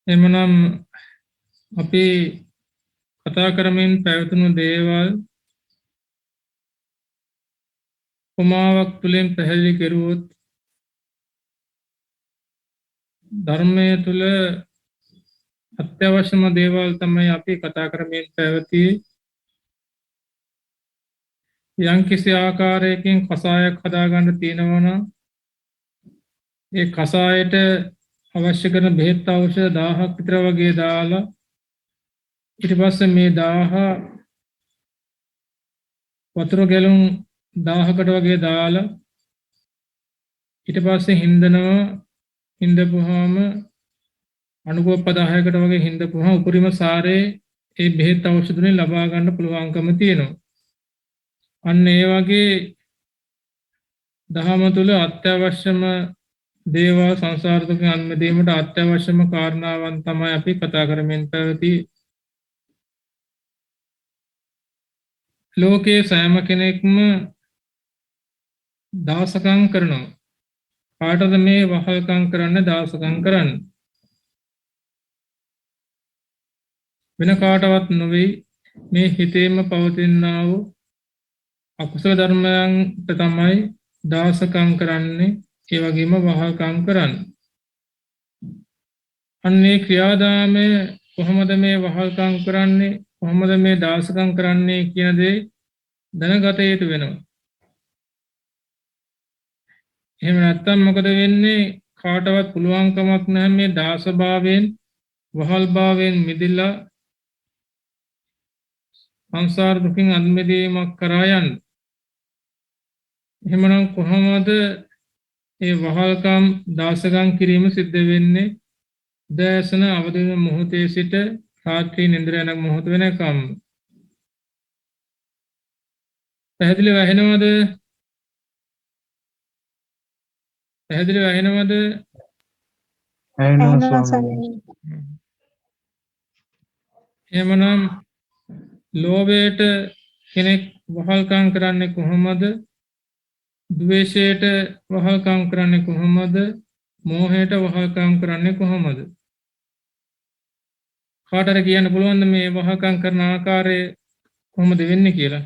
එමනම් අපි කතා කරමින් පැවතුණු දේවල් උපමාවක් තුළින් පැහැදිලි කෙරුවොත් ධර්මයේ තුල අත්‍යවශ්‍යම දේවල් තමයි අපි කතා කරමින් පැවතියේ. යම්කිසි ආකාරයකින් කසායක් හදාගන්න තියෙනවා නම් ඒ කසායට අවශ්‍ය කරන බෙහෙත් ඖෂධ 1000ක් විතර වගේ දාලා ඊට පස්සේ මේ 1000 වතුර ගැලුම් 1000කට වගේ දාලා ඊට පස්සේ හින්දනවා. හින්දපුවාම අනුකෝප 10කට වගේ හින්දපුවාම උපරිම සාරේ ඒ බෙහෙත් ඖෂධ වලින් ලබා ගන්න පුළුවන්කම තියෙනවා. අන්න ඒ වගේ දහම තුල අත්‍යවශ්‍යම දේවල් සංසාර දුකින් අන් මිදීමට අත්‍යවශ්‍යම කාරණාවන් තමයි අපි කතා කරමින් පැවති. ලෝකයේ සෑම කෙනෙක්ම දාසකම් කරනවා. කාටද මේ වහල්කම් කරන්න දාසකම් කරන්න? වෙන කාටවත් නොවේ. මේ හිතේම පවතිනා වූ අකුසල ධර්මයන්ට තමයි දාසකම් කරන්නේ. ඒ වගේම වහල්කම් කරන්නේ. අන්නේ ක්‍රියාදාමය කොහොමද මේ වහල්කම් කරන්නේ? කොහොමද මේ දාසකම් කරන්නේ කියන දේ දැනගත යුතු වෙනවා. එහෙම නැත්නම් මොකද වෙන්නේ? කාටවත් පුළුවන්කමක් නැහැ මේ දාසභාවයෙන් වහල්භාවයෙන් මිදලා සංසාර දුකින් අත් මිදීමක් කරා යන්න. එහෙමනම් කොහොමද මේ වහල්කම් දාසකම් කිරීම සිද්ධ වෙන්නේ? උදෑසන අවදි වෙන මොහොතේ සිට රාත්‍රී නින්දර යන මොහොත වෙනකම්. පැහැදිලිව ඇහෙනවද? පැහැදිලිව ඇහෙනවද? ඇහෙනවා ස්වාමීනි. එහෙමනම් ලෝභයට කෙනෙක් වහල්කම් කරන්නේ කොහොමද? ද්වේෂයට වහල්කම් කරන්නේ කොහොමද? මෝහයට වහල්කම් කරන්නේ කොහොමද? කාටද කියන්න පුළුවන්ද මේ වහල්කම් කරන ආකාරය කොහොමද වෙන්නේ කියලා?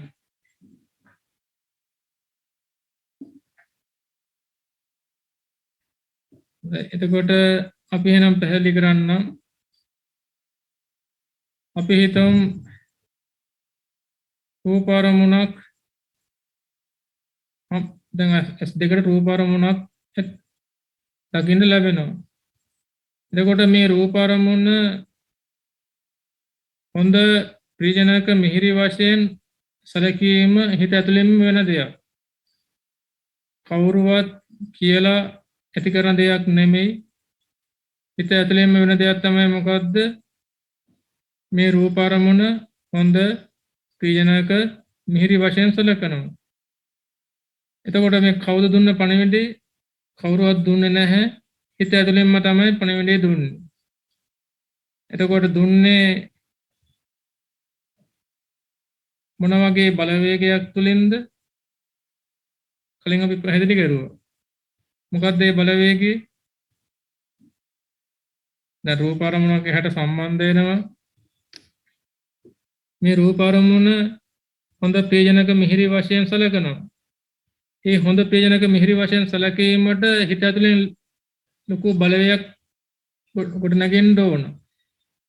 එතකොට අපි එහෙනම් පැහැදිලි කරන්න. අපි හිතමු රූප අරමුණක් දැන් S2 රූප අරමුණක් දකින්න ලැබෙනවා. එතකොට මේ රූප අරමුණ හොඳ ප්‍රියජනක මිහිරි වශයෙන් සැලකීම හිත ඇතුළෙන්ම වෙන දෙයක්. කවුරුවත් කියලා ඇති කරන දෙයක් නෙමෙයි. හිත ඇතුළෙන්ම වෙන දෙයක් තමයි මොකද්ද? මේ රූප අරමුණ හොඳ ප්‍රියජනක මිහිරි වශයෙන් සැලකනවා. එතකොට මේ කවුද දුන්න පණිවිඩය? කවුරුවත් දුන්නේ නැහැ. හිත ඇතුළෙන්ම තමයි පණිවිඩය දුන්නේ. එතකොට දුන්නේ මොන වගේ බලවේගයක් තුලින්ද? කලින් අපි පැහැදිලි කරුවා. මොකක්ද මේ බලවේගය? දැන් රූප අරමුණක හැට සම්බන්ධ වෙනවා. මේ රූප අරමුණ හොඳ ප්‍රියජනක මිහිරි වශයෙන් සැලකනවා. ඒ හොඳ ප්‍රියජනක මිහිරි වශයෙන් සැලකීමට හිත ඇතුලෙන් ලොකු බලවේගයක් කොට නැගෙන්න ඕන.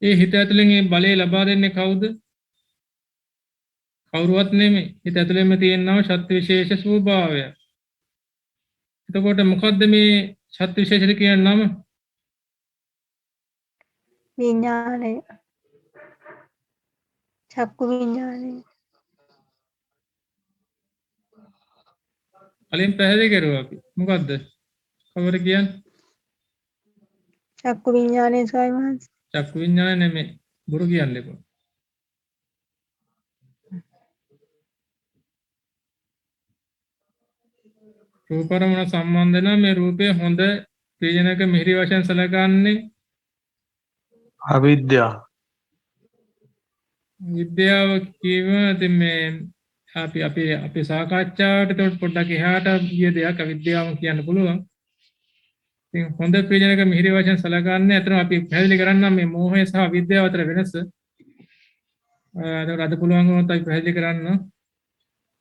ඒ හිත ඇතුලෙන් මේ බලය ලබා දෙන්නේ කවුද? කවුරුවත් නෙමෙයි. හිත ඇතුලෙන්ම තියෙනවා ශක්ති විශේෂ ස්වභාවය. එතකොට මොකද්ද මේ ශක්ති විශේෂද කියන නම? විඥානය. චක්කු විඥානය. කලින් පැහැදිලි කරුවා අපි. මොකද්ද? කවුරු කියන්නේ? චක්කු විඥානය ස්වාමීන් වහන්සේ. චක්කු විඥානය නෙමෙයි. බොරු කියන්නේ කොහොමද? රූප අරමුණ සම්බන්ධ නම් මේ රූපය හොඳ ප්‍රියජනක මිහිරි වශයෙන් සැලකන්නේ අවිද්‍යාව. විද්‍යාව කියව ඉතින් මේ අපි සාකච්ඡාවට පොඩ්ඩක් එහාට ගිය දෙයක් අවිද්‍යාව කියන්න පුළුවන්. ඉතින් හොඳ ප්‍රයෝජනක මිහිරි වශයෙන් සලකන්නේ අතන අපි පැහැදිලි කරන්නම් මේ මෝහය සහ අවිද්‍යාව අතර වෙනස. එතකොට අද පුළුවන් වුණොත් අපි පැහැදිලි කරන්න.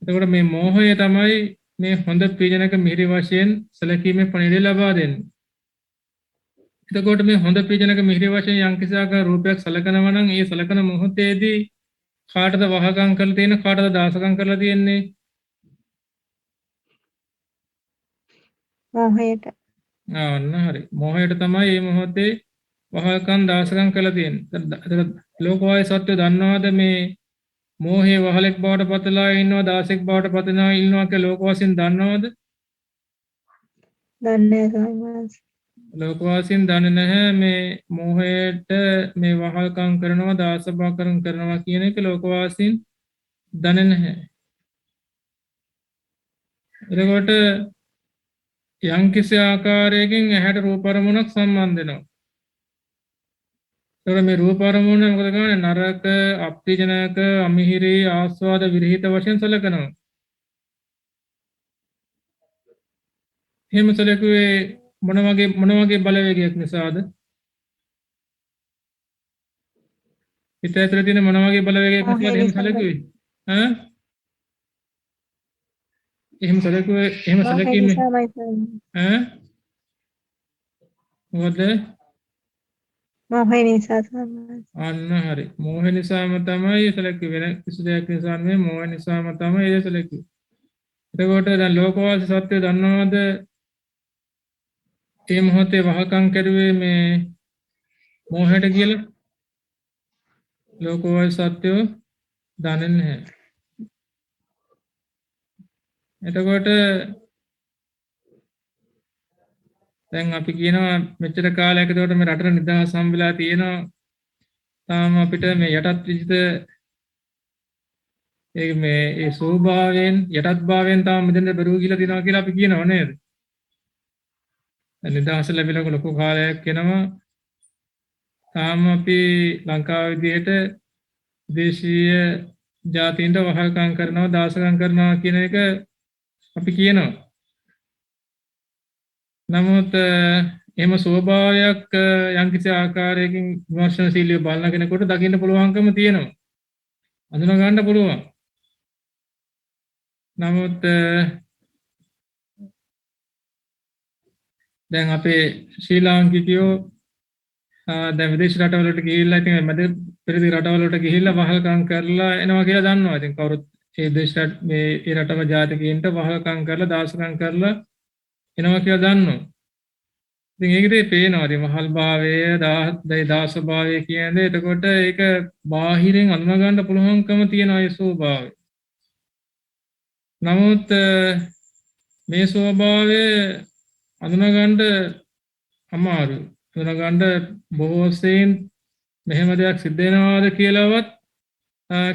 එතකොට මේ මෝහය තමයි මේ හොඳ ප්‍රයෝජනක මිහිරි වශයෙන් සැලකීමේ පණිවිඩය ලබා දෙන්නේ. එතකොට මේ හොඳ ප්‍රයෝජනක මිහිරි වශයෙන් යම්කිසි ආකාර රූපයක් සලකනවා නම් ඒ සලකන මොහොතේදී කාටද වහකම් කරලා තියෙන්නේ කාටද දාසකම් කරලා තියෙන්නේ? මොහයට. අන්න හරි. මොහයට තමයි මේ මොහොතේ වහකම් දාසකම් කරලා තියෙන්නේ. එතකොට ලෝකවාදී සත්‍ය දන්නවද මේ මෝහයේ වහලෙක් බවට පතලා ඉන්නවා දාසෙක් බවට පතනවා ඉන්නවා කියලා ලෝකවාසීන් දන්නවද? දන්නේ ස්වාමීන් වහන්සේ. ලෝකවාසීන් දන්නේ නැහැ මේ මෝහයට මේ වහල්කම් කරනවා දාසභාකරම් කරනවා කියන එක ලෝකවාසීන් දන්නේ නැහැ. එතකොට යම්කිසි ආකාරයකින් ඇහැට රූප අරමුණක් සම්බන්ධ වෙනවා. එතකොට මේ රූප අරමුණ මොකද කරන්නේ? නරක, අප්‍රියජනක, අමිහිරි, ආස්වාද විරහිත වශයෙන් සැලකනවා. එහෙම සැලකුවේ මොන වගේ බලවේගයක් නිසාද? හිත ඇතුලේ තියෙන මොන වගේ බලවේගයක් නිසාද එහෙම සැලකුවේ? ඈ? එහෙම සැලකීමේ ඈ? මොකද? මොහේ නිසා ස්වාමීන් වහන්සේ. අන්න හරි. මෝහ නිසාම තමයි සැලකුවේ. වෙන කිසි දෙයක් නිසා නෙමෙයි මෝහ නිසාම තමයි ඒ සැලකුවේ. එතකොට දැන් ලෝකවාසී සත්‍ය දන්නවද? මේ මොහොතේ වහකම් කරුවේ මේ මෝහයට කියලා? ලෝකවාසී සත්‍යෝ දන්නේ නැහැ. එතකොට දැන් අපි කියනවා මෙච්චර කාලයක එතකොට මේ රටට නිදහස් හම්බෙලා තියෙනවා. තාම අපිට මේ යටත් විජිත ඒ ස්වභාවයෙන් යටත්භාවයෙන් තාම මෙතෙන්ට බැරුව කියලා තියෙනවා කියලා අපි කියනවා නේද? නිදහස ලැබිලා ලොකු කාලයක් වෙනවා. තාම අපි ලංකාව විදිහට දේශීය ජාතීන්ට වහල්කම් කරනවා දාසකම් කරනවා කියන එක අපි කියනවා. නමුත් එහෙම ස්වභාවයක් යම්කිසි ආකාරයකින් විමර්ශනශීලීව බලන කෙනෙකුට දකින්න පුළුවන්කම තියෙනවා. අඳුන ගන්න පුළුවන්. නමුත් දැන් අපේ ශ්‍රී ලාංකිකයෝ දැන් විදේශ රටවලට ගිහිල්ලා ඉතින් මැද පෙරදිග රටවලට ගිහිල්ලා වහල්කම් කරලා එනවා කියලා දන්නවා. ඉතින් කවුරුත් ඒ දේශ මේ ඒ රටම ජාතිකයින්ට වහල්කම් කරලා දාසකම් කරලා එනවා කියලා දන්නවා. ඉතින් ඒකේ පේනවා ඉතින් මහල් භාවය දාස භාවය කියන්නේ එතකොට ඒක බාහිරින් අඳුන ගන්න පුළුවන්කම තියෙන ඒ ස්වභාවය. නමුත් මේ ස්වභාවය අඳුන ගන්න අමාරුයි. අඳුන ගන්න බොහෝ සෙයින් මෙහෙම දෙයක් සිද්ධ වෙනවාද කියලාවත්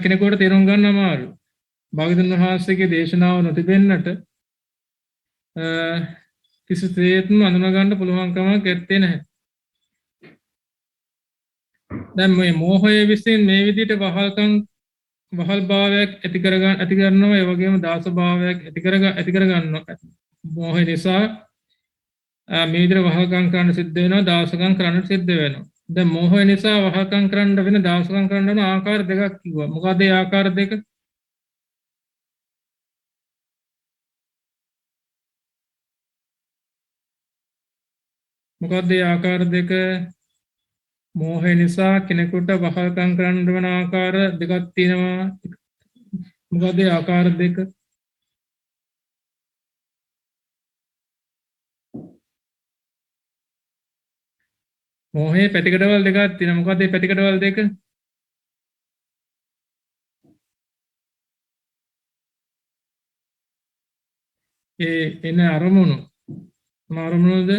කෙනෙකුට තේරුම් ගන්න අමාරුයි. භාග්‍යවතුන් වහන්සේගේ දේශනාව නොතිබෙන්නට කිසිසේත්ම අඳුන ගන්න පුළුවන්කමක් ඇත්තේ නැහැ. දැන් මේ මෝහය විසින් මේ විදිහට වහල් භාවයක් ඇති කරනවා ඒ වගේම දාස භාවයක් ඇති කරගන්නවා. මෝහය නිසා මේ විදිහට වහල්කම් කරන්න සිද්ධ වෙනවා දාසකම් කරන්න සිද්ධ වෙනවා. දැන් මෝහය නිසා වහල්කම් කරන්න වෙන දාසකම් කරන්න වෙන ආකාර දෙකක් කිව්වා. මොකද ඒ ආකාර දෙක? මොකද ඒ ආකාර දෙක? මෝහය නිසා කෙනෙකුට වහල්කම් කරන්න වෙන ආකාර දෙකක් තියෙනවා. මොකද ඒ ආකාර දෙක? මෝහයේ පැතිකඩවල් දෙකක් තියෙනවා. මොකද මේ පැතිකඩවල් දෙක? ඒ එන අරමුණු. අරමුණුද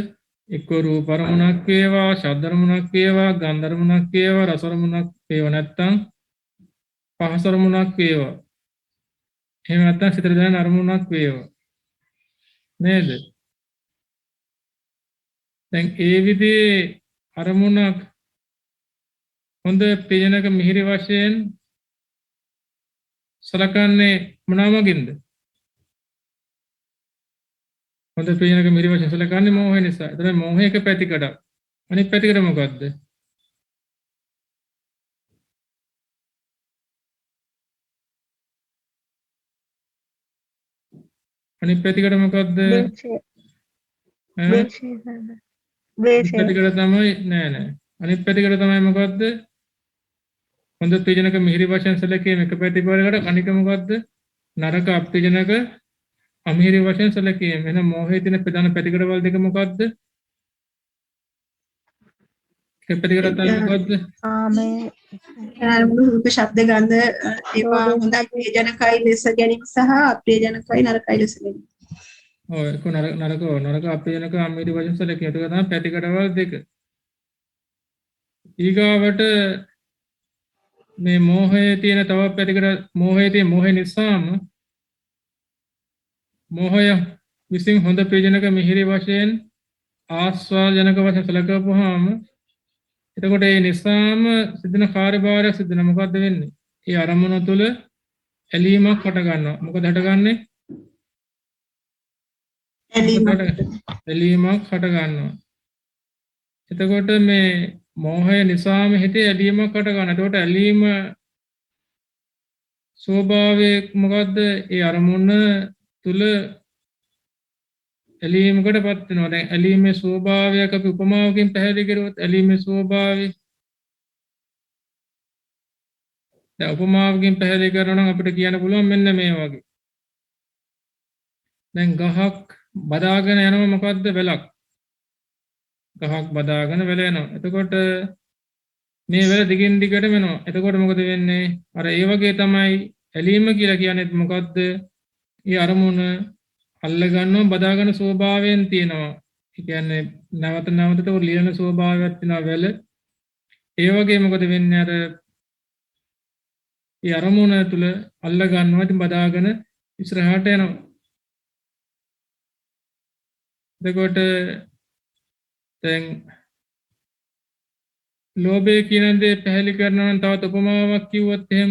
එක්ක රූප අරමුණක් වේවා, ශබ්ද අරමුණක් වේවා, ගන්ධ අරමුණක් වේවා, රස අරමුණක් වේවා නැත්නම් පහස අරමුණක් වේවා. එහෙම නැත්නම් සිතට දැනෙන අරමුණක් වේවා. නේද? දැන් ඒ විදිහේ අරමුණක් හොඳ ප්‍රියජනක මිහිරි වශයෙන් සලකන්නේ මොනවාමගින්ද? හොඳ ප්‍රියනක මිහිරි වශයෙන් සලකන්නේ මෝහය නිසා. එතන මෝහයක පැතිකඩක්. අනිත් පැතිකඩ මොකද්ද? අනිත් පැතිකඩ මොකද්ද? දේශය ඈ? දේශය සාමාන්‍ය අනිත් දේශය පැතිකඩ තමයි නෑ. අනිත් පැතිකඩ තමයි මොකද්ද? හොඳ ප්‍රියජනක මිහිරි වශයෙන් සැලකීම එක පැතිකඩකට අනික මොකද්ද? නරක අප්‍රියජනක අමිහිරි වශයෙන් සැලකීම. එහෙනම් මෝහයේ තියෙන ප්‍රධාන පැතිකඩවල දෙක මොකද්ද? එක පැතිකඩක් තමයි මොකද්ද? ආමය අරමුණු රූප ශබ්ද ගන්ධ ඒවා ලෝභය හොඳයි ප්‍රියජනකයි ලෙස ගැනීම සහ අප්‍රියජනකයි නරකයි ලෙස ගැනීම. ඔව් ඒක නරක අප්‍රියජනක අමිහිරි වශයෙන් සැලකීම. ඒක තමයි පැතිකඩවල දෙක. ඊගාවට මේ මෝහයේ තියෙන තව පැතිකඩ මෝහය නිසාම මෝහය විසින් හොඳ ප්‍රියජනක මිහිරි වශයෙන් ආස්වාදජනක වශයෙන් සැලකපුවාම එතකොට ඒ නිසාම සිදෙන කාර්යභාරයක් සිදෙන මොකද්ද වෙන්නේ? ඒ අරමුණ තුළ ඇලීමක් හට ගන්නවා. මොකද හටගන්නේ? ඇලීමක් හට ගන්නවා. එතකොට මේ මෝහය නිසාම හිතේ ඇලීමක් හට ගන්නවා. එතකොට ඇලීම ස්වභාවය මොකද්ද? ඒ අරමුණ තුළ ඇලීමකටපත් වෙනවා. දැන් ඇලීමේ ස්වභාවයක් අපි උපමාවකින් පැහැදිලි කරුවොත් ඇලීමේ ස්වභාවය දැන් උපමාවකින් පැහැදිලි කරනවා නම් අපිට කියන්න පුළුවන් මෙන්න මේ වගේ. දැන් ගහක් බදාගෙන යනවා මොකද්ද? වැලක්. ගහක් බදාගෙන වැල යනවා. එතකොට මේ වැල දිගින් දිගටම යනවා. එතකොට මොකද වෙන්නේ? අර ඒ වගේ තමයි ඇලීම කියලා කියන්නේ මොකද්ද? ඒ අරමුණ අල්ල ගන්නවා බදා ගන්න ස්වභාවයෙන් තියෙනවා. ඒ කියන්නේ නැවත නැවතට ලියන ස්වභාවයක් තියෙනවා වැල. ඒ වගේ මොකද වෙන්නේ? අර ඒ අරමුණ තුල අල්ල ගන්නවා ඉතින් බදාගෙන ඉස්සරහට යනවා. එතකොට දැන් ලෝභය කියන දේ පැහැදිලි කරනවා නම් තවත් උපමාවක් කිව්වොත් එහෙම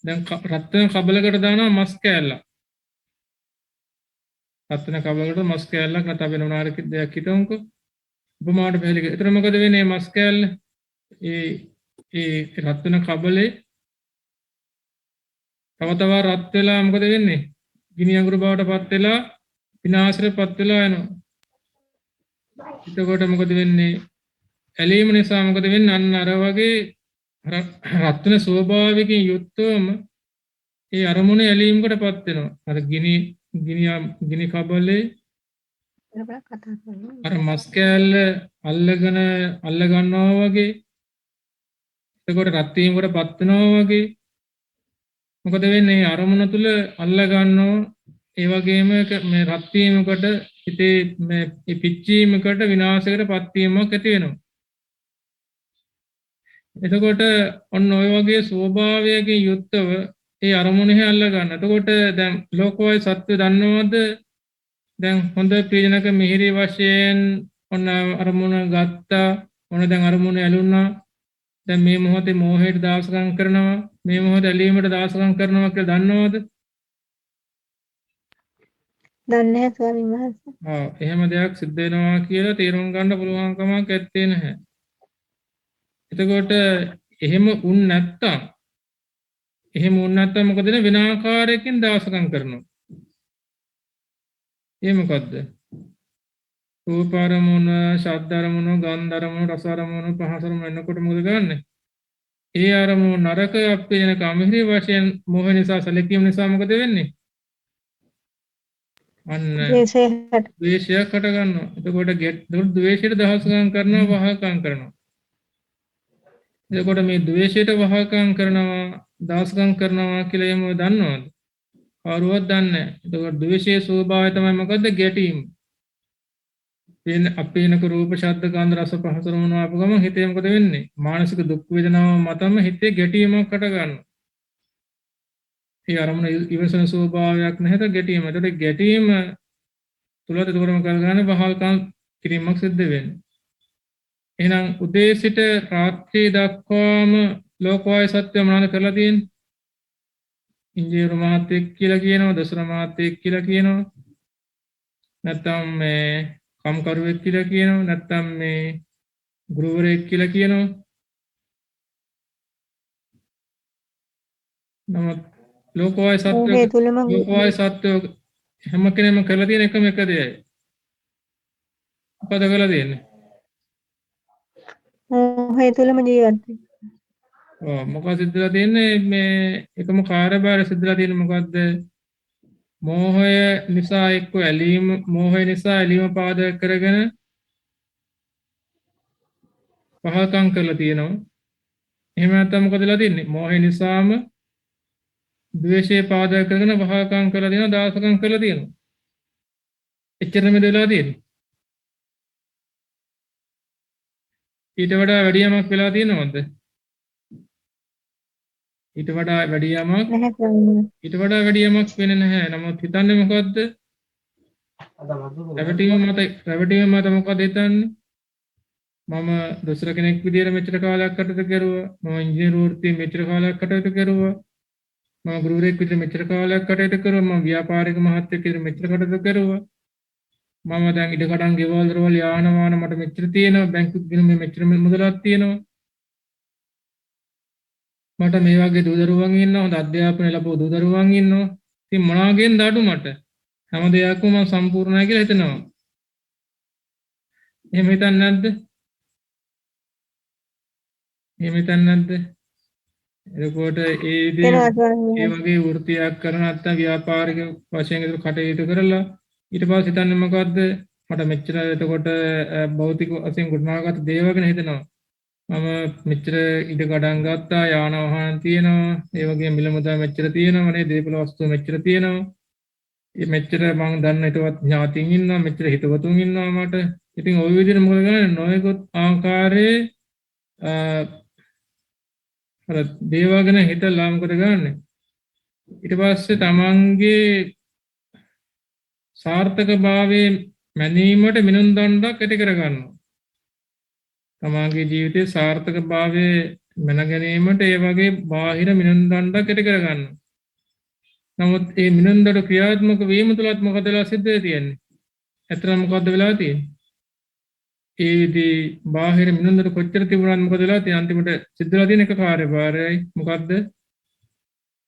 දැන් රත්න කබලකට දානවා මස් කෑල්ලක්. රත්න කබලකට මස් කෑල්ලක් නැත්නම් වෙන මොනාරක දෙයක් හිටවමුකෝ. උපමාවට පැහැදිලි කරලා. එතන මොකද වෙන්නේ? මස් කෑල්ල ඒ රත්න කබලේ තව තව රත් වෙලා මොකද වෙන්නේ? ගිනි අඟුරු බවට පත් වෙලා විනාශයටපත් වෙලා යනවා. එතකොට මොකද වෙන්නේ? ඇලීම නිසා මොකද වෙන්නේ? අන්න අර වගේ රත්න ස්වභාවිකයෙන් යුක්තවම ඒ අරමුණේ ඇලීමකටපත් වෙනවා. අර ගිනි කබලේ අර මස් කෑල්ල අල්ල ගන්නවා වගේ එතකොට රත් වීමකටපත් වෙනවා වගේ මොකද වෙන්නේ? අරමුණ තුල අල්ල ගන්නවා. ඒ වගේම මේ රත් වීමකට හිතේ මේ පිච්චීමකට විනාශයකටපත් වීමක් ඇති වෙනවා. එතකොට ඔන්න ඔය වගේ ස්වභාවයකින් යුක්තව ඒ අරමුණෙහි අල්ල ගන්න. එතකොට දැන් ලෝකෝයි සත්‍ය දන්නවද? දැන් හොඳ ප්‍රියජනක මිහිරි වශයෙන් ඔන්න අරමුණ ගත්තා. ඔන්න දැන් අරමුණ ඇලුනා. දැන් මේ මොහොතේ මෝහයට දාසකම් කරනවා. මේ මොහොතේ ඇලීමට දාසකම් කරනවා කියලා දන්නවද? දන්නේ නැහැ ස්වාමීන් වහන්සේ. එහෙම දෙයක් සිද්ධ වෙනවා කියලා තේරුම් ගන්න පුළුවන් කමක් ඇත්තේ නැහැ. එතකොට එහෙම වුන් නැත්තම් මොකද වෙන විනාකාරයකින් දාසකම් කරනවා. ඒ මොකද්ද? රූප අරමුණ, ශබ්ද අරමුණ, ගන්ධ අරමුණ, රස අරමුණ, පහස අරමුණ එනකොට මොකද ගන්නෙ? ඒ අරමුණ නරක අප්‍රියජනක අමිහිරි වශයෙන් මෝහ නිසා සැලකීම නිසා මොකද වෙන්නේ? අන්න ද්වේෂයක් හට ගන්නවා. එතකොට ද්වේෂයට දහසකම් කරනවා, වහකම් කරනවා. එතකොට මේ ද්වේෂයට වහකම් කරනවා, දහසකම් කරනවා කියලා එම දන්නවද? කවුරුවත් දන්නේ නැහැ. එතකොට ද්වේෂයේ ස්වභාවය තමයි මොකද්ද? ගැටීම. අපේනක රූප ශබ්ද ගන්ධ රස පහස රමණ ආපු ගමන් හිතේ මොකද වෙන්නේ? මානසික දුක් වේදනාව මතම හිතේ ගැටීමක් හට ගන්නවා. ඒ අරමුණ ඉවසන ස්වභාවයක් නැහැද ගැටීම. ඒකට ගැටීම තුලත් එතකොට මොකද ගන්න වහල්කම් කිරීමක් සිද්ධ වෙන්නේ. එහෙනම් උදේ සිට රාත්‍රී දක්වාම ලෝකෝයි සත්‍ය මොනවද කරලා තියෙන්නේ? ඉංජිනේරු මහත්තයෙක් කියලා කියනවා, දොස්තර මහත්තයෙක් කියලා කියනවා. නැත්නම් මේ කම්කරුවෙක් කියලා කියනවා. නැත්නම් මේ ගුරුවරයෙක් කියලා කියනවා. නමුත් ලෝකවාය මෝහය තුලම සත්‍යය හැම කෙනෙම කරලා තියෙන එකම එක දෙයයි. මොකද කරලා තියෙන්නේ? මෝහය තුලම ජීවත් වෙනවා. මොකද සිද්ධලා තියෙන්නේ? මේ එකම කාර්යභාරය සිද්ධලා තියෙන්නේ මොකද්ද? මෝහය නිසා එක්ක ඇලීම, මෝහය නිසා ඇලීම පාදක කරගෙන පහකම් කරලා තියෙනවා. එහෙම නැත්නම් මොකද වෙලා තින්නේ? මෝහය නිසාම ද්වේෂය පාදක කරගෙන පහකම් කරලා තියෙනවා, දාසකම් කරලා තියෙනවා. එච්චරම දෙලා තියෙන්නේ. ඊට වඩා වැඩි යමක් වෙලා තියෙනවද? ඊට වඩා වැඩි යමක් නැහැ ස්වාමීන් වහන්සේ. ඊට වඩා වැඩි යමක් වෙන්නේ නැහැ. නමුත් හිතන්නේ මොකද්ද? රැවටීම මත මොකද හිතන්නේ? මම දොස්තර කෙනෙක් විදියට මෙච්චර කාලයක් කටයුතු කරුවා. මම ඉංජිනේරු වෘත්තියේ මෙච්චර කාලයක් කටයුතු කරුවා. මම ගුරුවරයෙක් විදියට මෙච්චර කාලයක් කටයුතු කරුවා. මම ව්‍යාපාරික මහත්තයෙක් විදියට මෙච්චර කටයුතු කරුවා. මම දැන් ඉඩකඩම් ගෙවල් දරවල් යාන වාහන මට මෙච්චර තියෙනවා. බැංකුත් ගිණුමේ මෙච්චර මුදලක් තියෙනවා. මට මේ වගේ දූ දරුවන් ඉන්නවා. හොඳ අධ්‍යාපනය ලැබපු දූ දරුවන් ඉන්නවා. ඉතින් මොනවාගෙන් දඩු මට හැම දෙයක්ම මම සම්පූර්ණයි කියලා හිතනවා. එහෙම හිතන්නේ නැද්ද? එහෙම හිතන්නේ නැද්ද? එතකොට ඒ වගේ වෘත්තියක් කරන නැත්නම් ව්‍යාපාරික වශයෙන් ඒක කටයුතු කරලා ඊට පස්සේ හිතන්නේ මොකද්ද? මට මෙච්චර එතකොට භෞතික වශයෙන් ගොඩනගාගත්ත දේවල් ගැන හිතනවා. මම මෙච්චර ඉඩ කඩම් ගත්තා, යාන වාහන තියෙනවා, ඒ වගේ මිල මුදල් මෙච්චර තියෙනවා නේ, දේපල වස්තු මෙච්චර තියෙනවා. මේ මෙච්චර මම දන්න හිතවත් ඥාතියින් ඉන්නවා, මෙච්චර හිතවතුන් ඉන්නවා මට. ඉතින් ওই විදිහට මොකද කරන්නේ? නොයෙකුත් ආකාරයේ අර දේවල් ගැන හිතලා මොකද කරන්නේ? ඊට පස්සේ තමන්ගේ සාර්ථකභාවයේ මැනීමට මිනුම් දණ්ඩක් ඇති කර ගන්නවා. තමාගේ ජීවිතයේ සාර්ථකභාවයේ මැන ගැනීමට ඒ වගේ බාහිර මිනුම් දණ්ඩක් ඇති කර ගන්නවා. නමුත් මේ මිනුම් දඩ ක්‍රියාත්මක වීම තුලත් මොකද වෙලා සිද්ධ වෙන්නේ? ඇත්තටම මොකද්ද වෙලා තියෙන්නේ? ඒ විදිහේ බාහිර මිනුම් දඩ කොච්චර තිබුණාද මොකද වෙලා තියෙන්නේ? අන්තිමට සිද්ධ වෙලා තියෙන එක කාර්යභාරයයි මොකද්ද?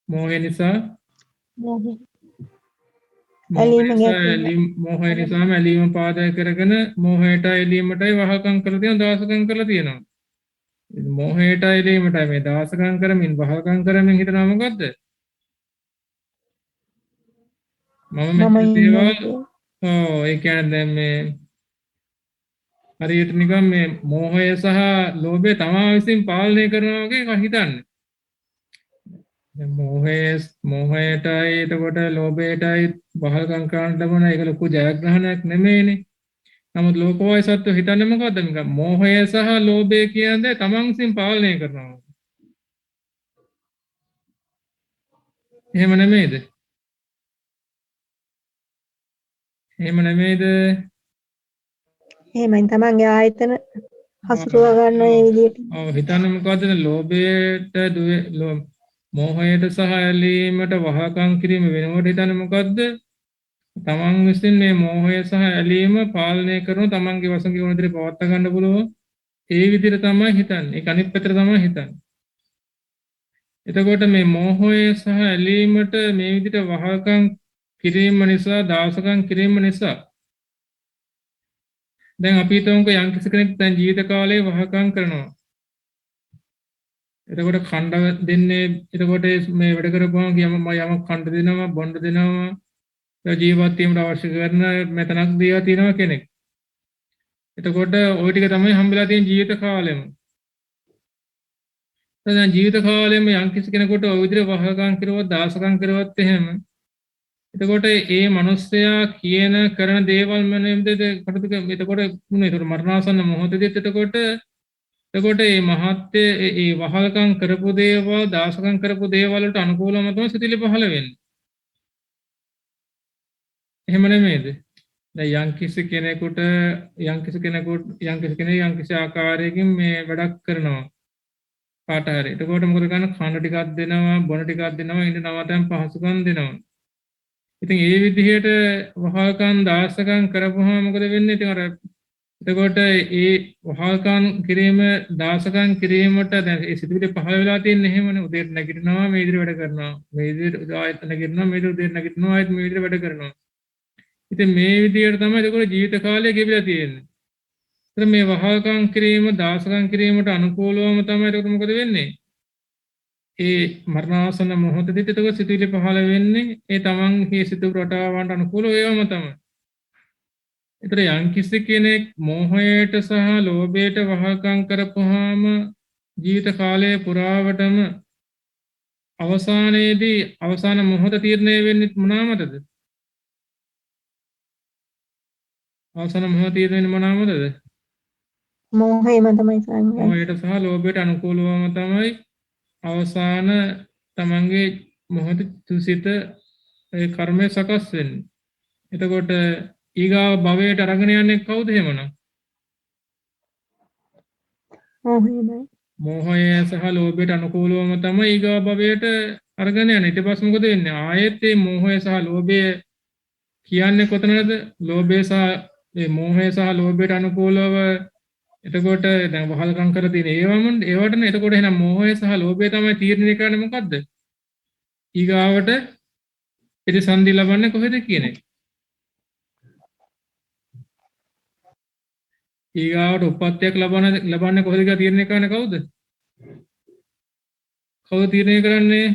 මෝහය නිසා මෝහය නිසාම ඇලීම පාදක කරගෙන මෝහයට ඇලීමටයි වහකම් කරලා තියෙනවා, දාසකම් කරලා තියෙනවා. මෝහයට ඇලීමටයි මේ දාසකම් කරමින් වහකම් කරමින් හිතනවා මොකද්ද? මම ඒ කියන්නේ දැන් මේ හරියට නිකන් මේ මෝහය සහ ලෝභය තමා විසින් පාලනය කරනවා වගේ හිතන්නේ. දැන් මෝහයටයි එතකොට ලෝභයටයි වහල්කම් කරන්න ලැබුණ ඒක ලොකු ජයග්‍රහණයක් නෙමෙයිනේ. නමුත් ලෝකෝය සත්‍ය හිතන්නේ මොකද්ද? නිකන් මෝහය සහ ලෝභය කියන්නේ තමන් විසින් පාලනය කරනවා. එහෙම නෙමෙයිද? එහෙම නෙමෙයිද? එහෙමයි තමන්ගේ ආයතන හසුරුව ගන්න ඒ විදිහට. ඔව් හිතන්නේ මොකද්ද? ලෝභයට මෝහයට සහ ඇලීමට වහකම් කිරීම වෙනකොට හිතන්නේ මොකද්ද? තමන් විසින් මේ මෝහය සහ ඇලීම පාලනය කරන තමන්ගේ වශයෙන් වුණ විදිහට පවත්වා ගන්න පුළුවන්. ඒ විදිහට තමයි හිතන්නේ. ඒක අනිත් පැත්තට තමයි හිතන්නේ. එතකොට මේ මෝහය සහ ඇලීමට මේ විදිහට වහකම් කිරීම නිසා, දාසකම් කිරීම නිසා දැන් අපි හිතමුකෝ යම් කිසි කෙනෙක් දැන් ජීවිත කාලේ වහකම් කරනවා. එතකොට ඛණ්ඩ දෙන්නේ එතකොට මේ වැඩ කරපුවාම යමක් ඛණ්ඩ දෙනවා, බොණ්ඩ දෙනවා, ජීවත් වීමට අවශ්‍ය කරන මෙතනක් දීලා තියෙනවා කෙනෙක්. එතකොට ওই ටික තමයි හම්බෙලා තියෙන ජීවිත කාලෙම. දැන් ජීවිත කාලෙම යම් කිසි කෙනෙකුට ওই විදිහට වහකම් කරුවොත්, දාසකම් කරුවොත් එහෙම එතකොට ඒ මිනිස්සයා කියන කරන දේවල් මන විදිහට කටයුතු එතකොට මරණාසන්න මොහොතේදීත් එතකොට මේ මහත්ය ඒ වහල්කම් කරපු දේවල්, දාසකම් කරපු දේවල් වලට අනුකූලව තමයි සිතිලි පහළ වෙන්නේ. එහෙම නෙමෙයිද? දැන් යම් කිසි කෙනෙක් ආකාරයකින් මේ වැඩක් කරනවා. කාට හරි. එතකොට මොකද කරන්නේ? කන ටිකක් දෙනවා, බොන ටිකක් දෙනවා, ඉඳ නවතන් පහසුකම් දෙනවා. ඉතින් ඒ විදිහට වහල්කම් දාසකම් කරපුවාම මොකද වෙන්නේ? ඉතින් අර එතකොට ඒ වහල්කම් කිරීම දාසකම් කිරීමට දැන් ඒ සිතුවිලි පහළ වෙලා තියෙන්නේ එහෙමනේ. උදේට නැගිටිනවා, මේ විදිහට වැඩ කරනවා. මේ විදිහට ආයෙත් නැගිටිනවා, මේ විදිහට උදේට නැගිටිනවා, ආයෙත් මේ විදිහට වැඩ කරනවා. ඉතින් මේ විදිහට තමයි එතකොට ජීවිත කාලය ගෙවිලා තියෙන්නේ. ඉතින් මේ වහල්කම් කිරීම දාසකම් කිරීමට අනුකූලවම තමයි එතකොට මොකද වෙන්නේ? ඒ මරණාසන්න මොහොතදී එතකොට සිතුවිලි පහළ වෙන්නේ ඒ තමන්ගේ සිතුවිලි රටාවන්ට අනුකූලව ඒවම තමයි. ඒතර යම්කිසි කෙනෙක් මෝහයට සහ ලෝභයට වහල්කම් කරපුවාම ජීවිත කාලය පුරාවටම අවසානයේදී අවසාන මොහොත තීරණය වෙන්නේ මොනවාමදද? අවසාන මොහොත තීරණය වෙන්නේ මොනවාමදද? මෝහයම තමයි සාමි. මෝහයට සහ ලෝභයට අනුකූලවම තමයි අවසාන තමන්ගේ මොහොත තුසිත ඒ කර්මය සකස් වෙන්නේ. එතකොට ඊගාව භවයට අරගෙන යන්නේ කවුද එහෙමනම්? මෝහයමයි. මෝහය සහ ලෝභයට අනුකූලවම තමයි ඊගාව භවයට අරගෙන යන්නේ. ඊට පස්සේ මොකද වෙන්නේ? ආයෙත් මේ මෝහය සහ ලෝභය කියන්නේ කොතනද? ලෝභය සහ මේ මෝහය සහ ලෝභයට අනුකූලව එතකොට දැන් වහල්කම් කර තියෙන ඒවටනේ. එතකොට එහෙනම් මෝහය සහ ලෝභය තමයි තීරණය කරන්නේ මොකද්ද? ඊගාවට ප්‍රතිසන්දි ලබන්නේ කොහෙද කියන එක. ඊගාවට උප්පත්තියක් ලබන්නේ කොහෙද කියලා තීරණය කරන්නේ කවුද? කවුද තීරණය කරන්නේ?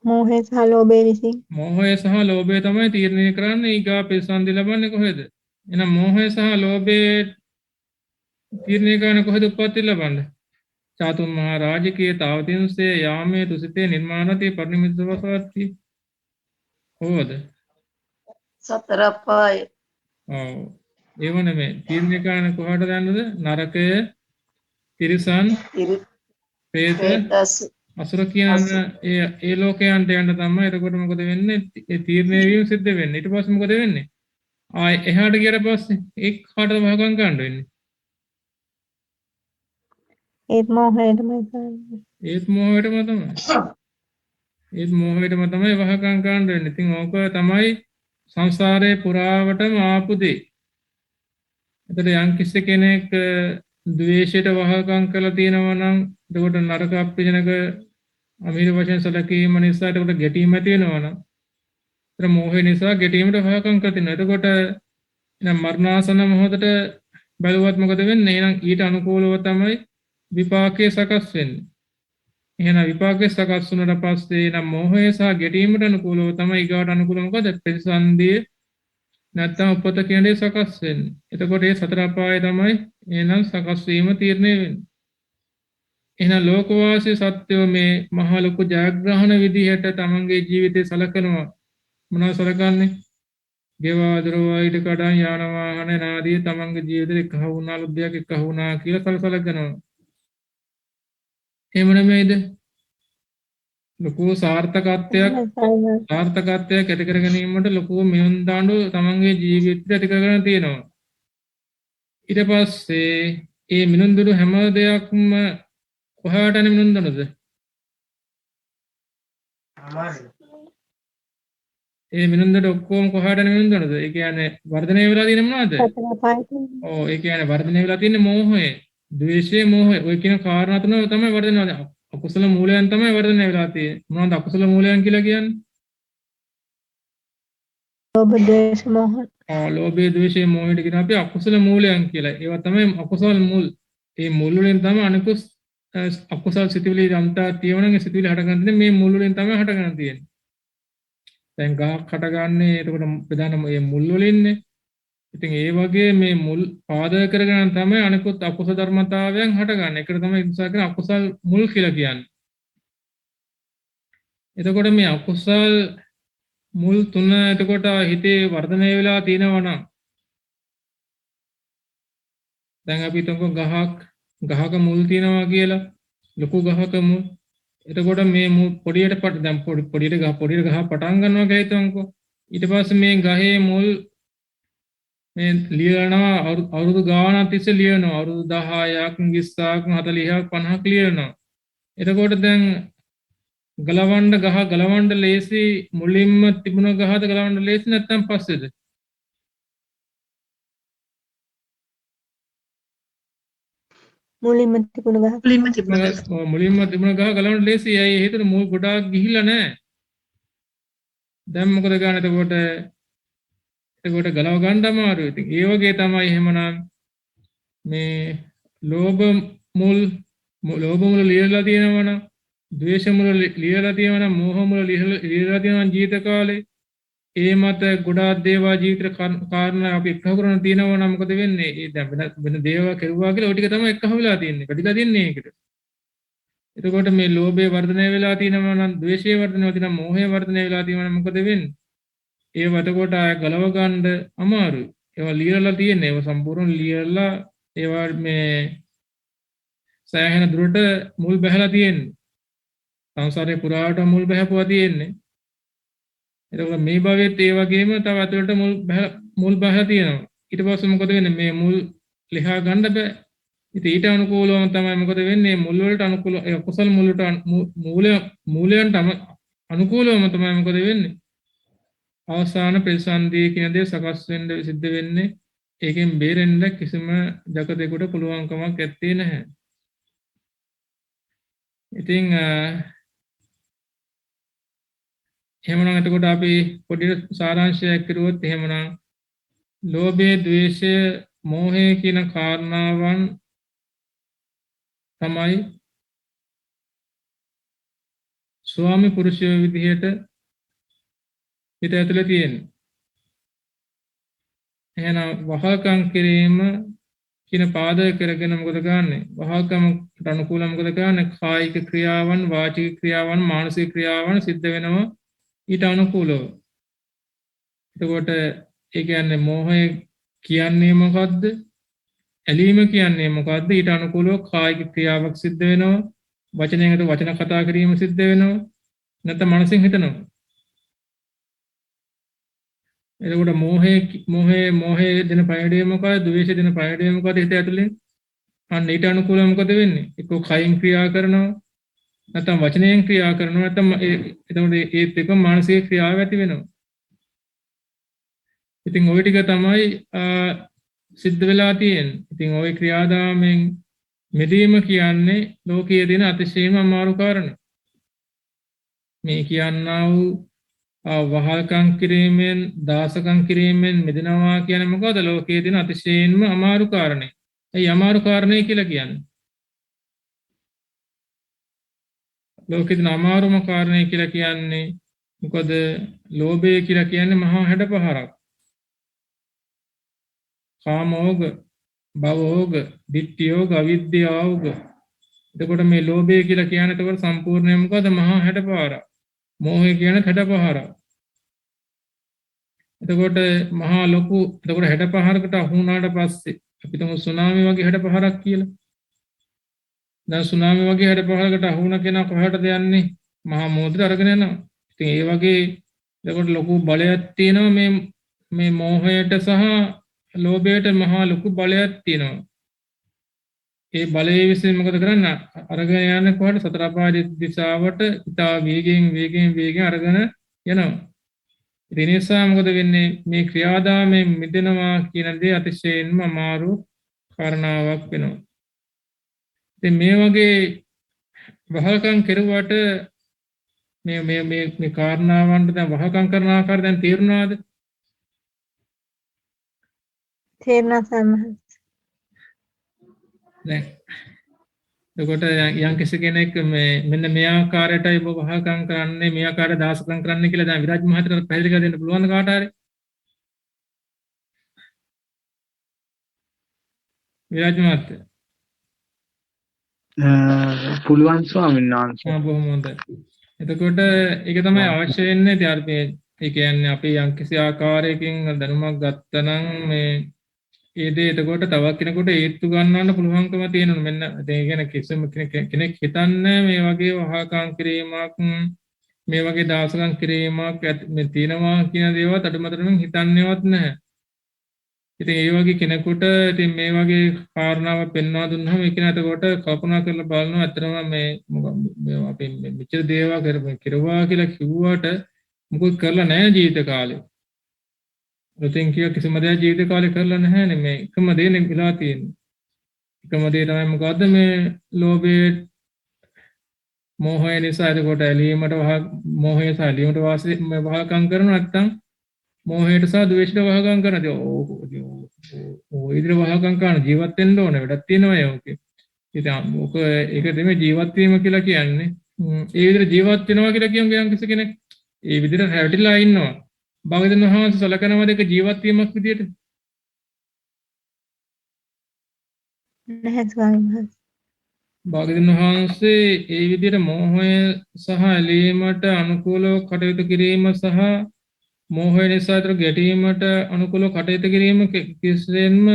මෝහය සහ ලෝභය විසින්. මෝහය සහ ලෝභය තමයි තීරණය කරන්නේ ඊගා ප්‍රතිසන්දි ලබන්නේ කොහෙද? එහෙනම් මෝහය සහ ලෝභය තීරණය කරන්නේ කොහෙද උප්පත්ති ලබන්නේ? චාතුම් මහා රාජකීය තාවතින්සේ යාමේ තුසිතේ නිර්මාණති පරිනිමිතවසවති. කොහොමද? සතර අපාය. ඔව්. ඒව නෙමෙයි. තීරණය කරන්නේ කොහාට යන්නද? නරකය, තිරිසන්, പ്രേත, අසුර කියන ඒ ලෝකයන්ට යන්න තමයි. එතකොට මොකද වෙන්නේ? ඒ තීරණය වීම සිද්ධ වෙන්නේ. ඊට පස්සේ මොකද වෙන්නේ? ආයෙ එහාට ගියට පස්සේ ඒ කාටද වහකම් ගන්න වෙන්නේ? ඒත් මෝහයටමයි සාමි. ඒත් මෝහයටම තමයි වහකම් ගන්න වෙන්නේ. ඉතින් ඕක තමයි සංසාරේ පුරාවටම ආපු දේ. එතකොට යම් කිසි කෙනෙක් ද්වේෂයට වහකම් කරලා තියෙනවා නම් එතකොට නරක අප්‍රයජනක අමීර වශයෙන් සැලකීම නිසා එතකොට ගැටීම ඇති වෙනවා නම් ඒතර මෝහය නිසා ගැටීමට වහකම් කරලා තිනවා. එතකොට එහෙනම් මරණාසන්න මොහොතට බලවත් මොකද වෙන්නේ? එහෙනම් ඊට අනුකූලව තමයි විපාකයේ සකස් වෙන්නේ. එහෙනම් විපාකයේ සකස් වුණාට පස්සේ නම් මෝහය සහ ගැටීමට අනුකූලව තමයි ඊගාට අනුකූලව මොකද? ප්‍රතිසන්දිය නැත්තම් උපත කියන්නේ සකස් වෙන්නේ. එතකොට මේ සතර අපාය තමයි එහෙනම් සකස් වීම තීරණය වෙන්නේ. එහෙනම් ලෝකවාසී සත්‍යෝ මේ මහ ලොකු ජයග්‍රහණ විදිහට තමන්ගේ ජීවිතේ සලකනවා. මොනවද සලකන්නේ? ගෙවා දරවා ඊට කඩන් යාන වාහන නාදී තමන්ගේ ජීවිතේ එකහ වුණා ලුබ්බයක් එකහ වුණා කියලා සලකනවා. එහෙම නෙමෙයිද? ලොකු සාර්ථකත්වයක් ඇති කර ගැනීමට ලොකු මිනුම් දාඬු තමන්ගේ ජීවිතයට ඇති කරගෙන තියෙනවා. ඊට පස්සේ ඒ මිනුම් දුරු හැම දෙයක්ම කොහාට යන මිනුම් දානද? ඒ මිනුම් දාඬු ඔක්කොම කොහාට යන මිනුම් දානද? ඒ කියන්නේ වර්ධනය වෙලා තියෙන මොනවද? සතර අපායට. ඔව් ඒ කියන්නේ වර්ධනය වෙලා තියෙන්නේ මෝහය, ද්වේෂය, මෝහය. ඔය කියන කාරණා තුන තමයි වර්ධනය වෙලා. අකුසල මූලයන් තමයි වර්ධනය වෙලා තියෙන්නේ. මොනවද අකුසල මූලයන් කියලා කියන්නේ? ලෝභ ද්වේෂ මෝහ. ලෝභය, ද්වේෂය, මෝහයට කියන අපි අකුසල මූලයන් කියලා. ඒවා තමයි අකුසල මුල්. ඒ මුල් වලින් තමයි අනිකුත් අකුසල සිතුවිලි යම්තා තියෙනවා නම් ඒ සිතුවිලි හටගන්නේ මේ මුල් වලින් තමයි හටගන්න තියෙන්නේ. දැන් ගහක් හටගන්නේ එතකොට ප්‍රධාන මේ මුල් වලින්නේ. ඉතින් ඒ වගේ මේ මුල් පාදක කරගෙන තමයි අනිකුත් අකුසල ධර්මතාවයන් හටගන්නේ. ඒකට තමයි ඉන්සා කියන අකුසල් මුල් කියලා කියන්නේ. එතකොට මේ අකුසල් මුල් තුන එතකොට හිතේ වර්ධනය වෙලා තියෙනවා නම් දැන් අපි හිතමු ගහක මුල් තියෙනවා කියලා ලොකු ගහක මුල්. එතකොට මේ පොඩියට දැන් පොඩියට ගහ පටන් ගන්නවා කියලා හිතමුකෝ. ඊට පස්සේ මේ ගහේ මුල් මේ ලියනවා අවුරුදු ගානක් තිස්සේ ලියනවා අවුරුදු 10ක් 20ක් 40ක් 50ක් ලියනවා. එතකොට දැන් ගලවන්න ලේසි මුලින්ම තිබුණ ගහද ගලවන්න ලේසි නැත්නම් පස්සේද? මුලින්ම තිබුණ ගහ. මුලින්ම තිබුණ ගහ ගලවන්න ලේසි. ඇයි හේතුව මුල් ගොඩාක් ගිහිල්ලා නැහැ. දැන් මොකද ගන්න එතකොට ගලව ගන්න අමාරුයි. ඉතින් ඒ වගේ තමයි එහෙමනම් මේ ලෝභ මුල් ලියලා තියෙනවනම්, ද්වේෂ මුල් ලියලා තියෙනවනම්, මෝහ මුල් ලියලා තියෙනවනම් ජීවිත කාලේ ඒ මත ගොඩාක් දේවල් ජීවිත කාරණා අපි එක්ක කරන තියෙනවනම් මොකද වෙන්නේ? ඒ දැන් වෙන දේවල් කෙරුවා කියලා ඔය ටික තමයි එක්ක වෙලා තියෙන්නේ. කඩිලා තින්නේ ඒකට. එතකොට මේ ලෝභය වර්ධනය වෙලා තියෙනවා නම්, ද්වේෂය වර්ධනය වෙලා තියෙනවා, මෝහය වර්ධනය වෙලා තියෙනවා නම් මොකද වෙන්නේ? ඒව එතකොට ආය ගලව ගන්න අමාරුයි. ඒවා ලියලා තියෙන්නේ. ඒවා සම්පූර්ණ ලියලා ඒවා මේ සෑහෙන දුරට මුල් බැහැලා තියෙන්නේ. සංසාරේ පුරාවට මුල් බැහැපුවා තියෙන්නේ. එතකොට මේ භවෙත් ඒ වගේම තව අතුලට මුල් බැහැලා තියෙනවා. ඊට පස්සේ මොකද වෙන්නේ? මේ මුල් ලියා ගන්න බෑ. ඉතින් ඊට අනුකූලවම තමයි මොකද වෙන්නේ? මුල් වලට අනුකූල කුසල මුල් වලට මූලයන්ට අනුකූලවම තමයි මොකද වෙන්නේ? අවසාන ප්‍රතිසන්දිය කියන දේ සකස් වෙන්න සිද්ධ වෙන්නේ. ඒකෙන් බේරෙන්න කිසිම ජගතේකට පුළුවන්කමක් ඇත්තේ නැහැ. ඉතින් එහෙමනම් එතකොට අපි පොඩි සාරාංශයක් කරුවොත් එහෙමනම් ලෝභය, ද්වේෂය, මෝහය කියන කාරණාවන් තමයි ස්වාමි පුරුෂයෝ විදිහට හිත ඇතුලේ තියෙන්නේ. එහෙනම් වහල්කම් කිරීම කියන පාදක කරගෙන මොකද කරන්නේ? වහල්කමට අනුකූලව මොකද කරන්නේ? කායික ක්‍රියාවන්, වාචික ක්‍රියාවන්, මානසික ක්‍රියාවන් සිද්ධ වෙනවා ඊට අනුකූලව. එතකොට ඒ කියන්නේ මෝහය කියන්නේ මොකද්ද? ඇලීම කියන්නේ මොකද්ද? ඊට අනුකූලව කායික ක්‍රියාවක් සිද්ධ වෙනවා. වචනයකට වචන කතා කිරීම සිද්ධ වෙනවා. නැත්නම් මනසින් හිතනවා. එතකොට මෝහය දෙන පරිණාමය මොකක්ද? ද්වේෂය දෙන පරිණාමය මොකක්ද? හිත ඇතුලේ අන්න ඊට අනුකූලව මොකද වෙන්නේ? එක්ක කයින් ක්‍රියා කරනවා, නැත්නම් වචනයෙන් ක්‍රියා කරනවා, නැත්නම් එතකොට ඒත් එක්ක මානසික ක්‍රියාවක් ඇති වෙනවා. ඉතින් ওই ටික තමයි සිද්ධ වෙලා තියෙන්නේ. ඉතින් ওই ක්‍රියාදාමෙන් මෙදීම කියන්නේ ලෝකයේ තියෙන අතිශයින්ම අමාරු කාරණා. මේ කියන්නා වූ වහල්කම් කිරීමෙන්, දාසකම් කිරීමෙන් මෙදෙනවා කියන්නේ මොකද? ලෝකයේ තියෙන අතිශයින්ම අමාරු කාරණේ. ඒ අමාරු කාරණේ කියලා කියන්නේ. ලෝකයේ තියෙන අමාරුම කාරණේ කියලා කියන්නේ මොකද? ලෝභය කියලා කියන්නේ මහා හැඩපහරක්. කාමෝග, භවෝග, ditthියෝග, අවිද්‍යාවෝග. එතකොට මේ ලෝභය කියලා කියන්නේ එතකොට සම්පූර්ණයෙන්ම මොකද? මහා හැඩපහරක්. මෝහය කියන්නේ හැඩපහරක්. එතකොට මහා ලොකු එතකොට හැඩපහරකට අහු වුණාට පස්සේ අපි තුමු සුනාමි වගේ හැඩපහරක් කියලා. දැන් සුනාමි වගේ හැඩපහරකට අහු වුණ කෙනා කොහටද යන්නේ? මහා මෝහයට අරගෙන යනවා. ඉතින් ඒ වගේ එතකොට ලොකු බලයක් තියෙනවා මේ මෝහයට සහ ලෝභයට මහා ලොකු බලයක් තියෙනවා. ඒ බලයේ විසින් මොකද කරන්නේ? අරගෙන යන්නේ කොහට? සතර අපාය දිශාවට ඉතා වේගයෙන් අරගෙන යනවා. ඒ නිසා මොකද වෙන්නේ? මේ ක්‍රියාදාමයෙන් මිදෙනවා කියන දේ අතිශයින්ම අමාරු කාරණාවක් වෙනවා. ඉතින් මේ වගේ වහල්කම් කෙරුවට මේ කාරණාවන්ට දැන් වහල්කම් කරන ආකාරය දැන් තේරුණාද? තේරුණා සම්මත. දැන් එතකොට යම් කෙනෙක් මෙන්න මේ ආකාරයටයි ඔබ වහල්කම් කරන්නේ, මේ ආකාරයට දාසකම් කරන්න කියලා දැන් විරාජ් මහත්තයාට පැහැදිලි කරලා දෙන්න පුළුවන් කාට හරි? විරාජ් මහත්තයා. පුළුවන් ස්වාමීන් වහන්සේ. බොහොම හොඳයි. එතකොට ඒක තමයි අවශ්‍ය වෙන්නේ. ඒ කියන්නේ අපි යම් කිසි ආකාරයකින් දැනුමක් ගත්තනම් මේ ඒ දේ එතකොට තවත් කෙනෙකුට ඒත්තු ගන්නවන්න පුළුවන්කම තියෙනවා. මෙන්න ඒ කියන්නේ කිසිම කෙනෙක් හිතන්නේ මේ වගේ වහල්කම් කිරීමක්, මේ වගේ දාසකම් කිරීමක් මේ තියෙනවා කියන දේවල් අඩුමතරමින් හිතන්නේවත් නැහැ. ඉතින් ඒ වගේ කෙනෙකුට ඉතින් මේ වගේ කාරණාව පෙන්වා දුන්නාම ඒක නේද කොට කල්පනා කරලා බලනවා අතරම මේ අපි මෙච්චර දේවල් කෙරුවා කියලා කිව්වට මොකද කරලා නැහැ ජීවිත කාලේ. ඉතින් කිසිම දෙයක් ජීවිත කාලේ කරලා නැහැනේ මේ එකම දේ නේ වෙලා තියෙන්නේ. එකම දේ තමයි මොකද්ද මේ ලෝභයේ මෝහය නිසා එතකොට ඇලීමට මෝහය සහ ඇලීමට වහකම් කරනවා නැත්නම් මෝහයට සහ ද්වේෂයට වහකම් කරනවා. ඔය විදිහට වහකම් කරන ජීවත් වෙන්න ඕනේ වැඩක් තියෙනවා ඒකේ. ඉතින් ඔක ඒක දෙමේ ජීවත් වීම කියලා කියන්නේ. ඒ විදිහට ජීවත් වෙනවා කියලා කියමු කිසි කෙනෙක් ඒ විදිහට හැවටිලා ඉන්නවා. භාගතුන් වහන්සේ සලකනවා දෙක ජීවත් වීමක් විදිහට. නැහැ ස්වාමීන් වහන්සේ. භාගතුන් වහන්සේ ඒ විදිහට මෝහය සහ ඇලීමට අනුකූලව කටයුතු කිරීම සහ මෝහය නිසා අතර ගැටීමට අනුකූලව කටයුතු කිරීම කිසිසේත්ම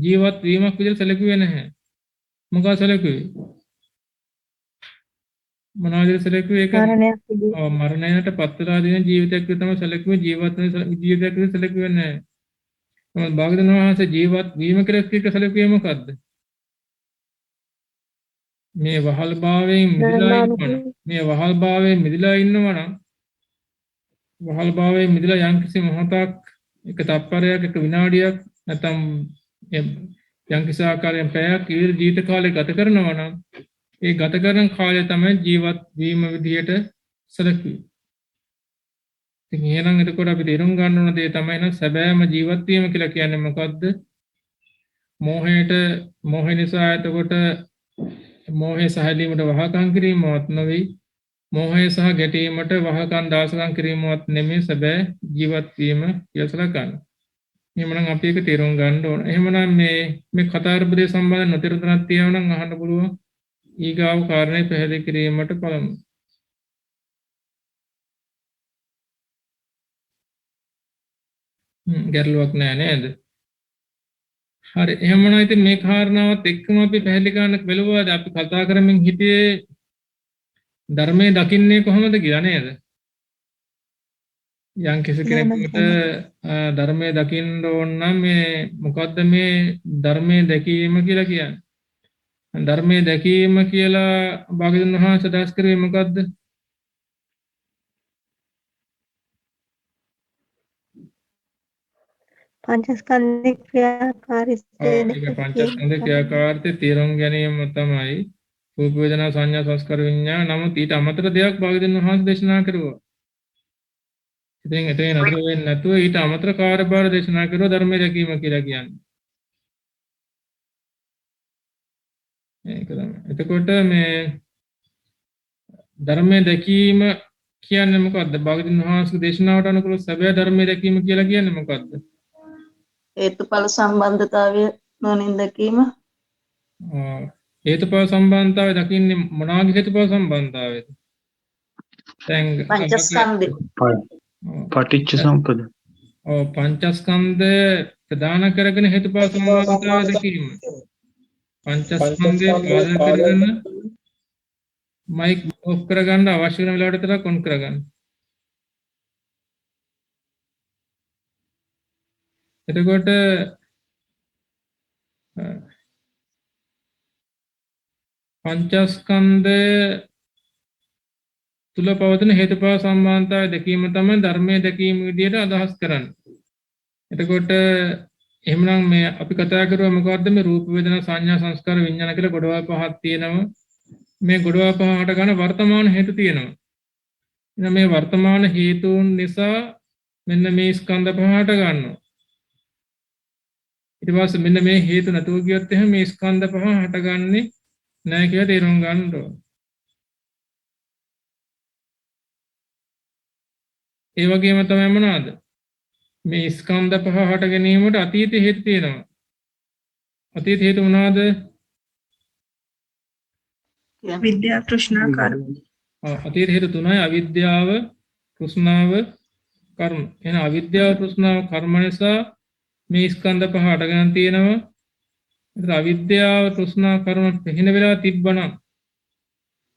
ජීවත් වීමක් විදිහට සැලකුවේ නැහැ. මොකද සැලකුවේ? මොනවද සැලකුවේ ඒක? මරණයක් විදිහට. මරණයට පත් වෙලා දින ජීවිතයක් තමයි සැලකුවේ ජීවත් වෙන ජීවිතයක් විදිහට සැලකුවේ නැහැ. මොකද භාගතුන් වහන්සේ ජීවත් වීම කියලා කිව්ක සැලකුවේ මොකද්ද? මේ වහල් භාවයෙන් මිදලා ඉන්නවනම් මේ වහල් භාවයෙන් මිදලා ඉන්නවනම් වහල් භාවයෙන් මිදලා යම්කිසි මොහොතක් එක තප්පරයක් එක විනාඩියක් නැත්නම් යම්කිසි ආකාරයෙන් පැයක් ජීවිත කාලය ගත කරනවා නම් ඒ ගත කරන කාලය තමයි ජීවත් වීම විදියට සැලකුවේ. ඉතින් එහෙනම් එතකොට අපි තේරුම් ගන්න ඕන දේ තමයි නම් සැබෑම ජීවත් වීම කියලා කියන්නේ මොකද්ද? මෝහය නිසා එතකොට මෝහය සහ ඇලීමට වහකම් කිරීමවත් නෙවෙයි මෝහය සහ ගැටීමට වහකම් දාසකම් කිරීමවත් නෙමෙයි සැබෑ ජීවත් වීම කියලා සලකන්නේ. එහෙමනම් අපි ඒක තේරුම් ගන්න ඕන. එහෙමනම් මේ කතාර්බුදේ සම්බන්ධ නොතේරුණක් තියෙනවා නම් අහන්න පුළුවන්. ඊගාව කාරණේ පැහැදිලි කිරීමට බලමු. ගැටලුවක් නෑ නේද? හරි එහෙමනම් ඉතින් මේ කාරණාවත් එක්කම අපි පැහැදිලි කරන්න බැලුවාද අපි කතා කරමින් හිටියේ ධර්මයේ දකින්නේ කොහොමද කියලා නේද? යම් කිසි කෙනෙකුට ධර්මයේ දකින්න ඕන නම් මේ මොකද්ද මේ ධර්මයේ දැකීම කියලා කියන්නේ? ධර්මයේ දැකීම කියලා භාග්‍යවතුන් වහන්සේ අදහස් කරේ මොකද්ද? පංචස්කන්ධ ක්‍රියාකාරීත්වය ඒක පංචස්කන්ධ ක්‍රියාකාරීත්වය තේරුම් ගැනීම තමයි රූප වේදනා සංඥා සංස්කාර විඤ්ඤාණ. නමුත් ඊට අමතර දෙයක් භාග්‍යවතුන් වහන්සේ දේශනා කරුවා. ඉතින් එතන නතර වෙන්නේ නැතුව ඊට අමතර කාර්යභාර දේශනා කරුවා ධර්මයේ දැකීම කියලා කියන්නේ. ඒක තමයි. එතකොට මේ ධර්මයේ දැකීම කියන්නේ මොකද්ද? භාග්‍යවතුන් වහන්සේගේ දේශනාවට අනුකූලව සැබෑ ධර්මයේ දැකීම කියලා කියන්නේ මොකද්ද? හේතුඵල සම්බන්ධතාවය නොනින් දැකීම. හේතුඵල සම්බන්ධතාවය දකින්නේ මොනවාගේ හේතුඵල සම්බන්ධතාවයද? දැන් පංචස්කන්ධය. පටිච්ච සම්පද. පංචස්කන්ධය ප්‍රදාන කරගෙන හේතුඵල සම්බන්ධතාවය දැකීම. පංචස්කන්ධය පාදක කරගෙන මයික් ඔෆ් කරගන්න අවශ්‍ය වෙන වෙලාවට විතර ඔන් කරගන්න. එතකොට පංචස්කන්ධය තුල පවතින හේතුඵල සම්බන්ධතාවය දැකීම තමයි ධර්මයේ දැකීම විදිහට අදහස් කරන්නේ. එතකොට එහෙමනම් මේ අපි කතා කරුවා මොකද්ද මේ රූප වේදනා සංඥා සංස්කාර විඤ්ඤාණ කියලා ගොඩවල් පහක් තියෙනවා. මේ ගොඩවල් පහ හට ගන්න වර්තමාන හේතු තියෙනවා. එහෙනම් මේ වර්තමාන හේතුන් නිසා මෙන්න මේ ස්කන්ධ පහ හට ගන්නවා. ඊට පස්සේ මෙන්න මේ හේතු නැතුව ගියොත් එහෙනම් මේ ස්කන්ධ පහ හටගන්නේ නැහැ කියලා තේරුම් ගන්න ඕන. ඒ වගේම තමයි මොනවාද? මේ ස්කන්ධ පහ හට ගැනීමට අතීත හේතු තියෙනවා. අතීත හේතු මොනවාද? විද්‍යා තෘෂ්ණා කර්ම. අතීත හේතු තුනයි අවිද්‍යාව, තෘෂ්ණාව, කර්ම. එහෙනම් අවිද්‍යාව, තෘෂ්ණාව, කර්ම නිසා මේ ස්කන්ධ පහ හටගෙන තියෙනවා. ඒතර අවිද්‍යාව, තෘෂ්ණා, කර්ම පහින වෙලා තිබ්බනම්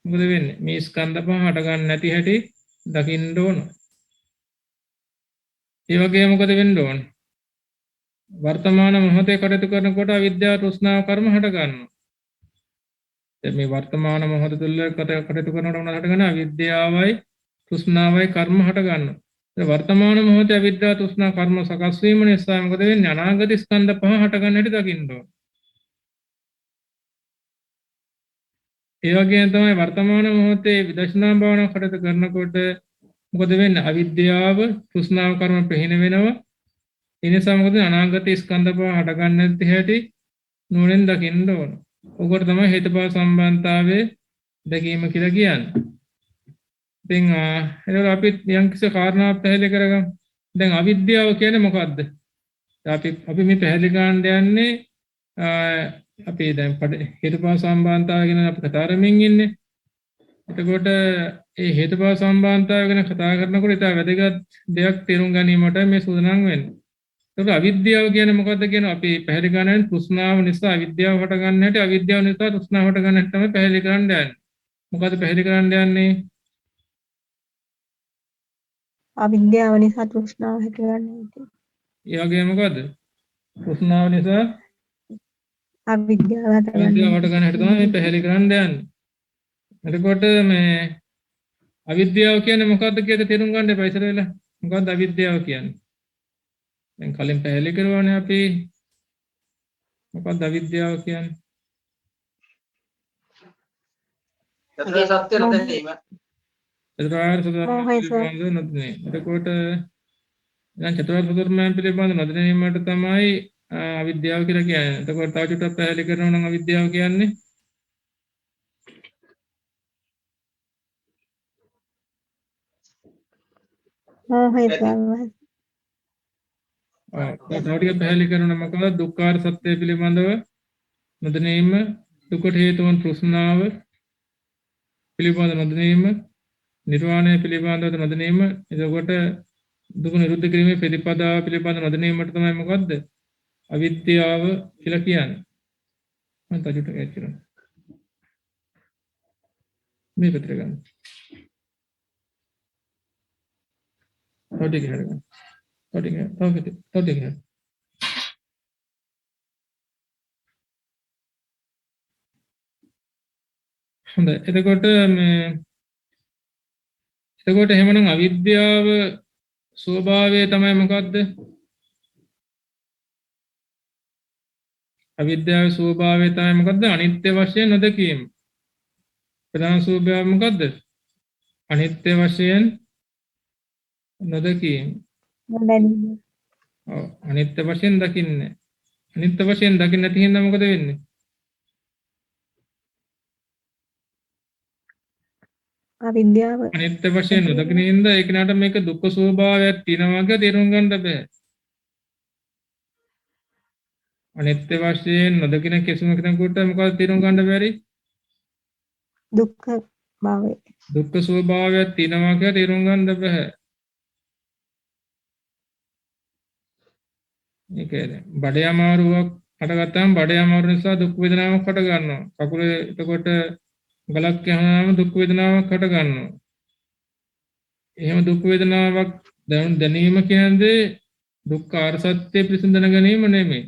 මොකද වෙන්නේ? මේ ස්කන්ධ පහ හටගන්න නැති හැටි දකින්න ඕන. ඒ වගේම මොකද වෙන්න ඕන? වර්තමාන මොහොතේ කටයුතු කරනකොට අවිද්‍යාව තෘෂ්ණාව කර්ම හට ගන්නවා. දැන් මේ වර්තමාන මොහොත තුළ කටයුතු කරනකොට මොනවද හට ගන්නේ? අවිද්‍යාවයි තෘෂ්ණාවයි කර්ම හට ගන්නවා. ඒ වර්තමාන මොහොතේ අවිද්‍යාව තෘෂ්ණා කර්ම සකස් වීම නිසා මොකද වෙන්නේ? අනාගත ස්කන්ධ පහ හට ගන්න හැටි දකින්න ඕන. ඒ වගේම තමයි වර්තමාන මොහොතේ විදර්ශනා භාවනාව කටයුතු කරනකොට මොකද වෙන්නේ? අවිද්‍යාව තෘෂ්ණාව කර්ම ප්‍රහීන වෙනවා. ඒ නිසා මොකද අනාගත ස්කන්ධ පහ හට ගන්න නැති හැටි නුවණෙන් දකින්න ඕන. ඔකට තමයි හේතුඵල සම්බන්ධතාවයේ දැකීම කියලා කියන්නේ. ඉතින් එතකොට අපි යම්කිසි කාරණාවක් පැහැදිලි කරගමු. දැන් අවිද්‍යාව කියන්නේ මොකද්ද? අපි මේ පැහැදිලි කරන්න යන්නේ අපි දැන් හේතුඵල සම්බන්ධතාවය ගැන අපි කතා කරමින් ඉන්නේ. එතකොට මේ හේතුඵල සම්බන්ධතාවය ගැන කතා කරනකොට ඉතා වැදගත් දෙයක් තේරුම් ගැනීමට මේ සූදානම් වෙන්නේ. එතකොට අවිද්‍යාව කියන්නේ මොකද්ද කියන අපි පැහැදිලි කරන්නේ තෘෂ්ණාව නිසා අවිද්‍යාව හට ගන්න හැටි අවිද්‍යාව නිසා තෘෂ්ණාව හට ගන්න හැටි තමයි පැහැදිලි කරන්න යන්නේ. මොකද්ද පැහැදිලි කරන්න යන්නේ? අවිද්‍යාව නිසා තෘෂ්ණාව හැටගන්නේ. ඒ වගේම මොකද්ද? තෘෂ්ණාව නිසා අවිද්‍යාව අවිද්‍යාව හට ගන්න හැටි තමයි මේ පැහැදිලි කරන්න යන්නේ. එතකොට මේ අවිද්‍යාව කියන්නේ මොකද්ද කියලා තේරුම් ගන්න එපා ඉස්සර වෙලා. මොකද්ද අවිද්‍යාව කියන්නේ? දැන් කලින් පැහැදිලි කරුවානේ අපි මොකක්ද අවිද්‍යාව කියන්නේ? චතුරාර්ය සත්‍ය නොදැනීම. චතුරාර්ය සත්‍ය නොදැනීම. එතකොට දැන් චතුරාර්ය සත්‍ය පිළිබඳ නොදැනීමට තමයි අවිද්‍යාව කියලා කියන්නේ. එතකොට තව චුට්ටක් පැහැදිලි කරනවා නම් අවිද්‍යාව කියන්නේ මෝහය තමයි. තව ටිකක් පැහැදිලි කරනවා මොකද දුක්ඛාර සත්‍ය පිළිබඳව නොදැනීම, දුකට හේතු වන තෘෂ්ණාව පිළිබඳ නොදැනීම, නිර්වාණය පිළිබඳව නොදැනීම, එතකොට දුක නිරුද්ධ කිරීමේ ප්‍රතිපදාව පිළිබඳ නොදැනීමට තමයි මොකද්ද? අවිද්‍යාව කියලා කියන්නේ. මම තව ටිකක් කියනවා. මේ පත්‍ර ගන්න. තව ටිකක් ගන්න. තව ටිකක්. හොඳයි. එතකොට එහෙමනම් අවිද්‍යාව ස්වභාවය තමයි මොකද්ද? අවිද්‍යාවේ ස්වභාවය තමයි මොකද්ද? අනිත්‍ය වශයෙන් නොදකීම. ප්‍රධාන ස්වභාවය මොකද්ද? අනිත්‍ය වශයෙන් නොදකීම. නොදැනීම. ඔව් අනිත්‍ය වශයෙන් දකින්නේ. අනිත්‍ය වශයෙන් දකින්න නැති හින්දා මොකද වෙන්නේ? අවිද්‍යාව අනිත්‍ය වශයෙන් නොදකින හින්දා ඒක නට මේක දුක්ඛ ස්වභාවයක් තියෙනවා කියලා තේරුම් ගන්න බෑ. අනිත්‍ය වශයෙන් නොදකින කිසිම කෙනෙකුට මොකද තේරුම් ගන්න බැරි? දුක්ඛ භාවය. දුක්ඛ ස්වභාවයක් තියෙනවා කියලා තේරුම් ගන්න බෑ. ඒකද බඩේ අමාරුවක් හටගත්තාම බඩේ අමාරු නිසා දුක් වේදනාවක් හට ගන්නවා. කකුලේ එතකොට ගලක් යනවාම දුක් වේදනාවක් හට ගන්නවා. එහෙම දුක් වේදනාවක් දැනීම කියන්නේ දුක්ඛාර සත්‍ය පිළිසිඳ දැන ගැනීම නෙමෙයි.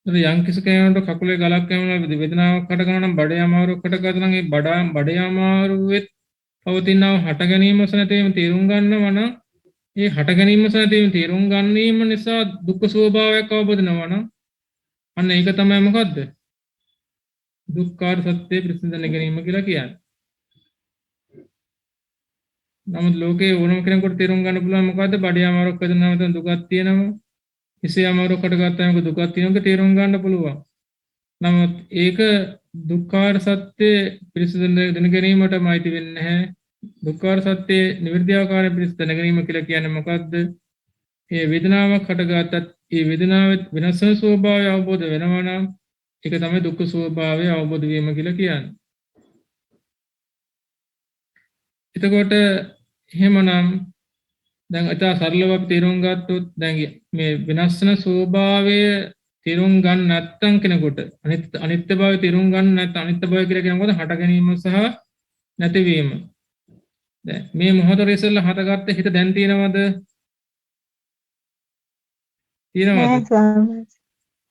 යම් කිසි කෙනෙකුට කකුලේ ගලක් යනවා වේදනාවක් හට ගන්නවා නම් බඩේ අමාරුවක් හට ගන්නවා නම් ඒ බඩේ අමාරුවෙත් පවතිනව හට ගැනීම සනතේම තේරුම් ගන්නවා නම් ඒ හට ගැනීම සනතේම තේරුම් ගැනීම නිසා දුක්ඛ ස්වභාවයක් අවබෝධ වෙනවා නම් අන්න ඒක තමයි මොකද්ද? දුක්ඛාර සත්‍ය පිළිසිඳ දැන ගැනීම කියලා කියන්නේ. නමුත් ලෝකේ ඕනම කෙනෙකුට තේරුම් ගන්න පුළුවන් මොකද්ද? බඩේ අමාරුවක් හදනම තමයි දුකක් තියෙනවා. හිසේ අමාරුවක් හටගත්තාම දුකක් තියෙනවා තේරුම් ගන්න පුළුවන්. නමුත් ඒක දුක්ඛාර සත්‍ය පිළිසිඳ දැන ගැනීමටම අයිති වෙන්නේ නැහැ. දුක්ඛාර සත්‍ය නිවර්ත්‍යාකාරයෙන් පිළිසිඳ දැන ගැනීම කියලා කියන්නේ මොකද්ද? මේ වේදනාවක් හටගත්තත් ඒ වේදනාවේ වෙනස් වෙන ස්වභාවය අවබෝධ වෙනවා නම් ඒක තමයි දුක්ඛ ස්වභාවය අවබෝධ වීම කියලා කියන්නේ. එතකොට එහෙමනම් දැන් අත සරලව අපි තේරුම් ගත්තොත් දැන් මේ වෙනස් වෙන ස්වභාවය තේරුම් ගන්න නැත්නම් කෙනෙකුට අනිත්‍යභාවය තේරුම් ගන්න නැත්නම් අනිත්‍යභාවය කියලා කියන්නේ මොකද? හට ගැනීම සහ නැතිවීම. දැන් මේ මොහොතේ ඉස්සෙල්ලා හටගත්ත හිත දැන් තියෙනවද? තියෙනවද? නෑ ස්වාමීන් වහන්සේ.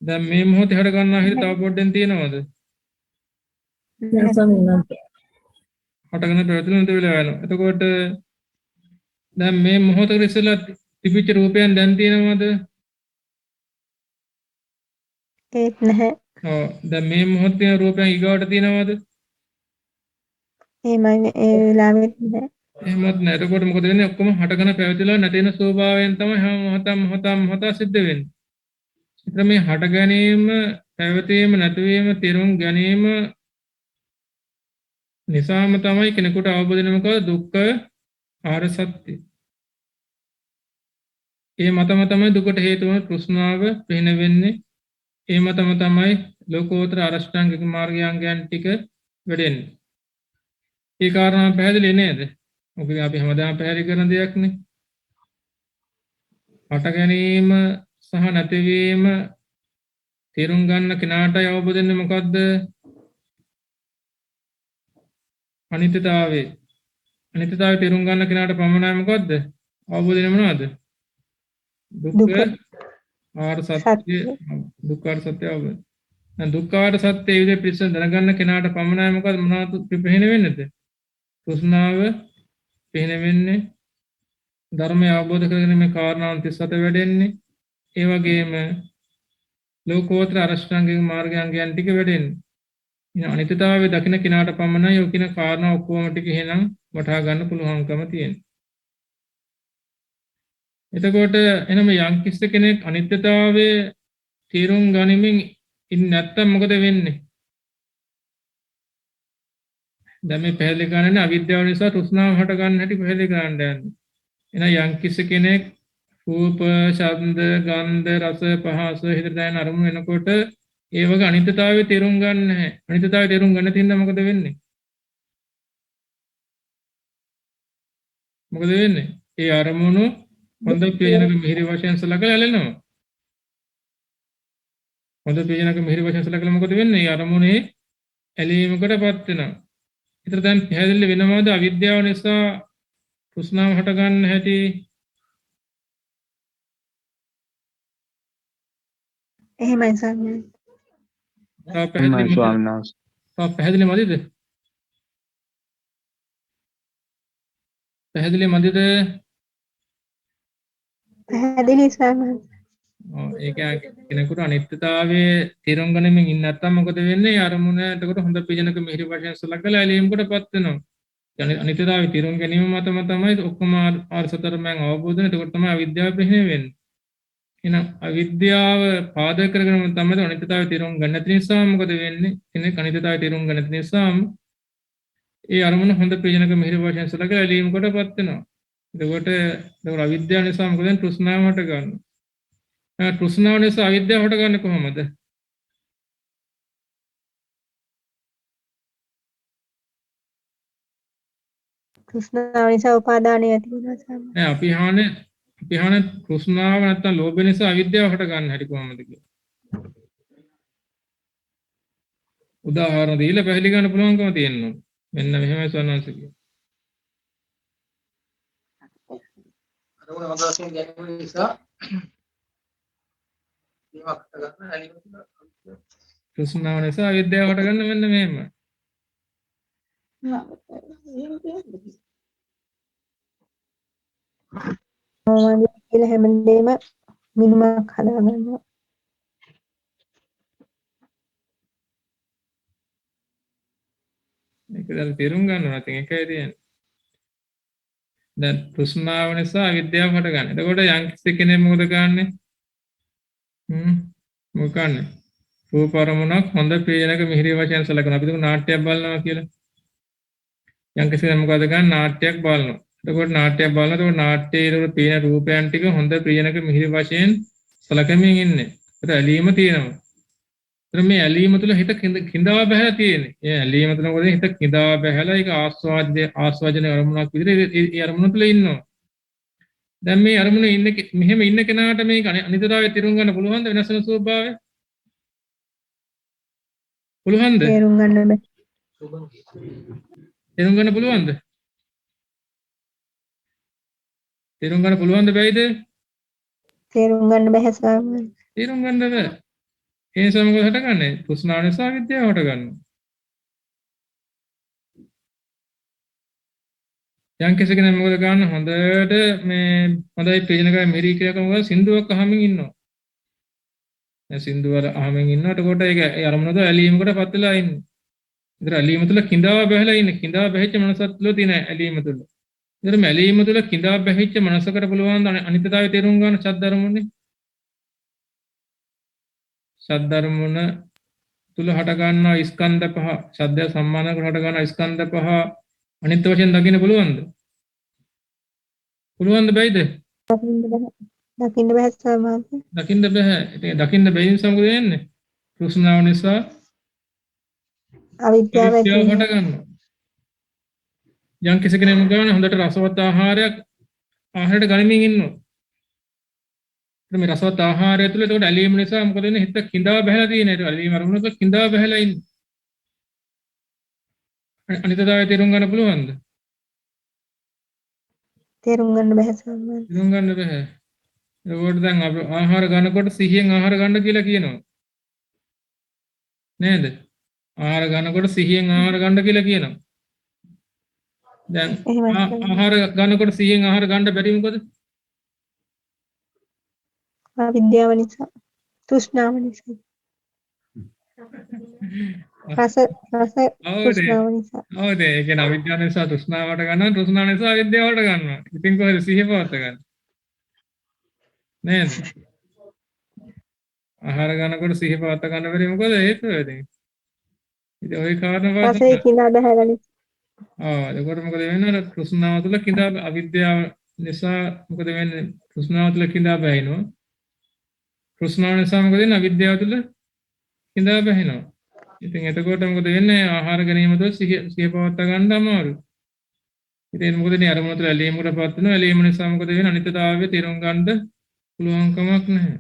දැන් මේ මොහොතේ හට ගන්නා හිත තව පොඩ්ඩෙන් තියෙනවද? නෑ ස්වාමීන් වහන්සේ. හටගෙන පැවතුන උද වෙලා යනවා. එතකොට දැන් මේ මොහොතේ ඉස්සෙල්ලා තිබිච්ච රූපයන් දැන් තියෙනවද? ඒත් නැහැ. ඔව්. දැන් මේ මොහොතේ රූපයන් ඊගාවට තියෙනවද? එහෙමයි ඒ වෙලාවෙත් නැහැ. එහෙමත් නැහැ. එතකොට මොකද වෙන්නේ? ඔක්කොම හටගෙන පැවතිලා නැති වෙන ස්වභාවයෙන් තමයි හැම මොහොතක් සිද්ධ වෙන්නේ. ඒතර මේ හට ගැනීම, පැවතීම, නැතිවීම, තේරුම් ගැනීම නිසාම තමයි කෙනෙකුට අවබෝධ වෙන්නේ මොකද? දුක්ඛ ආර්ය සත්‍ය. ඒ මතම තමයි දුකට හේතු වන තෘෂ්ණාව පෙළ වෙන්නේ. ඒ මතම තමයි ලෝකෝත්තර අරෂ්ඨාංගික මාර්ගයන් ටික වැඩෙන්නේ. ඒ කාරණා පැහැදිලි නේද? මොකද අපි හැමදාම පැහැදිලි කරන දෙයක්නේ. හට ගැනීම සහ නැතිවීම තේරුම් ගන්න කෙනාටයි අවබෝධ වෙන්නේ මොකද්ද? අනිත්‍යතාවය. අනිත්‍යතාවය තේරුම් ගන්න කෙනාට පමණයි මොකද්ද? අවබෝධ වෙන්නේ මොනවද? දුක්ඛ ආර්ය සත්‍ය. දුක්ඛ ආර්ය සත්‍ය අවබෝධ. දැන් දුක්ඛ ආර්ය සත්‍ය ඒ විදිහට පිළිසඳ දැනගන්න කෙනාට පමණයි මොකද්ද මොනවද පිළිපෙහෙන වෙන්නේද? තෘෂ්ණාව පිළිහෙන වෙන්නේ. ධර්මය අවබෝධ කරගෙන මේ කාරණාවන් 37 වැඩෙන්නේ. ඒ වගේම ලෝකෝත්තර අරෂ්ඨාංගික මාර්ගයන් ටික වැඩෙන්නේ. ඉතින් අනිත්‍යතාවය දකින කෙනාට පමණයි ඔය කියන කාරණා ඔක්කොම ටික එහෙනම් වටහා ගන්න පුළුවන්කම තියෙන්නේ. එතකොට එනම යම් කිසි කෙනෙක් අනිත්‍යතාවය තීරුම් ගනිමින් ඉන්නේ නැත්තම් මොකද වෙන්නේ? දැන් මේ පැහැදිලි කරන්නේ අවිද්‍යාව නිසා තෘෂ්ණාව හට ගන්න හැටි පැහැදිලි කරන්න යන්නේ. එහෙනම් යම් කිසි කෙනෙක් රූප, ශබ්ද, ගන්ධ, රස, පහස හිතට දැනෙන අරමුණු එනකොට ඒ වගේ අනිත්‍යතාවය තේරුම් ගන්න නැහැ. අනිත්‍යතාවය තේරුම් ගන්න තින්ද මොකද වෙන්නේ? මොකද වෙන්නේ? ඒ අරමුණු හොඳ ප්‍රයෝජනක මිහිරි වශයෙන් සලකලා ඇලෙනවා. හොඳ ප්‍රයෝජනක මිහිරි වශයෙන් සලකලා මොකද වෙන්නේ? ඒ අරමුණේ ඇලීමකටපත් වෙනවා. ඒතර දැන් පැහැදිලි වෙනවද අවිද්‍යාව නිසා තෘෂ්ණාව හට ගන්න හැටි? එහෙමයි ස්වාමීන් වහන්සේ. එහෙමයි ස්වාමීන් වහන්සේ. පැහැදිලි මදිද? පැහැදිලි මදිද? පැහැදිලි ස්වාමීන් වහන්සේ. ඒක කෙනෙකුට අනිත්‍යතාවයේ තේරුම් ගනිමින් ඉන්න නැත්නම් මොකද වෙන්නේ? අරමුණ එතකොට හොඳ ප්‍රයෝජනක මිහිරි වශයෙන් සලකලා ඇලීමකටපත් වෙනවා. අනිත්‍යතාවයේ තේරුම් ගැනීම මතම තමයි ඔක්කොම ආර්සතරමයන් අවබෝධ වෙන. එතකොට තමයි අවිද්‍යාව ප්‍රහීන වෙන්නේ. එහෙනම් අවිද්‍යාව පාදක කරගෙන තමයි අනිත්‍යතාවයේ තේරුම් ගන්න නැති නිසා මොකද වෙන්නේ? කෙනෙක් අනිත්‍යතාවයේ තේරුම් ගන්න නැති නිසා ඒ අරමුණ හොඳ ප්‍රයෝජනක මිහිරි වශයෙන් සලකලා ඇලීමකටපත් වෙනවා. එතකොට අවිද්‍යාව නිසා මොකද වෙන්නේ? තෘෂ්ණාව හට ගන්නවා. තෘෂ්ණාව නිසා අවිද්‍යාව හටගන්නේ කොහොමද? තෘෂ්ණාව නිසා උපාදානය ඇති වෙනවා ස්වාමීන් වහන්සේ. නෑ අපි හානේ තෘෂ්ණාව නැත්තම් ලෝභය නිසා අවිද්‍යාව හටගන්න හැටි කොහොමද කියලා. උදාහරණ දීලා පැහැදිලි කරන්න පුළුවන්කම තියෙනවා. මෙන්න මෙහෙමයි සවනංශ කියන්නේ. අරමුණ හොඳ වශයෙන් ගැනීම නිසා මේවා හට ගන්න ඇලීම. තෘෂ්ණාව නිසා අවිද්‍යාව හටගන්න මෙන්න මෙහෙම. මොනවද කියලා හැමදේම මිනිමක් හදාගන්නවා. මේක දැන් තේරුම් ගන්න ඕන. ඉතින් එකයි තියෙන්නේ. දැන් තෘෂ්ණාව නිසා අවිද්‍යාව හටගන්න. එතකොට යම් කිසි කෙනෙක් මොකද කරන්නේ? මොකද කරන්නේ? රූප අරමුණක් හොඳ ප්‍රයෝජනක මිහිරි වශයෙන් සලකනවා. අපි දුක නාට්‍යයක් බලනවා කියලා. යම් කිසි කෙනෙක් මොකද කරන්නේ? නාට්‍යයක් බලනවා. එතකොට නාට්‍යයක් බලනකොට නාට්‍යයේ තියෙන රූපයන් ටික හොඳ ප්‍රයෝජනක මිහිරි වශයෙන් සලකමින් ඉන්නේ. ඒත් ඇලීම තියෙනවා. ඒත් මේ ඇලීම තුළ හිත කිඳා බහැලා තියෙන්නේ. ඒ ඇලීම තුළ මොකද හිත කිඳා බහැලා ඒක ආස්වාදන අරමුණක් විදිහට ඒ අරමුණ තුළ ඉන්නවා. දැන් මේ අරමුණේ මෙහෙම ඉන්න කෙනාට මේක අනිත්‍යතාවය තේරුම් ගන්න පුළුවන්ද? වෙනස් වෙන ස්වභාවය පුළුවන්ද? තේරුම් ගන්න බෑ. තේරුම් ගන්න පුළුවන්ද? තේරුම් ගන්න පුළුවන්ද බැයිද? තේරුම් ගන්න බැහැ ස්වාමීන් වහන්සේ. තේරුම් ගන්න බෑ. ඒ නිසා මොකද හටගන්නේ? තෘෂ්ණාව නිසා අවිද්‍යාව හටගන්නවා. යම් කෙනෙක් මොකද ගන්න හොඳට මේ හොඳයි ප්‍රේජනකයි මෙරි කියලා මොකද සින්දුවක් අහමින් ඉන්නවා. දැන් සින්දුව අහමින් ඉන්නකොට කොට ඒක ඒ අරමුණද ඇලීමකට පත් වෙලා ඉන්නේ. ඉතින් ඇලීම තුළ කිඳාව බැහැලා ඉන්නේ. කිඳාව බැහැච්ච මනසත් තුළ තියෙන ඇලීම තුළ. ඉතින් මේ ඇලීම තුළ කිඳාව බැහැච්ච මනසකට පුළුවන් අනිත්‍යතාවය තේරුම් ගන්න සද්ධර්මුනේ. සද්ධර්මුණ තුළ හට ගන්නා ස්කන්ධ පහ, ශබ්දය සම්මාන කර හට ගන්නා ස්කන්ධ පහ අනිත්‍ය වශයෙන් දකින්න පුළුවන්ද? පුළුවන්ද බැයිද? දකින්න බැහැ ස්වාමීන් වහන්සේ. දකින්න බෑ. ඉතින් දකින්න බැරි නිසා මොකද වෙන්නේ? තෘෂ්ණාව නිසා අවිද්‍යාව ඇති අවිද්‍යාව වෙනවා. හට ගන්නවා. යම් කෙනෙක් ගන්න හොඳට රසවත් ආහාරයට ගනිමින් ඉන්නවා. මේ රසවත් ආහාරය තුළ ඒකට ඇලීම නිසා මොකද වෙන්නේ? හිත කිඳා බහැලා තියෙන. ඒක ඇලීම අරමුණක කිඳා බහැලා ඉන්නේ. අනිත්‍යතාවය තේරුම් ගන්න පුළුවන්ද? තේරුම් ගන්න බැහැ ස්වාමීන් වහන්සේ. තේරුම් ගන්න බෑ. ඒකට දැන් අපි ආහාර ගන්නකොට සිහියෙන් ආහාර ගන්න කියලා කියනවා. නේද? ආහාර ගන්නකොට සිහියෙන් ආහාර ගන්න කියලා කියනවා. දැන් එහෙමයි ස්වාමීන් ආහාර ගන්නකොට සිහියෙන් ආහාර ගන්න බැරි මොකද? අවිද්‍යාව නිසා. තෘෂ්ණාව නිසා. රස තෘෂ්ණාව නිසා. හවුද? ඒ කියන්නේ අවිද්‍යාව නිසා තෘෂ්ණාවට ගන්නවා, තෘෂ්ණාව නිසා අවිද්‍යාවට ගන්නවා. ඉතින් කොහෙද සිහිය පවත්ත ගන්න? නේද? ආහාර ගන්නකොට සිහිය පවත්ත ගන්න බැරි මොකද හේතුව ඉතින්? ඉතින් ওই කාරණා රසයේ කිනා බහැගනි. එතකොට මොකද වෙන්නේ? තෘෂ්ණාව තුළ කිඳා අවිද්‍යාව නිසා මොකද වෙන්නේ? තෘෂ්ණාව තුළ කිඳා බැහැිනවා. තෘෂ්ණාව නිසා මොකද වෙන්නේ? අවිද්‍යාව තුළ කිඳා බැහැිනවා. ඉතින් එතකොට මොකද වෙන්නේ? ආහාර ගැනීම තුළ සිහිය පවත්වා ගන්න අමාරුයි. ඉතින් මොකද මේ අරමුණ තුළ ඇලීමකට පත් වෙනවා. ඇලීම නිසා මොකද වෙන්නේ? අනිත්‍යතාවය තේරුම් ගන්න පුළුවන්කමක් නැහැ.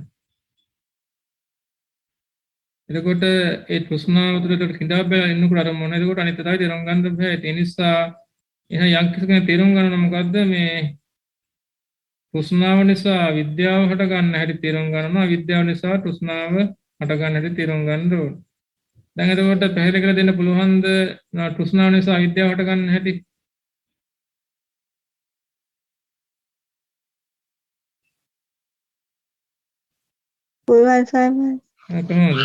එතකොට ඒ තෘෂ්ණාව තුළ කිඳා බැහැලා ඉන්නකොට අරමුණ එතකොට අනිත්‍යතාවය තේරුම් ගන්න බෑ. ඒ නිසා එහෙනම් යම් කෙනෙක් තේරුම් ගන්න මොකද්ද මේ තෘෂ්ණාව නිසා විද්‍යාව හට ගන්න හැටි තේරුම් ගන්නවා. විද්‍යාව නිසා තෘෂ්ණාව හට ගන්න හැටි තේරුම් ගන්න ඕන. දැන් එතකොට පැහැදිලි කරලා දෙන්න පුළුවන්ද තෘෂ්ණාව නිසා විද්‍යාව හට ගන්න හැටි? පුළුවන් ස්වාමීන් කොහොමද?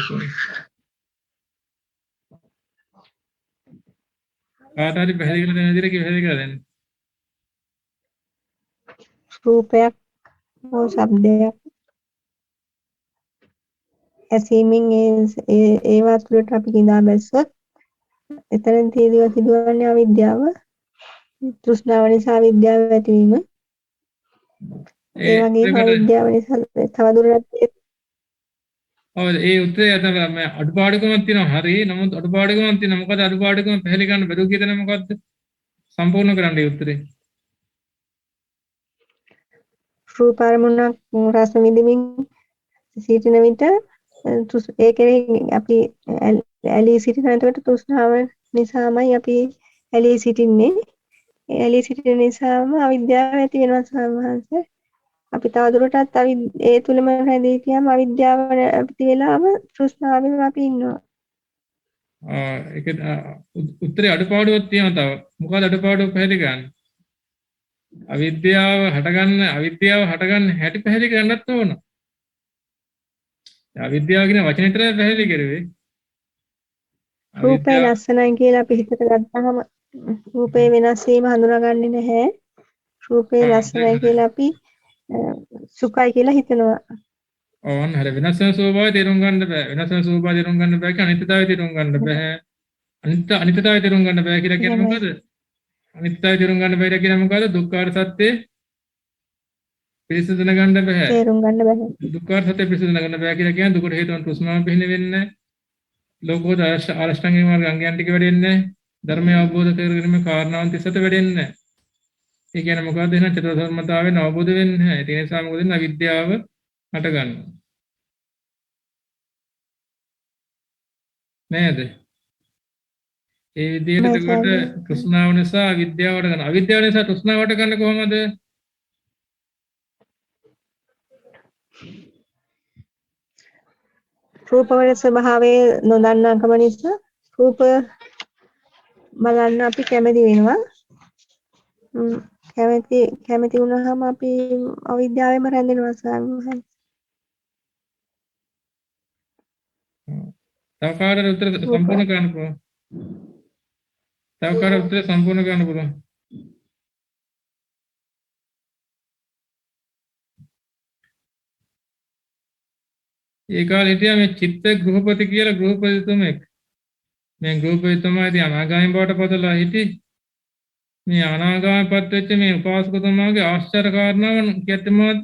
කාට හරි පැහැදිලි කරලා දෙන්න විදිහට පැහැදිලි කරලා දෙන්න. රූපයක් හෝ ශබ්දයක් ඇසීමෙන් ඒවා තුළට අපි කිඳා බැස්සොත් එතන සිදුවන්නේ අවිද්‍යාව. තෘෂ්ණාව නිසා අවිද්‍යාව ඇතිවීම. ඒ වගේම අවිද්‍යාව නිසා තවදුරටත් ඒ උත්තරය තමයි අඩුපාඩුකමක් තියෙනවා. හරි. නමුත් අඩුපාඩුකමක් තියෙනවා. මොකද අඩුපාඩුකම පැහැදිලි කරන්න බැරුව කියතන මොකද්ද? සම්පූර්ණ කරන්න ඒ උත්තරේ. රූප අරමුණක් රස විඳින්මින් සිටින විට ඒ කෙරෙහි අපි ඇලී සිටින එතකොට තෘෂ්ණාව නිසාමයි අපි ඇලී සිටින්නේ. ඇලී සිටින නිසාම අවිද්‍යාව ඇති වෙනවා සමහරවිට. අපි තවදුරටත් ඒ තුලම රැඳී ගියාම අවිද්‍යාව ඇති වෙලාම තෘෂ්ණාවෙන් අපි ඉන්නවා. ඒක උත්තරේ අඩුපාඩුවක් තියෙනවා තව. මොකද අඩුපාඩුව පැහැදිලි කරන්න? අවිද්‍යාව හටගන්න හැටි පැහැදිලි කරන්නත් ඕන. අවිද්‍යාව කියන වචනේට පැහැදිලි කරුවේ. රූපේ ලස්සනයි කියලා අපි හිතට ගත්තාම රූපේ වෙනස් වීම හඳුනාගන්නේ නැහැ. රූපේ ලස්සනයි කියලා අපි සුඛයි කියලා හිතනවා. ඕන් හරි වෙනස් වෙන ස්වභාවය තේරුම් ගන්න බෑ. වෙනස් වෙන ස්වභාවය තේරුම් ගන්න බෑ කියන්නේ අනිත්‍යතාවය තේරුම් ගන්න බෑ. අනිත්‍යතාවය තේරුම් ගන්න බෑ කියලා කියන්නේ මොකද? අනිත්‍යතාවය තේරුම් ගන්න බෑ කියලා මොකද? දුක්ඛාර සත්‍ය පිරිසිදු දැනගන්න බෑ. තේරුම් ගන්න බෑ. දුක්ඛාර සත්‍ය පිරිසිදු දැනගන්න බෑ කියලා කියන්නේ දුකට හේතුව තෘෂ්ණාව පිහින වෙන්නේ. ලෝකෝද අරෂ්ඨාංගික මාර්ග අංගයන් ටික වැඩෙන්නේ. ධර්මය අවබෝධ කරගැනීමේ කාරණාවන් 37 වැඩෙන්නේ. ඒ කියන්නේ මොකද්ද? එහෙනම් චතුරාර්ය ධර්මතාවයෙන් අවබෝධ වෙන්නේ නැහැ. ඒ නිසා මොකද වෙන්නේ? අවිද්‍යාව හට ගන්නවා. නේද? ඒ විදිහට එතකොට තෘෂ්ණාව නිසා අවිද්‍යාව හට ගන්නවා. අවිද්‍යාව නිසා තෘෂ්ණාව හට ගන්න කොහොමද? රූපවල ස්වභාවය නොදන්නාකම නිසා රූප බලන්න අපි කැමති වෙනවා. කැමති වුණාම අපි අවිද්‍යාවෙම රැඳෙනවා ස්වාමීන් වහන්සේ. තව කාටද උත්තර සම්පූර්ණ කරන්න පුළුවන්? තව කාටද උත්තර සම්පූර්ණ කරන්න පුළුවන්? ඒ කාලේ හිටියා මේ චිත්ත ගෘහපති කියලා ගෘහපතිතුමෙක්. මේ ගෘහපතිතුමා ඉතින් අනාගාමී බවට පතලා හිටි. මේ අනාගාමීපත් වෙච්ච මේ උපාසකතුමාගේ ආශ්චර්ය කාරණාවන් කියත් මොකද?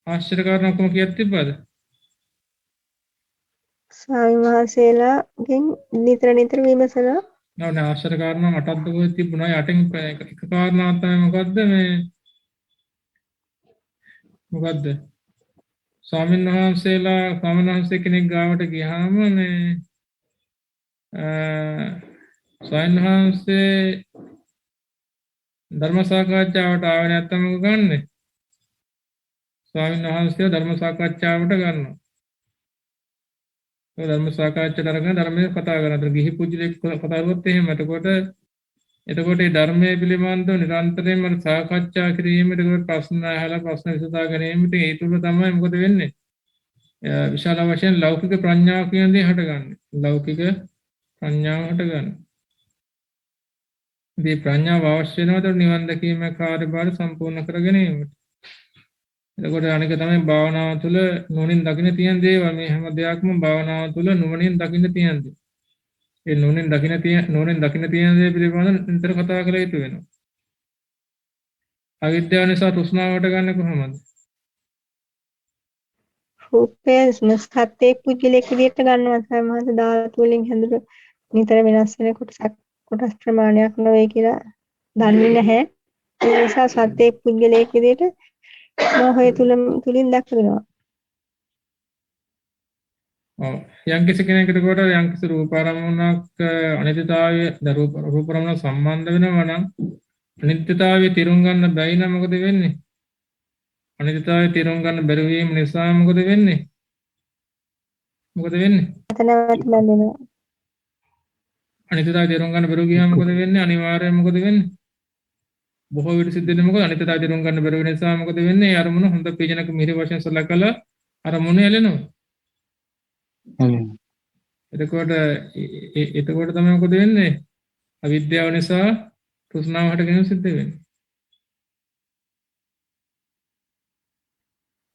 ආශ්චර්ය කාරණා කොහොම කියත් තිබ්බද? ස්වාමීන් වහන්සේලාගෙන් නිතර විමසනවා. නෑ ආශ්චර්ය කාරණා මටත් දුක තිබුණා. යටින් එක කාරණාවක් තමයි මොකද්ද මේ මොකද්ද? ස්වාමීන් වහන්සේ කෙනෙක් ගාවට ගියාම මේ ස්වාමීන් වහන්සේ ධර්ම සාකච්ඡාවට ආවේ නැත්නම් මොකද ගන්නෙ? ස්වාමීන් වහන්සේ ධර්ම සාකච්ඡාවට ගන්නවා. ඒ ධර්ම සාකච්ඡාවට අරගෙන ධර්මයේ කතා කරනවා. ගිහි පුජ්‍යලෙක් කතා කරුවොත් එහෙම එතකොට ඒ ධර්මයේ පිළිබඳව නිරන්තරයෙන්ම සාකච්ඡා කිරීම, ඒකට ප්‍රශ්න අහලා ප්‍රශ්න විසඳා ගැනීමට ඒ තුල තමයි මොකද වෙන්නේ? විශාල වශයෙන් ලෞකික ප්‍රඥාව කියන දේ හටගන්නේ. ලෞකික ප්‍රඥාව හටගන්නේ. මේ ප්‍රඥාව අවශ්‍ය වෙනවද නිවන් දැකීමේ කාර්යභාර සම්පූර්ණ කර ගැනීමට. එතකොට අනික තමයි භාවනාව තුළ නුවණින් දකින්න තියෙන දේවල්. මේ හැම දෙයක්ම භාවනාව තුළ නුවණින් දකින්න තියෙන දේ. ඒ නුවණින් දකින්න තියෙන දේ පිළිබඳව නිතර කතා කළ යුතු වෙනවා. අවිද්‍යාව නිසා තෘෂ්ණාවට ගන්න කොහොමද? රූපය සත්‍යයේ පුද්ගලික විදිහට ගන්නවා සමහර ධාතු වලින් හැදුණු නිතර වෙනස් වෙන කොටස් ප්‍රමාණයක් නොවේ කියලා දන්නේ නැහැ. ඒ නිසා සත්‍යයේ පුද්ගලික විදිහට මොහේ තුලින් දක්වනවා. යම්කිසි කෙනෙකුට කොට යම්කිසි රූපාරම්මණක් අනිත්‍යතාවය රූපාරම්මණ සම්බන්ධ වෙනවා නම් අනිත්‍යතාවය තේරුම් ගන්න බැරි නම් මොකද වෙන්නේ? අනිත්‍යතාවය තේරුම් ගන්න බැරි වීම නිසා මොකද වෙන්නේ? නැවත බැඳෙනවා. අනිත්‍යතාවය තේරුම් ගන්න බැරුව ගියාම මොකද වෙන්නේ? අනිවාර්යයෙන්ම මොකද වෙන්නේ? බොහෝ විට සිද්ධ වෙන්නේ මොකද? අනිත්‍යතාවය තේරුම් ගන්න බැරුව නිසා මොකද වෙන්නේ? ඒ අරමුණ හොඳ ප්‍රයෝජනක මිහිරි වශයෙන් සලකලා අරමුණ ඇලෙනවා. එතකොට තමයි මොකද වෙන්නේ? අවිද්‍යාව නිසා තෘෂ්ණාව හටගෙන සිද්ධ වෙන්නේ.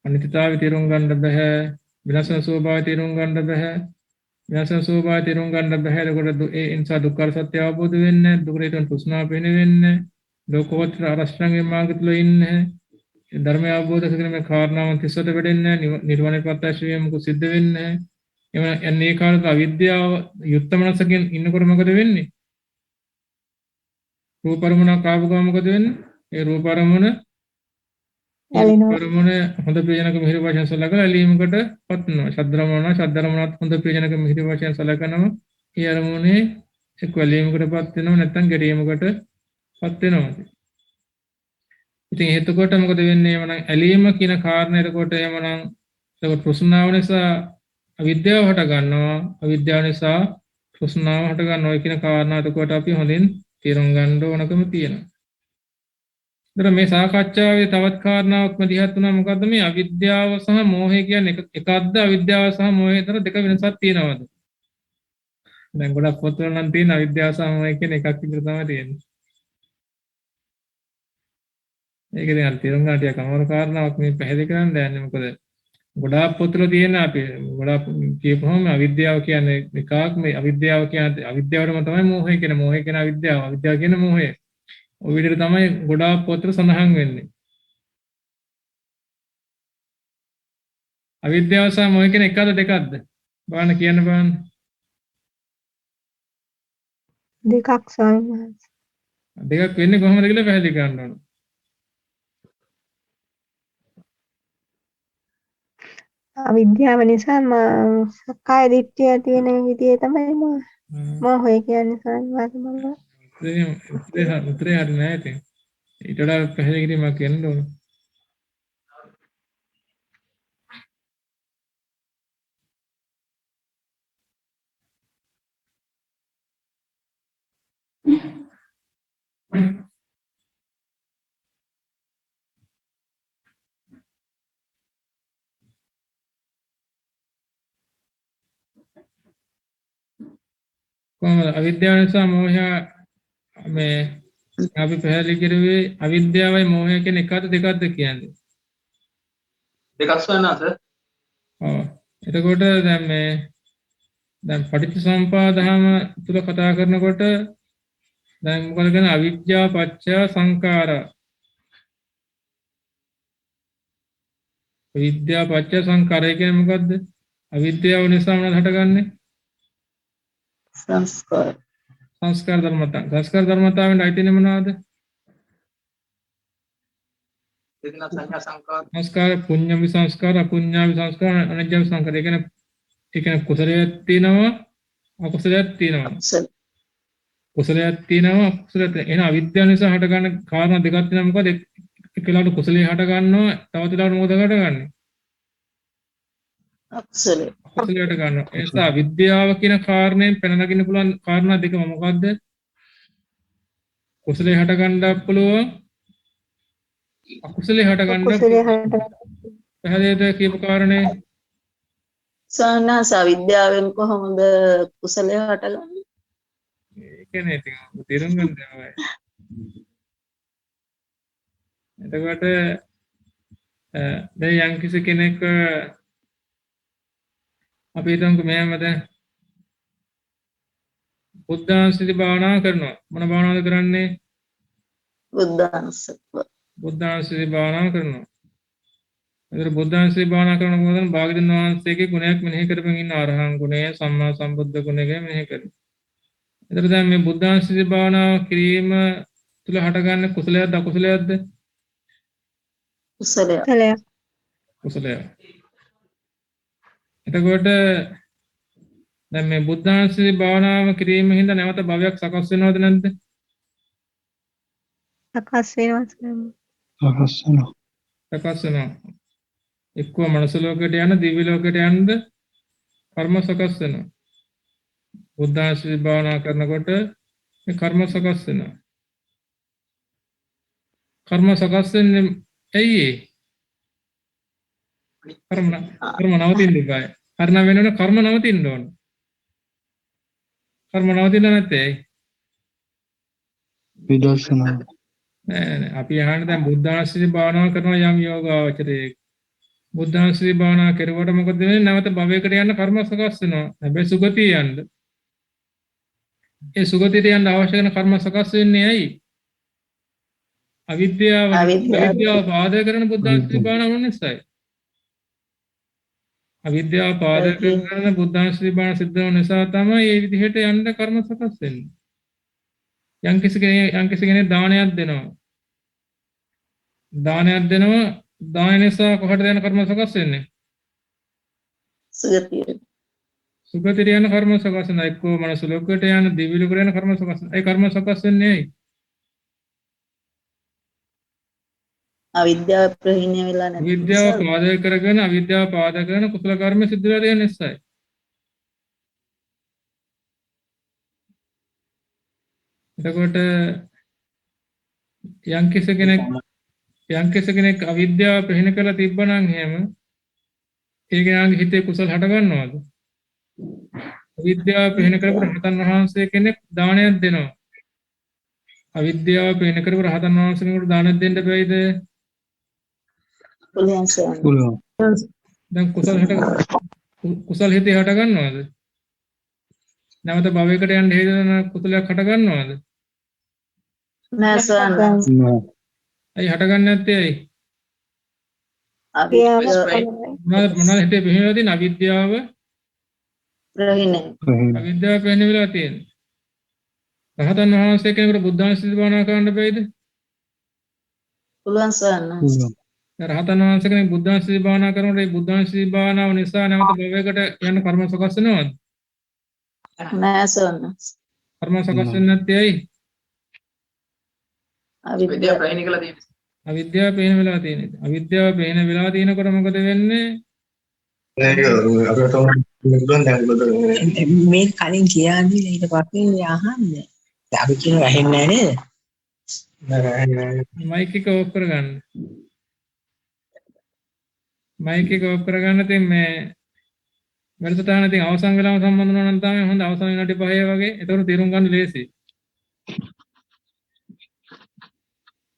අනිත්‍යතාවය තේරුම් ගන්න බෑ. විනාශන ස්වභාවය තේරුම් ගන්න බෑ. විනාශන ස්වභාවය තේරුම් ගන්න බෑ. එතකොට ඒ නිසා දුක්ඛ සත්‍ය අවබෝධ වෙන්නේ. දුකට හේතුන් තෘෂ්ණාව වෙන්නේ. ලෝකෝත්තර අරහංගේ මාර්ගය තුල ඉන්නේ. ධර්මය අවබෝධ කරගෙන මේ කාරණාවන් 30ට වෙඩෙන්නේ. නිර්වාණය ප්‍රත්‍යක්ෂ වීම මොකද සිද්ධ වෙන්නේ. එන්නේ කාලේ අවිද්‍යාව යුක්ත මනසකින් ඉන්නකොට මොකද වෙන්නේ? රූපරමුණක් ආපු ගමන් මොකද වෙන්නේ? ඒ රූපරමුණ හොඳ ප්‍රයෝජනක මිහිරි වශයෙන් සලකලා ඇලීමකට පත් වෙනවා. ශබ්දරමුණත් හොඳ ප්‍රයෝජනක මිහිරි වශයෙන් සලකනවා. ඒ අරමුණේ එක් ඇලීමකට පත් වෙනවා නැත්නම් ගැටීමකට පත් වෙනවා. ඉතින් එතකොට මොකද වෙන්නේ? එවනම් ඇලීම කියන කාරණේ එතකොට එවනම් ඒක තෘෂ්ණාව නිසා අවිද්‍යාව හට ගන්නවා. අවිද්‍යාව නිසා තෘෂ්ණාව හට ගන්නවා කියන කාරණා එතකොට අපි හොඳින් තේරුම් ගන්න ඕනකම තියෙනවා. ඒතර මේ සාකච්ඡාවේ තවත් කාරණාවක් මැදිහත් වුණා. මොකද්ද මේ අවිද්‍යාව සහ මෝහය කියන්නේ එකක්ද? අවිද්‍යාව සහ මෝහය අතර දෙක වෙනසක් තියෙනවද? දැන් ගොඩක් පොත්වල නම් තියෙන අවිද්‍යාව සහ මෝහය කියන එකක් විතර තමයි තියෙන්නේ. ඒක දැන් තේරුම් ගන්න ටිකක් අමාරු කාරණාවක් මේ පැහැදිලි කරන්න දැනන්නේ. මොකද ගොඩාක් පොත්වල තියෙන අපි ගොඩාක් කියපුවම අවිද්‍යාව කියන්නේ එකක්. මේ අවිද්‍යාව කියන්නේ අවිද්‍යාවටම තමයි මෝහය කියන්නේ. මෝහය කියන්නේ අවිද්‍යාව. අවිද්‍යාව කියන්නේ මෝහය. ඔය විදිහට තමයි ගොඩාක් පොත්වල සඳහන් වෙන්නේ. අවිද්‍යාව සහ මෝහය කියන එකද දෙකක්ද? බලන්න කියන්න බලන්න. දෙකක් ස්වාමීන් වහන්සේ. දෙකක් වෙන්නේ කොහොමද කියලා පැහැදිලි කරන්න ඕන. අවිද්‍යාව නිසා සක්කාය දිට්ඨිය ඇති වෙන විදිය තමයි මෝහය කියන්නේ ස්වාමීන් වහන්සේ. උත්තරේ හරි නෑ ඉතින්. ඊට වඩා පැහැදිලි කිරීමක් කියන්න ඕන. කොහොමද අවිද්‍යාව නිසා මෝහය මේ අපි පැහැදිලි කරුවේ අවිද්‍යාවයි මෝහය කියන එකද දෙකක්ද කියන්නේ. දෙකක් ස්වාමීනාස. ඔව්. එතකොට දැන් පටිච්චසමුප්පාදහම තුල කතා කරනකොට දැන් මොකද කියන්නේ අවිද්‍යාව පත්‍ය සංඛාරා. විද්‍යාව පත්‍ය සංඛාරය කියන්නේ මොකද්ද? අවිද්‍යාව නිසා මොනවද හටගන්නේ? සංස්කාර. සංස්කාර ධර්මතා. සංස්කාර ධර්මතාවෙන් අයිතිනේ මොනවද? දෙකන සංඥා සංකාර. සංස්කාර පුඤ්ඤ විසංස්කාර අපුඤ්ඤ විසංස්කාර අනජ්ජ විසංස්කාර. ඒ කියන්නේ කුසලයක් තියෙනවා අකුසලයක් තියෙනවා. කුසලයක් තියෙනවා අකුසලයක් තියෙනවා. එහෙනම් අවිද්‍යාව නිසා හටගන්න කාරණා දෙකක් තියෙනවා. මොකද එකලාට කුසලයේ හට ගන්නවා තවත් වෙලාවට මොකද හටගන්නේ? අකුසලයේ. කුසලයට ගන්නවා. ඒ නිසා විද්‍යාව කියන කාරණයෙන් පැන නගින්න පුළුවන් කාරණා දෙකම මොකද්ද? කුසලයේ හට ගන්නත් පුළුවන් අකුසලයේ හට ගන්නත් පැහැදිලිද කියපු කාරණේ? සානාස අවිද්‍යාවෙන් කොහොමද කුසලය හටගන්නේ? ඒකනේ ඉතින් තේරුම් ගන්න ඕනේ. එතකොට දැන් යම් කිසි කෙනෙක් අපි හිතමුකෝ මෙහෙම දැන් බුද්ධානුස්සති භාවනා කරනවා. මොන භාවනාවද කරන්නේ? බුද්ධානුස්සති භාවනා කරනවා. ඒතර බුද්ධානුස්සති භාවනා කරනකොට භාග්‍යවතුන් වහන්සේගේ ගුණයක් මෙනෙහි කරමින් ඉන්න අරහං ගුණය, සම්මා සම්බුද්ධ ගුණය මෙනෙහි කරනවා. ඒතර දැන් මේ බුද්ධානුස්සති භාවනා කිරීම තුල හටගන්න කුසලයක්ද අකුසලයක්ද? කුසලයක්. එතකොට දැන් මේ බුද්ධානුස්සති භාවනාව කිරීම හින්දා නැවත භවයක් සකස් වෙනවද නැද්ද? සකස් වෙනවා. සකස් වෙනවා. එක්කෝ මනස ලෝකයට යන දිව්‍ය ලෝකයට යනද කර්ම සකස් වෙනවා. බුද්ධානුස්සති භාවනා කරනකොට මේ කර්ම සකස් වෙනවා. කර්ම සකස් වෙන්නේ ඇයි ඒ? කර්ම නවතින්න ඉබයි. කර්ම වෙනවනේ කර්ම නවතින්න ඕන. කර්ම නවතින්න නැත්තේ ඇයි? විදර්ශනා. නෑ අපි අහන්නේ දැන් බුද්ධානුස්සති භාවනාව කරන යම් යෝගාවචරයේ බුද්ධානුස්සති භාවනා කරුවට මොකද වෙන්නේ? නැවත භවයකට යන්න කර්ම සකස් වෙනවා. හැබැයි සුගතිය යන්න. ඒ සුගතියට යන්න අවශ්‍ය කරන කර්ම සකස් වෙන්නේ ඇයි? අවිද්‍යාව පාදක කරන බුද්ධානුස්සති භාවනාව නිසායි. අවිද්‍යාව පාදක කරන බුද්ධානුස්සති භාවනාව සිද්ධ වෙන නිසා තමයි මේ විදිහට යන්න කර්ම සකස් වෙන්නේ. යම් කිසි කෙනෙක් දානයක් දෙනවා. දාන නිසා කොහටද යන කර්ම සකස් වෙන්නේ? සුගතියට යන කර්ම සකස් වෙනවා. එක්කෝ මනස ලෝකයට යන දිව්‍ය ලෝකයට යන කර්ම සකස් වෙනවා. ඒ කර්ම සකස් වෙන්නේ ඇයි? අවිද්‍යාව ප්‍රහීණය වෙලා නැති. විද්‍යාව පාදක කරගෙන අවිද්‍යාව පාදක කරන කුසල කර්ම සිද්ධ වෙලා තියෙන නිසායි. එතකොට යම් කෙනෙක් අවිද්‍යාව ප්‍රහීණ කරලා තිබ්බනම් එහෙම ඒ කෙනාගේ හිතේ කුසල හට ගන්නවද? අවිද්‍යාව ප්‍රහීණ කරපු රහතන් වහන්සේ කෙනෙක් දානයක් දෙනවා. අවිද්‍යාව ප්‍රහීණ කරපු රහතන් වහන්සේ කෙනෙකුට දානයක් දෙන්න බැයිද? පුළුවන්. දැන් කුසල හිතේ හට ගන්නවද? නැවත භවයකට යන්න හේතුන කුසලයක් හට ගන්නවද? නෑ සර්. ඇයි හටගන්නේ නැත්තේ ඇයි? මොනවද හිතේ පිහිනලා තියෙන අවිද්‍යාව ප්‍රහීණය. අවිද්‍යාව ප්‍රහීණ වෙලා තියෙන්නේ. රහතන් වහන්සේ කෙනෙකුට බුද්ධානුස්සති භාවනා කරන්න බැයිද? පුළුවන් සර්. රහතන් වහන්සේ කෙනෙක් බුද්ධානුස්සති භාවනා කරනකොට ඒ බුද්ධානුස්සති භාවනාව නිසා නැවත භවයකට යන කර්ම සකස් වෙනවද? නෑ සර්. කර්ම සකස් වෙන්නේ නැත්තේ ඇයි? විද්‍යාව ප්‍රහීණ කළා තියෙන්නේ. අවිද්‍යාව ප්‍රහීණ වෙලා තියෙන්නේ. අවිද්‍යාව ප්‍රහීණ වෙලා තියෙනකොට මොකද වෙන්නේ? මේ කලින් කියන්නේ ඊට පස්සේ අහන්නේ. අපි කියන ඇහෙන්නේ නැහැ නේද? මයික් එක ඕෆ් කරගන්න. මයික් එක ඕෆ් කරගන්න. ඉතින් මේ වැඩසටහන ඉතින් අවසන් වෙලාව සම්බන්ධ වෙනවා නම් තමයි හොඳ අවසන් විනාඩි 5 වගේ. ඒතකොට තීරුම් ගන්න ලේසි.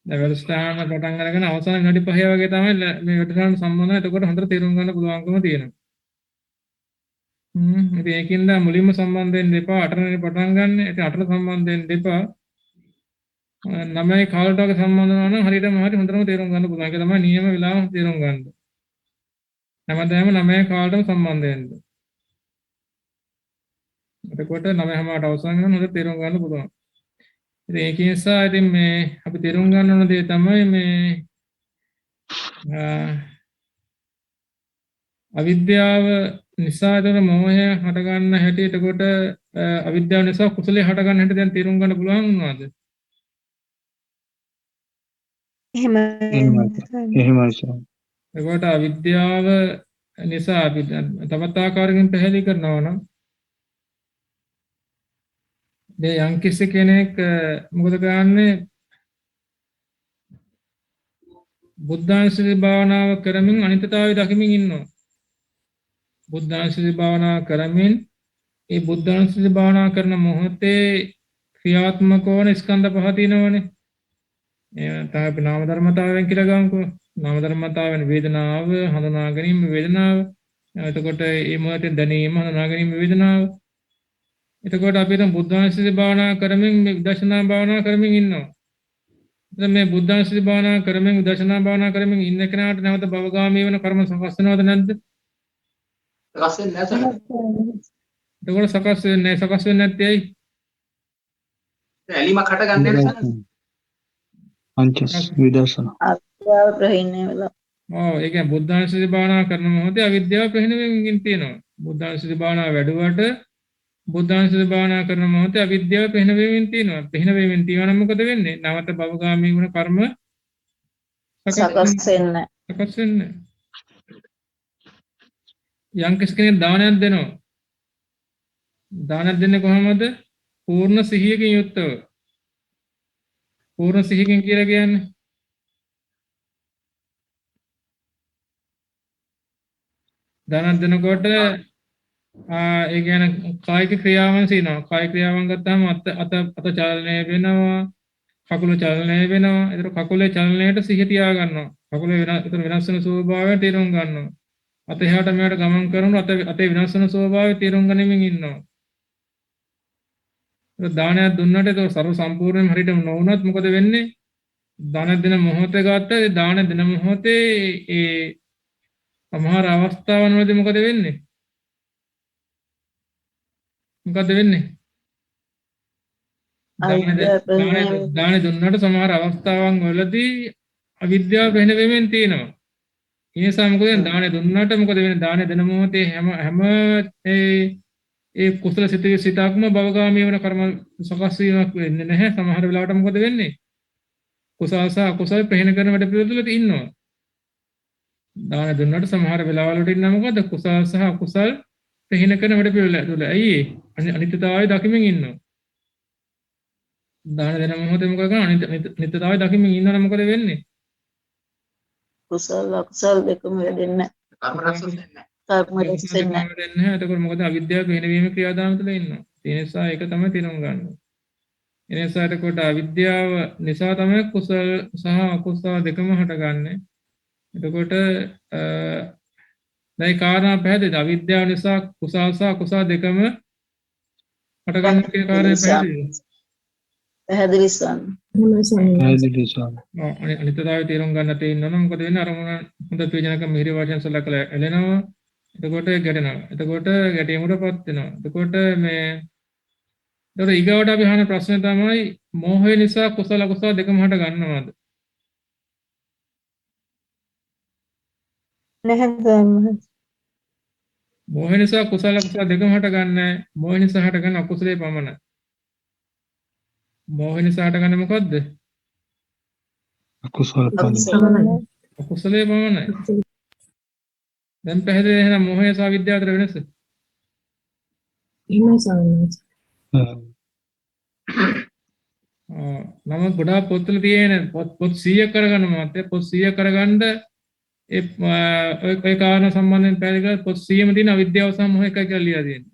දැන් වැඩසටහන පටන් අරගෙන අවසන් විනාඩි 5 වගේ තමයි මේ වැඩසටහන සම්බන්ධව. එතකොට හොඳට තීරුම් ගන්න පුළුවන්කම තියෙනවා. ඉතින් ඒකින්ද මුලින්ම සම්බන්ධ වෙන්න එපා. 8 පටන් ගන්න. ඉතින් 8 සම්බන්ධ වෙන්න එපා. 9 කාලට වගේ සම්බන්ධ වෙනවා නම් හරියටම හොඳටම තීරුම් ගන්න පුළුවන්. ඒක තමයි නියම වෙලාව තීරුම් ගන්න. හැමදාම 9 කාලටම සම්බන්ධ වෙන්න. එතකොට 9:00ට අවසන් වෙනවා හොඳට තීරුම් ගන්න පුළුවන්. ඉතින් ඒක නිසා ඉතින් මේ අපි තීරුම් ගන්න ඕන දේ තමයි මේ අවිද්‍යාව නිසා දර මොහය හට ගන්න හැටි. එතකොට අවිද්‍යාව නිසා කුසලයේ හට ගන්න හැටි දැන් තීරුම් ගන්න පුළුවන් වුණාද? එහෙමයි සර්. එතකොට අවිද්‍යාව නිසා අපි තවත් ආකාරයකින් පැහැදිලි කරනවා නම් මේ යම් කිසි කෙනෙක් මොකද කරන්නේ? බුද්ධානුස්සති භාවනාව කරමින් අනිත්‍යතාවය දකිමින් ඉන්නවා. බුද්ධානුස්සති භාවනාව කරමින් ඒ බුද්ධානුස්සති භාවනාව කරන මොහොතේ ක්‍රියාත්මක වන ස්කන්ධ පහ තියෙනවනේ. ඒ තමයි අපි නාම ධර්මතාවයෙන් කියලා ගමුකෝ. නාම ධර්මතාවෙන් වේදනාව හඳුනා ගැනීම වේදනාව. එතකොට මේ මොහොතේ දැනීම හඳුනා ගැනීම වේදනාව. එතකොට අපි දැන් බුද්ධානුස්සති භාවනා කරමින් මේ විදර්ශනා භාවනා කරමින් ඉන්නවා. දැන් මේ බුද්ධානුස්සති භාවනා කරමින් විදර්ශනා භාවනා කරමින් ඉන්න කෙනාට නැවත භවගාමී වෙන කර්ම සකස් වෙනවද නැද්ද? සකස් වෙන්නේ නැහැ සර්. එතකොට සකස් වෙන්නේ නැත්තේ ඇයි? ඇලිමක් හටගන්නේ නැහැ සර්. පංචස් විදර්ශනා. අවිද්‍යාව ප්‍රහීණය වෙලා. ඒ කියන්නේ බුද්ධානුස්සති භාවනා කරන මොහොතේ අවිද්‍යාව ප්‍රහීන වෙමින් තියෙනවා. බුද්ධානුස්සති භාවනා වැඩුවට බුද්ධානුස්සති භාවනා කරන මොහොතේ අවිද්‍යාව ප්‍රහීන වෙමින් තියෙනවා. ප්‍රහීන වෙමින් තියෙනවා නම් මොකද වෙන්නේ? නැවත භවගාමී වුණ කර්ම සකස් වෙන්නේ. සකස් වෙන්නේ. යම් කෙනෙක් දානයක් දෙනවා. දානයක් දෙන්නේ කොහොමද? පූර්ණ සිහියකින් යුක්තව. පූර්ණ සිහියකින් කියලා කියන්නේ දානයක් දෙනකොට ඒ කියන්නේ කායික ක්‍රියාවන් සිනවා. කායික ක්‍රියාවන් ගත්තාම අත චලනය වෙනවා, කකුල චලනය වෙනවා. ඒතර කකුලේ චලනයට සිහිය තියා ගන්නවා. කකුලේ වෙනස් වෙන ස්වභාවය තේරුම් ගන්නවා. අත එහාට මෙහාට ගමන් කරනකොට අතේ වෙනස් වෙන ස්වභාවය තේරුම් ගනිමින් ඉන්නවා. ඒක දානයක් දුන්නට ඒක සර්ව සම්පූර්ණයෙන්ම හරියටම නොවුනත් මොකද වෙන්නේ? දාන දෙන මොහොතේ ගත්ත ඒ දාන දෙන මොහොතේ ඒ සමහර අවස්ථාවන් වලදී මොකද වෙන්නේ? මොකද වෙන්නේ? දාන දුන්නට සමහර අවස්ථාවන් වලදී අවිද්‍යාව වෙන වෙමින් තියෙනවා. ඒ නිසා මොකද දාන දුන්නට මොකද වෙන්නේ? දාන දෙන මොහොතේ හැම ඒ කුසල සිතක්ම භවගාමී වෙන කර්ම සකස් වීමක් වෙන්නේ නැහැ. සමහර වෙලාවට මොකද වෙන්නේ? කුසල සහ අකුසල ප්‍රහීන කරන වැඩ පිළිවෙලක ඉන්නවා. දාන දුන්නට සමහර වෙලාවලට ඉන්න මොකද? කුසල සහ අකුසල ප්‍රහීන කරන වැඩ පිළිවෙල තුළ. ඇයි අනිත්‍යතාවය දකිමින් ඉන්නවා. දාන දෙන මොහොතේ මොකද කරන්නේ? අනිත්‍යතාවය දකිමින් ඉන්නවනම් මොකද වෙන්නේ? කුසල අකුසල දෙකම වැඩෙන්නේ. කර්ම රැස් වෙන්නේ නැහැ. කර්ම රැස් වෙන්නේ. එතකොට මොකද අවිද්‍යාව පිළිනවීම ක්‍රියාදාම තුළ ඉන්නවා. ඒ නිසා ඒක තමයි තේරුම් ගන්න. ඒ නිසා එතකොට අවිද්‍යාව නිසා තමයි කුසල සහ අකුසල දෙකම හටගන්නේ. එතකොට දැන් කාරණා පැහැදිලිද? අවිද්‍යාව නිසා කුසල සහ අකුසල දෙකම හටගන්න කියන කාරණේ පැහැදිලිද? පැහැදිලි සම්. පැහැදිලි සර්. අනිත්‍යතාවය තේරුම් ගන්න තියෙනවා මොකද වෙන්නේ? අරමුණ හොඳ ප්‍රයෝජනක මිහිරි වචන සලකලා එළෙනවා. එතකොට ගැටෙනවා. එතකොට ගැටීමකටපත් වෙනවා. එතකොට මේ ඒතර ඊගවට අපි අහන ප්‍රශ්නේ තමයි මෝහය නිසා කුසල අකුසල දෙකම හට ගන්නවද? නැහැ සර්. මෝහය නිසා කුසල අකුසල දෙකම හට ගන්නෑ. මෝහය නිසා හට ගන්න අකුසලයේ පමණයි. මෝහය නිසා හට ගන්න මොකද්ද? අකුසල ඵල. අකුසලයේ පමණයි. දැන් පැහැදිලි එහෙනම් මෝහය සහ විද්‍යාව අතර වෙනස? නම ගොඩාක් පොත්වල තියෙන පොත් 100ක් කරගන්න මතේ පොත් 100ක් කරගන්න ඒ කාරණා සම්බන්ධයෙන් පැහැදිලි කරලා පොත් 100ම තියෙන අවිද්‍යාව සහ මොහය එකයි කියලා ලියලා තියෙනවා.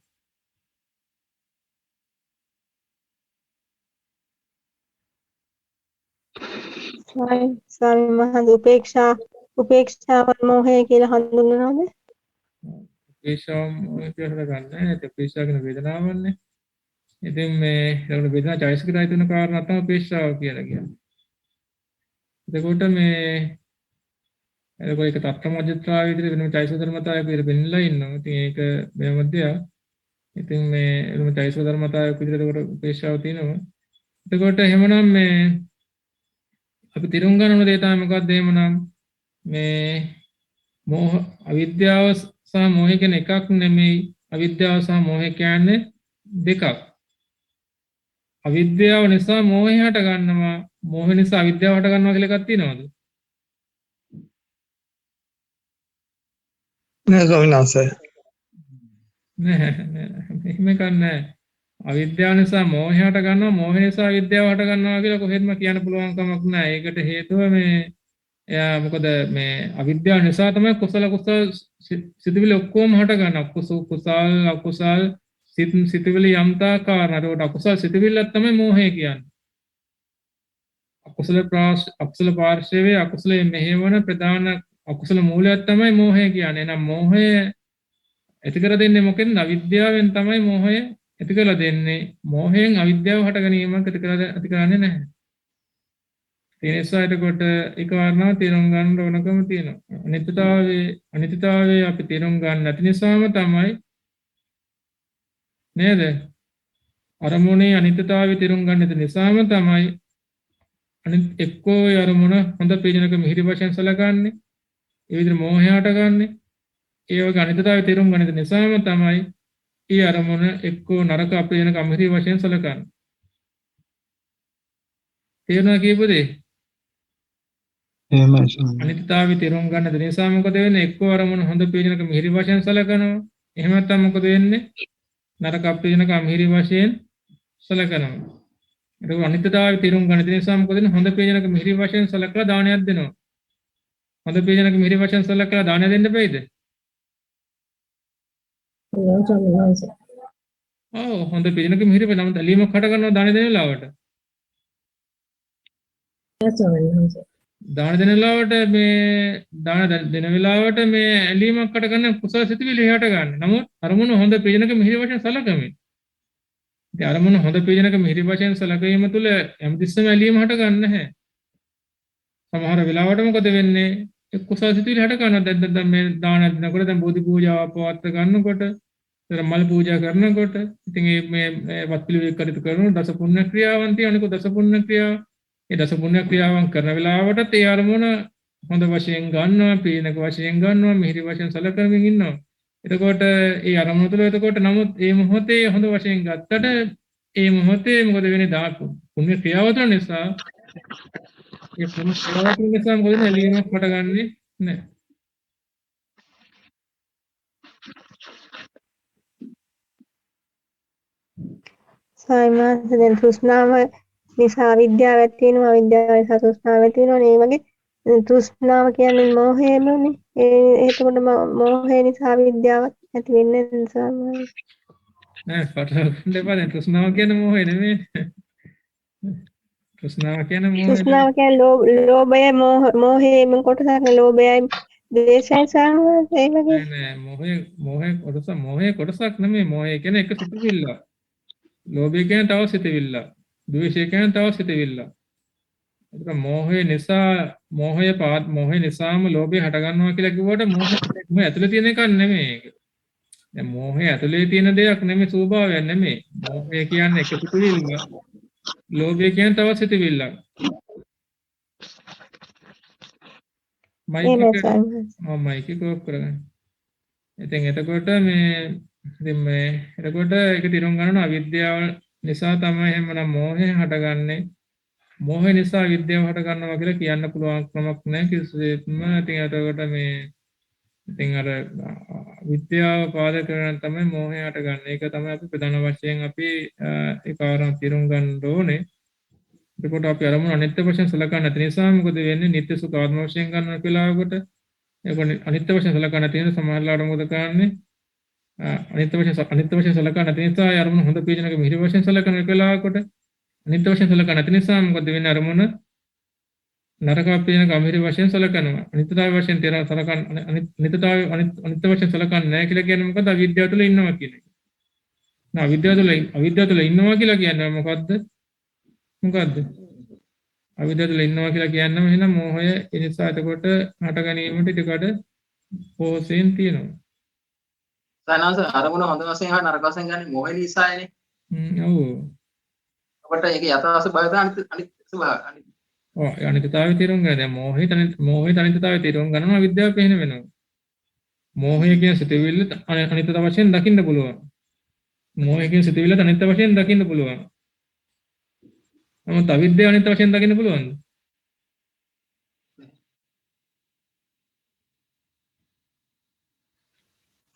ස්වාමීන් වහන්සේ උපේක්ෂාව මොහය කියලා හඳුන්වනවද? උපේක්ෂාව මොහය කියලා ගන්න. ඒක උපේක්ෂා කියන වේදනාවන්නේ. ඉතින් මේ ඒකට වේදනා චෛතසික ධාතු වෙන කාරණා තමයි උපේක්ෂාව කියලා කියන්නේ. එතකොට මේ ඒක තත්ත්වමජ්ජත්‍රා විදිහට වෙනම චෛතසික ධර්මතාවය විදිහට බෙන්නලා ඉන්නවා. ඉතින් ඒක මේ මැදය. ඉතින් මේ වෙනම චෛතසික ධර්මතාවය විදිහට ඒකට උපේක්ෂාව තියෙනවා. එතකොට එහෙමනම් මේ අපි තිරුම් ගන්න දේ තමයි මොකක්ද එහෙමනම් මේ මෝහ අවිද්‍යාව සහ මෝහය කියන එකක් නෙමෙයි. අවිද්‍යාව සහ මෝහය කියන්නේ දෙකක්. අවිද්‍යාව නිසා මෝහය හට ගන්නවා. මෝහය නිසා අවිද්‍යාව හට ගන්නවා කියලා එකක් තියෙනවද? නෑ ස්වාමීන් වහන්සේ. නෑ එහෙම කන්නේ. අවිද්‍යාව නිසා මෝහය හට ගන්නවා. මෝහය නිසා අවිද්‍යාව හට ගන්නවා කියලා කොහෙත්ම කියන්න පුළුවන් කමක් නෑ. ඒකට හේතුව මේ එයා මොකද මේ අවිද්‍යාව නිසා තමයි කුසල සිතුවිලි ඔක්කොම හට ගන්නවා. කුසල අකුසල සිතුවිලි යම්තා කාරණාවට අකුසල සිතුවිල්ලක් තමයි මෝහය කියන්නේ. අකුසල පාර්ශවයේ අකුසලයේ මෙහෙවන ප්‍රධාන අකුසල මූලයක් තමයි මෝහය කියන්නේ. එහෙනම් මෝහය ඇති කර දෙන්නේ මොකෙන්ද? අවිද්‍යාවෙන් තමයි මෝහය ඇති කරලා දෙන්නේ. මෝහයෙන් අවිද්‍යාව හට ගැනීමක් ඇති කරන්නේ නැහැ. ඒ නිසා එතකොට ඒ කාරණා තේරුම් ගන්න ඕනකම තියෙනවා. අනිත්‍යතාවයේ අපි තේරුම් ගන්න නැති නිසාම තමයි නේද? අරමුණේ අනිත්‍යතාවය තේරුම් ගන්න නැති නිසාම තමයි එක්කෝ අරමුණ හොඳ ප්‍රයෝජනක මිහිරි වශයෙන් සලකන්නේ. ඒ විදිහට මෝහයට ගන්නෙ. ඒ වගේ අනිත්‍යතාවය තේරුම් ගන්න නැති නිසාම තමයි ඒ අරමුණ එක්කෝ නරක අප්‍රයෝජනක මිහිරි වශයෙන් සලකන්නේ. තේරුණා කියපොදේ? එහෙමයි ස්වාමීන්. අනිත්‍යතාවය තේරුම් ගන්න නැති නිසා මොකද වෙන්නේ? එක්කෝ අරමුණ හොඳ ප්‍රයෝජනක මිහිරි වශයෙන් සලකනවා. එහෙම නැත්නම් මොකද වෙන්නේ? නරක අප්‍රයෝජනක මිහිරි වශයෙන් සලකනවා. ඒක අනිත්‍යතාවය තේරුම් ගන්න නැති නිසා මොකද වෙන්නේ? හොඳ ප්‍රයෝජනක මිහිරි වශයෙන් සලකලා දානයක් දෙනවා. හොඳ ප්‍රයෝජනක මිහිරි වශයෙන් සලකලා දානය දෙන්න බෑද? හොඳ ප්‍රයෝජනක මිහිරි වෙනම තැලීමක් හට ගන්නවා දානය දෙන වෙලාවට. දාන දෙන වෙලාවට මේ දාන දෙන වෙලාවට මේ ඇලීමක් හට ගන්න කුසල සිතුවිලි හට ගන්න. නමුත් අරමුණ හොඳ ප්‍රයෝජනක මිහිරි වශයෙන් සලකමින්. ඉතින් අරමුණ හොඳ ප්‍රයෝජනක මිහිරි වශයෙන් සලකීම තුළ හැමතිස්සෙම ඇලීම හට ගන්න නැහැ. සමහර වෙලාවට මොකද වෙන්නේ? කුසල සිතුවිලි හට ගන්නවා. දැන් මේ දාන දෙනකොට දැන් බෝධි පූජාව පවත්ව ගන්නකොට මල් පූජා කරනකොට ඉතින් මේ වත් පිළිවෙල කටයුතු කරන දස පුණ්‍ය ක්‍රියාවන් තියෙනකොට දස පුණ්‍ය ක්‍රියාව ඒ දස පුණ්‍ය ක්‍රියාවන් කරන වෙලාවට ඒ අරමුණ හොඳ වශයෙන් ගන්නවා, පීනක වශයෙන් ගන්නවා, මිහිරි වශයෙන් සලකමින් ඉන්නවා. එතකොට ඒ අරමුණ තුළ එතකොට නමුත් මේ මොහොතේ හොඳ වශයෙන් ගත්තට ඒ මොහොතේ මොකද වෙන්නේ? පුණ්‍ය ක්‍රියාව තුළ නිසා ඒ පුණ්‍ය ක්‍රියාව තුළ නිසා මොකද එළියමක් හටගන්නේ නැහැ. ස්වාමීන් දැන් තෘෂ්ණාව නිසා අවිද්‍යාව ඇති වෙනවා. අවිද්‍යාව නිසා තෘෂ්ණාව ඇති වෙනවා. ඒ වගේ තෘෂ්ණාව කියන්නේ මෝහයමනේ. එතකොට මෝහය නිසා අවිද්‍යාව ඇති වෙන්නේ නැහැ නෑ පටලවන්න එපා. දැන් තෘෂ්ණාව කියන්නේ මෝහය නෙමෙයි. තෘෂ්ණාව කියන්නේ මෝහය. තෘෂ්ණාව කියන්නේ ලෝභය මෝහයම කොටසක්. ලෝභයයි ද්වේෂයයි සාහවත් ඒ වගේ. නෑ මෝහය කොටසක් නෙමෙයි. මෝහය කියන්නේ එක සිතුවිල්ල. ලෝභය කියන්නේ තව සිතුවිල්ල. ද්වේෂය කියන්නේ තව සිතුවිල්ල. ඒක මෝහය නිසාම ලෝභය හට ගන්නවා කියලා කිව්වට මෝහය ඇතුලේ තියෙන එකක් නෙමෙයි ඒක. දැන් මෝහය ඇතුලේ තියෙන දෙයක් නෙමෙයි, ස්වභාවයක් නෙමෙයි. මෝහය කියන්නේ එක සිතුවිල්ල. ලෝභය කියන්නේ තව සිතුවිල්ල. මයික් එක ඔෆ් කරගන්න. ඉතින් එතකොට එතකොට ඒක තිරුම් ගන්න අවිද්‍යාව නිසා තමයි එහෙමනම් මෝහය හටගන්නේ. මෝහය නිසා විද්‍යාව හට ගන්නවා කියලා කියන්න පුළුවන් කමක් නැහැ කිසිසේත්ම. ඉතින් එතකොට ඉතින් අර විද්‍යාව පාදක කරගෙන තමයි මෝහය හටගන්නේ. ඒක තමයි අපි ප්‍රධාන වශයෙන් අපි ඒ කාරණා තේරුම් ගන්න ඕනේ. එතකොට අපි අරමුණ අනිත්‍ය වශයෙන් සලකන්නේ නැති නිසා මොකද වෙන්නේ? නිත්‍ය සුඛ ආත්ම වශයෙන් ගන්න වෙලාවකට ඒක අනිත්‍ය වශයෙන් සලකන්නේ නැති නිසා සමහරලාට මොකද කරන්නේ? අනිත්‍ය වශයෙන් සලකන්නේ නැති නිසා ඒ අරමුණ හොඳ පීඩනක මිහිරි වශයෙන් සලකන වෙලාවකට අනිත්‍ය වශයෙන් සලකන්නේ නැති නිසා මොකද වෙන්නේ? අරමුණ නරක පීඩනක මිහිරි වශයෙන් සලකනවා. අනිත්‍යතාවය වශයෙන් තේරෙන සලකන අනිත්‍යතාවය අනිත්‍ය වශයෙන් සලකන්නේ නැහැ කියලා කියන්නේ මොකද? අවිද්‍යාව තුළ ඉන්නවා කියන එක. අවිද්‍යාව තුළ ඉන්නවා කියලා කියන්නේ මොකද්ද? අවිද්‍යාව තුළ ඉන්නවා කියලා කියන්නම එහෙනම් මෝහය ඒ නිසා එතකොට හට ගැනීමට ටිකකට පෝසෙන් තියෙනවා. සයනස අරමුණ හොඳ වශයෙන් හා නරක වශයෙන් ගන්න මොහේ නිසානේ. ඔව්. අපිට ඒක යථා ස්වභාවය අනිත් ස්වභාවය. ඔව් අනිත්‍යතාවය තේරුම් ගන්න. දැන් මෝහය අනිත්‍යතාවය තේරුම් ගන්නවා අවිද්‍යාව පේන වෙනවා. මෝහය කියන සිතවිල්ල අනිත්‍ය වශයෙන් දකින්න පුළුවන්. මෝහය කියන සිතවිල්ල අනිත්‍ය වශයෙන් දකින්න පුළුවන්. නමුත් අවිද්‍යාව අනිත්‍ය වශයෙන් දකින්න පුළුවන්ද?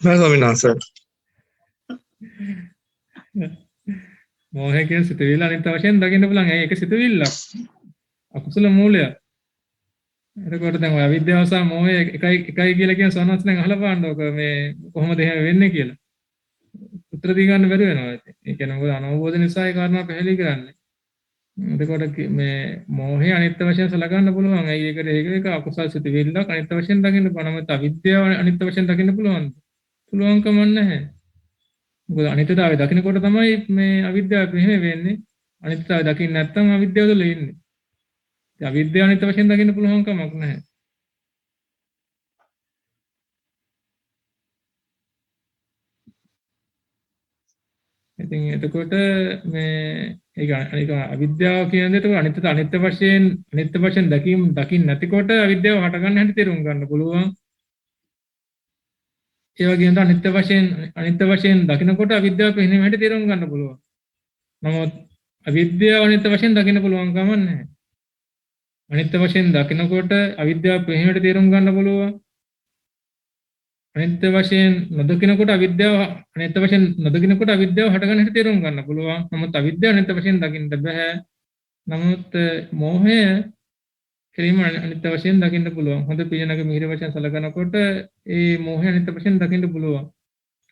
නෑ ස්වාමීන් වහන්සේ. මෝහය කියන සිතවිල්ල අනිත්‍ය වශයෙන් දකින්න පුළුවන්. ඒක සිතවිල්ලක්. අකුසල මූලයක්. එතකොට දැන් ඔය අවිද්‍යාව සහ මෝහය එකයි කියලා කියන සනස් දැන් අහලා බලන්න ඕක මේ කොහොමද එහෙම වෙන්නේ කියලා. උත්තර දී ගන්න බැරි වෙනවා. ඒ කියන්නේ මොකද අනවබෝධ නිසා ඒ කාරණා පැහැදිලි කරන්නේ. එතකොට මේ මෝහය අනිත්‍ය වශයෙන් සලකන්න පුළුවන්. ඒක අකුසල් සිතවිල්ලක් අනිත්‍ය වශයෙන් දකින්න පුළුවන්. නමුත් අවිද්‍යාව අනිත්‍ය වශයෙන් දකින්න පුළුවන්ද? පුළුවන්කම නැහැ. මොකද අනිත්‍යතාවය දකින්නකොට තමයි මේ අවිද්‍යාව මෙහෙම වෙන්නේ. අනිත්‍යතාවය දකින්න නැත්නම් අවිද්‍යාව තුළ ඉන්නේ. ඒ අවිද්‍යාව අනිත්‍ය වශයෙන් දකින්න පුළුවන් කමක් නැහැ. ඉතින් එතකොට මේ ඒක අවිද්‍යාව කියන දේ අනිත්‍ය වශයෙන් දකින්න නැතිකොට අවිද්‍යාව හටගන්න හැටි තේරුම් ගන්න පුළුවන්. ඒ වගේම අනිත්‍ය වශයෙන් දකින්නකොට අවිද්‍යාව පෙනෙන හැටි තේරුම් ගන්න පුළුවන්. නමුත් අවිද්‍යාව අනිත්‍ය වශයෙන් දකින්න පුළුවන් කම නැහැ. අනිත්‍ය වශයෙන් දකින්නකොට අවිද්‍යාව පෙනෙන හැටි තේරුම් ගන්න පුළුවන්. අනිත්‍ය වශයෙන් නොදකින්නකොට අවිද්‍යාව හටගන්න හැටි තේරුම් ගන්න පුළුවන්. නමුත් අවිද්‍යාව අනිත්‍ය වශයෙන් දකින්න බෑ. නමුත් මෝහය කෙලින්ම අනිත්‍ය වශයෙන් දකින්න පුළුවන්. හොඳ පියනක මිහිරි වශයෙන් සලකනකොට ඒ මෝහය අනිත්‍ය වශයෙන් දකින්න පුළුවන්.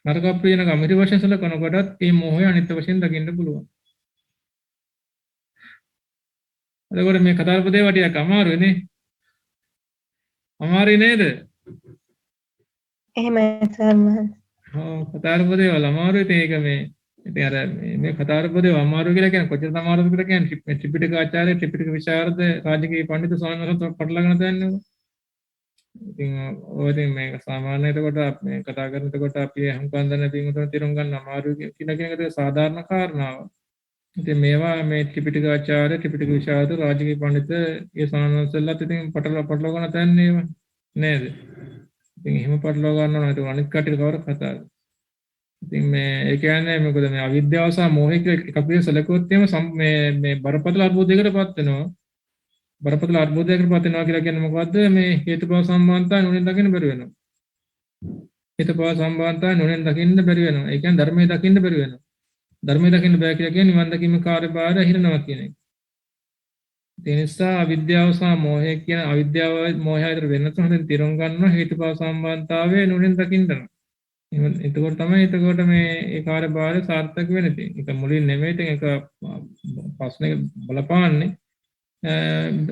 නරක පියනක මිහිරි වශයෙන් සලකනකොටත් ඒ මෝහය අනිත්‍ය වශයෙන් දකින්න පුළුවන්. එතකොට මේ කතාපදේ වටියක් අමාරුයි නේ. අමාරුයි නේද? එහෙමයි සර් මහත්. ඔව් කතාපදේ වල අමාරුයි ඒක මේ ඉතින් අර මේ කතාපදේ අමාරු කියලා කියන්නේ කොච්චර අමාරුද කියලා කියන්නේ ත්‍රිපිටක ආචාර්ය ත්‍රිපිටක විශාරද රාජකීය පඬිතු ස්වාමීන් වහන්සේ පටලගෙන තන්නේ. ඉතින් ඔය ඉතින් මේක සාමාන්‍ය එතකොට මේ කතා කරනකොට අපි හම්බන්දන පිටුතුන තේරුම් ගන්න අමාරු කියන එක සාධාරණ කාරණාවක්. ඉතින් මේවා මේ ත්‍රිපිටක ආචාර්ය ත්‍රිපිටක විශාරද රාජකීය පඬිතු ඒ ස්වාමීන් වහන්සේලාත් ඉතින් පටලගෙන තන්නේ නේද? ඉතින් එහෙම පටලවා ගන්නවා නේද? අනිත් කටියට කවර කතාවද? ඉතින් මේ ඒ කියන්නේ මොකද මේ අවිද්‍යාව සහ මෝහය එකක් විදිහට සැලකුවොත් එහෙම මේ බරපතල අර්බුදයකටපත් වෙනවා. බරපතල අර්බුදයකටපත් වෙනවා කියලා කියන්නේ මොකද්ද? මේ හේතුඵල සම්බන්ධතාවය නුවණින් දකින්න බැරි වෙනවා. හේතුඵල සම්බන්ධතාවය නුවණින් දකින්න බැරි වෙනවා. ඒ කියන්නේ ධර්මයේ දකින්න බැරි වෙනවා. ධර්මයේ දකින්න බෑ කියලා කියන්නේ නිවන් දකින්න කාර්යභාරය හිරනවා කියන එක. ඒ නිසා අවිද්‍යාව සහ මෝහය කියන අවිද්‍යාව මෝහය අතර වෙනස හොඳින් තේරුම් ගන්න හේතුඵල සම්බන්ධතාවය නුවණින් දකින්න. එතකොට තමයි මේ ඒ කාර්යභාරය සාර්ථක වෙන්නේ. ඒක මුලින් නෙමෙයි ඒක ප්‍රශ්නේ බලපාන්නේ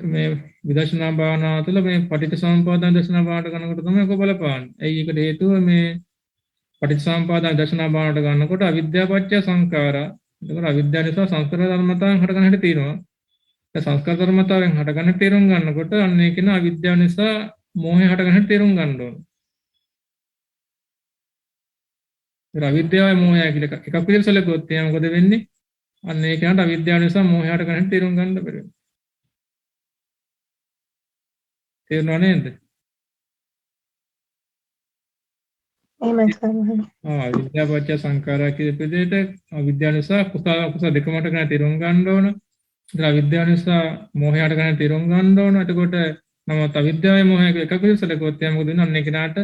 මේ විදර්ශනා භාවනාව තුළ මේ පටිච්චසමුප්පාදන දර්ශනා භාවනාවට ගන්නකොට තමයි ඒක බලපාන්නේ. ඒකට හේතුව මේ පටිච්චසමුප්පාදන දර්ශනා භාවනාවට ගන්නකොට අවිද්‍යාව පත්‍ය සංඛාරා. එතකොට අවිද්‍යාව නිසා සංස්කාර ධර්මතාවන් හටගන්න හැටි තියෙනවා. ඒ සංස්කාර ධර්මතාවෙන් හටගන්න තේරුම් ගන්නකොට අන්න ඒ කියන අවිද්‍යාව නිසා මෝහය හටගන්න හැටි තේරුම් ගන්න ඕන. අවිද්‍යාවයි මෝහය කියලා එකක් විදිහට සැලකුවොත් එහෙනම් මොකද වෙන්නේ? අන්න ඒ කියනට අවිද්‍යාව නිසා මෝහයට ගන්න තේරුම් ගන්න බැරි වෙනවා. තේරුණා නේද? එහෙමයි සර් මහත්. අවිද්‍යාව පත්‍ය සංඛාරා කියන විදිහට අවිද්‍යාව නිසා කුසල දෙකමට ගන්න තේරුම් ගන්න ඕන. ඉතින් අවිද්‍යාව නිසා මෝහයට ගන්න තේරුම් ගන්න ඕන. එතකොට නමුත් අවිද්‍යාවයි මෝහය එකක් විදිහට සැලකුවොත් එහෙනම් මොකද වෙන්නේ? අන්න ඒ කෙනාට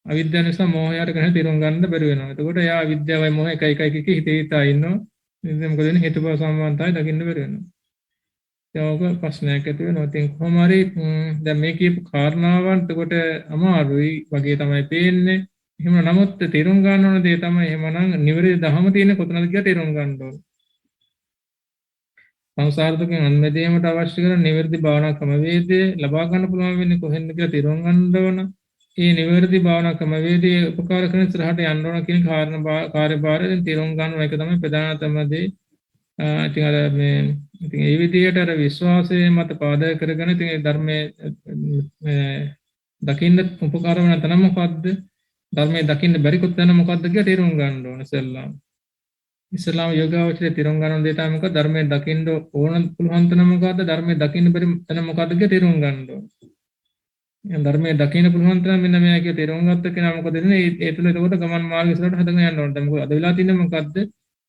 අවිද්‍යාව නිසා මෝහයට ගන්න තේරුම් ගන්න බැරි වෙනවා. එතකොට එයා අවිද්‍යාවයි මෝහය එකයි කික හිතේ හිතා ඉන්නවා. ඉතින් මොකද වෙන්නේ? හේතුඵල සම්බන්ධතාවය දකින්න බැරි වෙනවා. යෝග ප්‍රශ්නයක් ඇති වෙනවා. ඉතින් කොහොම හරි දැන් මේ කියපු කාරණාවන් එතකොට අමාරුයි වගේ තමයි පේන්නේ. එහෙම නමුත් තේරුම් ගන්න ඕන දේ තමයි එහෙමනම් නිවැරදි ධහම තියෙන කොතනද කියලා තේරුම් ගන්න ඕන. සංසාර දුකෙන් අන් මිදීමට අවශ්‍ය කරන නිවැරදි භාවනා ක්‍රමවේදය ලබා ගන්න පුළුවන් වෙන්නේ කොහෙන්ද කියලා තේරුම් ගන්න ඕන. මේ නිවැරදි භාවනා ක්‍රමවේදය උපකාර කරන ඉස්සරහට යන්න ඕන කියන කාර්යභාරයෙන් තේරුම් ගන්න එක තමයි ප්‍රධානතම දේ. ඉතින් අර මේ ඉතින් ඒ විදිහට අර විශ්වාසයේ මත පාදක කරගෙන ඉතින් ඒ ධර්මයේ දකින්න උපකාර වෙන තැන මොකද්ද? ධර්මයේ දකින්න බැරි කොට තැන මොකද්ද කියලා තේරුම් ගන්න ඕන ඉස්ලාම යෝගාවචරයේ තේරුම් ගන්න දේ තමයි මොකද ධර්මයේ දකින්න ඕන පුළුවන් තැන මොකද්ද? ධර්මයේ දකින්න බැරි තැන මොකද්ද කියලා තේරුම් ගන්න ඕන. ධර්මයේ දකින්න පුළුවන් තැන මෙන්න මේක කියලා තේරුම් ගත්ත කෙනා මොකද වෙන්නේ? ඒ තුල එතකොට ගමන් මාර්ගය ඉස්සරහට හදගෙන යන්න ඕන. දැන් මොකද අද වෙලා තින්නේ මොකද්ද?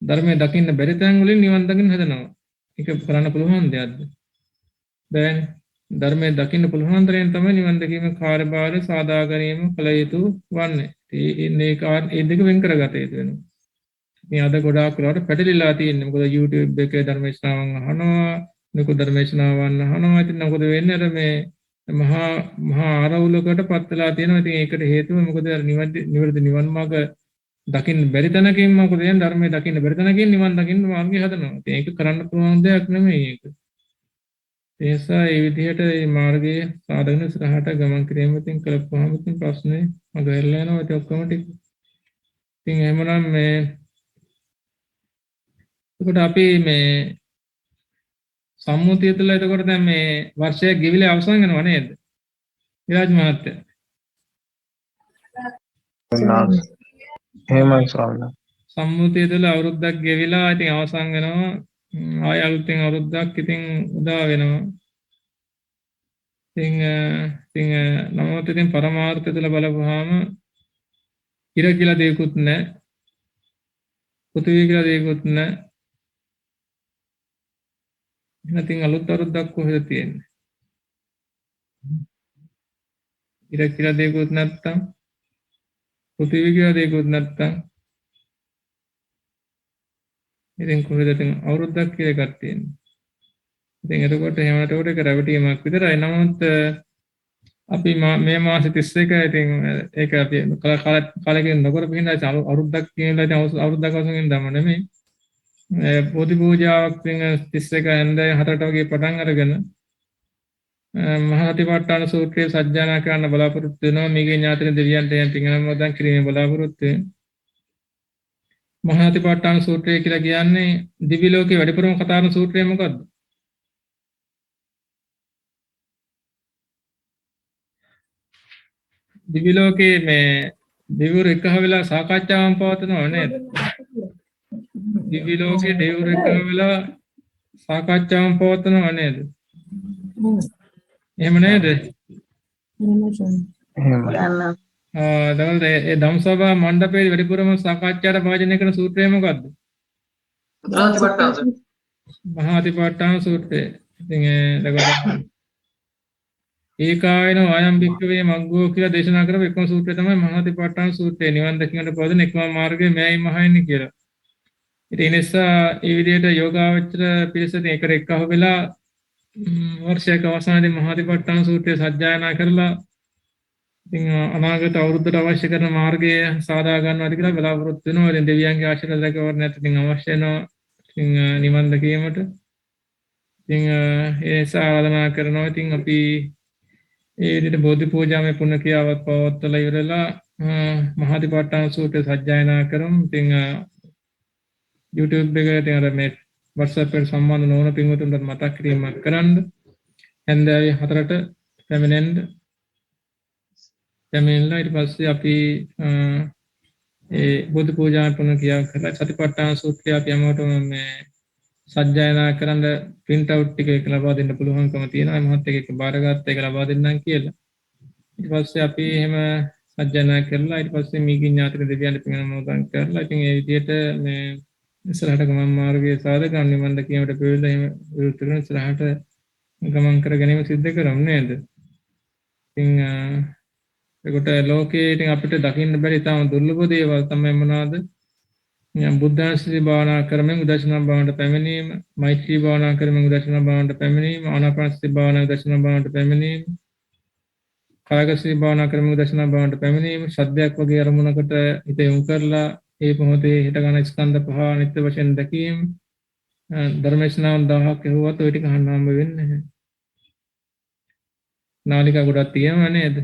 ධර්මයේ දකින්න බැරි තැන් වලින් නිවන් දකින්න හදනවා. ඒක කරන්න පුළුවන් දෙයක්ද? බෑනේ. ධර්මයේ දකින්න පුළුවන් තරයෙන් තමයි නිවන් දැකීමේ කාර්යභාරය සාදා ගැනීම කළ යුතු වන්නේ. ඒ දෙක වෙන් කරගත යුතු වෙනවා. මේ අද ගොඩාක් වෙලාවට පැටලිලා තියෙන්නේ. මොකද YouTube එකේ ධර්මේශනාවන් අහනවා, නිකුත් ධර්මේශනාවන් අහනවා. ඉතින් මොකද වෙන්නේ? අර මේ මහා ආරවුලකට පත් වෙලා තියෙනවා. ඉතින් ඒකට හේතුව මොකද? නිවැරදි නිවන් මාර්ග දකින්න බැරි තැනකින් මොකද කියන්නේ ධර්මයේ දකින්න බැරි තැනකින් නිවන් දකින්න මාර්ගය හදනවා. ඉතින් ඒක කරන්න පුළුවන් දෙයක් නෙමෙයි ඒක. ඒ නිසා මේ විදිහට මේ මාර්ගයේ සාධන ඉස්සරහට ගමන් කිරීම ඉතින් කළපුවාම ඉතින් ප්‍රශ්නේ මගහැරලා යනවා. ඒක ඔක්කොම ටික. ඉතින් එහෙමනම් මේ එතකොට අපි මේ සම්මුතිය තුළ එතකොට දැන් මේ වර්ෂය ගෙවිලා අවසන් වෙනවා නේද? විරාජ් මහත්තයා. එහෙමයි ස්වාමීන් සම්මුතිය තුළ අවුරුද්දක් ගෙවිලා ඉතින් අවසන් වෙනවා. ආය අලුතෙන් අවුරුද්දක් ඉතින් උදා වෙනවා. ඉතින් නමුත් ඉතින් පරමාර්ථය තුළ බලපුවාම ඉර කියලා දෙයක්වත් නැහැ. පෘථිවි කියලා දෙයක්වත් නැහැ. ඉතින් අලුත් අවුරුද්දක් කොහෙද තියෙන්නේ? ඉර කියලා දෙයක්වත් නැත්තම් පෘථිවි කියලා දෙයක්වත් නැත්තම් ඉතින් කොහෙද ඉතින් අවුරුද්දක් කියලා එකක් තියෙන්නේ. ඉතින් එතකොට එහෙමකට ඒක රැවටීමක් විතරයි. නමුත් අපි මේ මාස 31 ඉතින් ඒක අපි කාලෙකින් නොකරපු හින්දා අවුරුද්දක් කියලා ඉතින් අවුරුද්දක් වශයෙන් දම නෙමෙයි. බෝධි පූජාවක් ඉතින් 31 හන්දේ 7ට වගේ පටන් අරගෙන මහා සතිපට්ඨාන සූත්‍රයේ සජ්ජායනා කරන්න බලාපොරොත්තු වෙනවා. මේකේ ඥාතින දෙවියන්ට යම් පින්කමක් කිරීමේ බලාපොරොත්තු වෙනවා. මහා සතිපට්ඨාන සූත්‍රය කියලා කියන්නේ දිවි ලෝකේ වැඩිපුරම කතා කරන සූත්‍රය මොකද්ද? දිවි ලෝකේ මේ දෙවිවරු එකහ වෙලා සාකච්ඡාවක් පවත්වනවා නේද? දිවි ලෝකේ දෙවිවරු එකහ වෙලා සාකච්ඡාවක් පවත්වනවා නේද? එහෙම නේද? ඒ ධම්සභා මණ්ඩපයේ වැඩිපුරම සාකච්ඡාට භාජනය කරන සූත්‍රය මොකද්ද? මහා සතිපට්ඨාන සූත්‍රය. ඉතින් ඒකායන ආයම් භික්ඛවේ මග්ගෝ කියලා දේශනා කරපු එකම සූත්‍රය තමයි මහා සතිපට්ඨාන සූත්‍රය. නිවන් දකින්නට පොදන එකම මාර්ගය මෙයයි මහයනි කියලා. ඉතින් ඒ නිසා මේ විදිහට යෝගාවචර පිරිසෙන් එකට වෙලා වර්ෂයක අවසානයේදී මහා සතිපට්ඨාන සූත්‍රය සජ්ජායනා කරලා ඉතින් අනාගත අවුරුද්දට අවශ්‍ය කරන මාර්ගය සාදා ගන්නවාද කියලා බලාපොරොත්තු වෙනවා. ඉතින් දෙවියන්ගේ ආශිර්වාද ලැබෙවර නැත්නම් ඉතින් අවශ්‍ය වෙනවා ඉතින් නිවන් දකීමට. ඉතින් ඒ සාධනා කරනවා. ඉතින් අපි ඒ විදිහට බෝධි පූජාවේ පුණ්‍ය ක්‍රියාවත් පවත්වලා ඉවරලා මහා සතිපට්ඨාන සූත්‍රය සජ්ජායනා කරමු. ඉතින් YouTube එකේ අර මේ WhatsApp එකට සම්බන්ධ නොවන පින්වතුන්ට මතක් කිරීමක් කරන්න. හන්දෑවේ 4ට පැමිණෙලා ඊට පස්සේ අපි ඒ බුදු පූජා පුණ්‍ය ක්‍රියා කරලා සතිපට්ඨාන සූත්‍රය අපි හැමෝටම මේ සජ්ජායනා කරන්න print out ටික එක ලබා දෙන්න පුළුවන්කම තියෙනවා. මහත් එක බාරගත්ත එක ලබා දෙන්නම් කියලා. ඊට පස්සේ අපි එහෙම සජ්ජායනා කරලා ඊට පස්සේ මීගේ ඥාතික දෙවියන්ට පින් අනුමෝදන් කරලා ඉතින් ඒ විදිහට මේ ඉස්සරහට ගමන් මාර්ගයේ සාධක නිවන් දකීමට පෙරලා එහෙම විරුද්ධ කරන ඉස්සරහට ගමන් කර ගැනීම සිද්ධ කරමු නේද? ඉතින් ඒකට ලෝකයේ ඉතින් අපිට දකින්න බැරි තාම දුර්ලභ දේවල් තමයි මොනවාද? බුද්ධානුස්සති භාවනා කරමින් විදර්ශනා භාවනාවට පැමිණීම, මෛත්‍රී භාවනා කරමින් විදර්ශනා භාවනාවට පැමිණීම, ආනාපානසති භාවනා විදර්ශනා භාවනාවට පැමිණීම, කායගත භාවනා කරමින් විදර්ශනා භාවනාවට පැමිණීම, සද්දයක් වගේ අරමුණකට හිත යොමු කරලා ඒ මොහොතේ හිත ගන්න ස්කන්ධ පහ අනිත්‍ය වශයෙන් දැකීම, ධර්මේශනාව 1000ක් ඇහුවත් ඔය ටික අහන්න හම්බ වෙන්නේ නැහැ. නාලිකා ගොඩක් තියෙනවා නේද?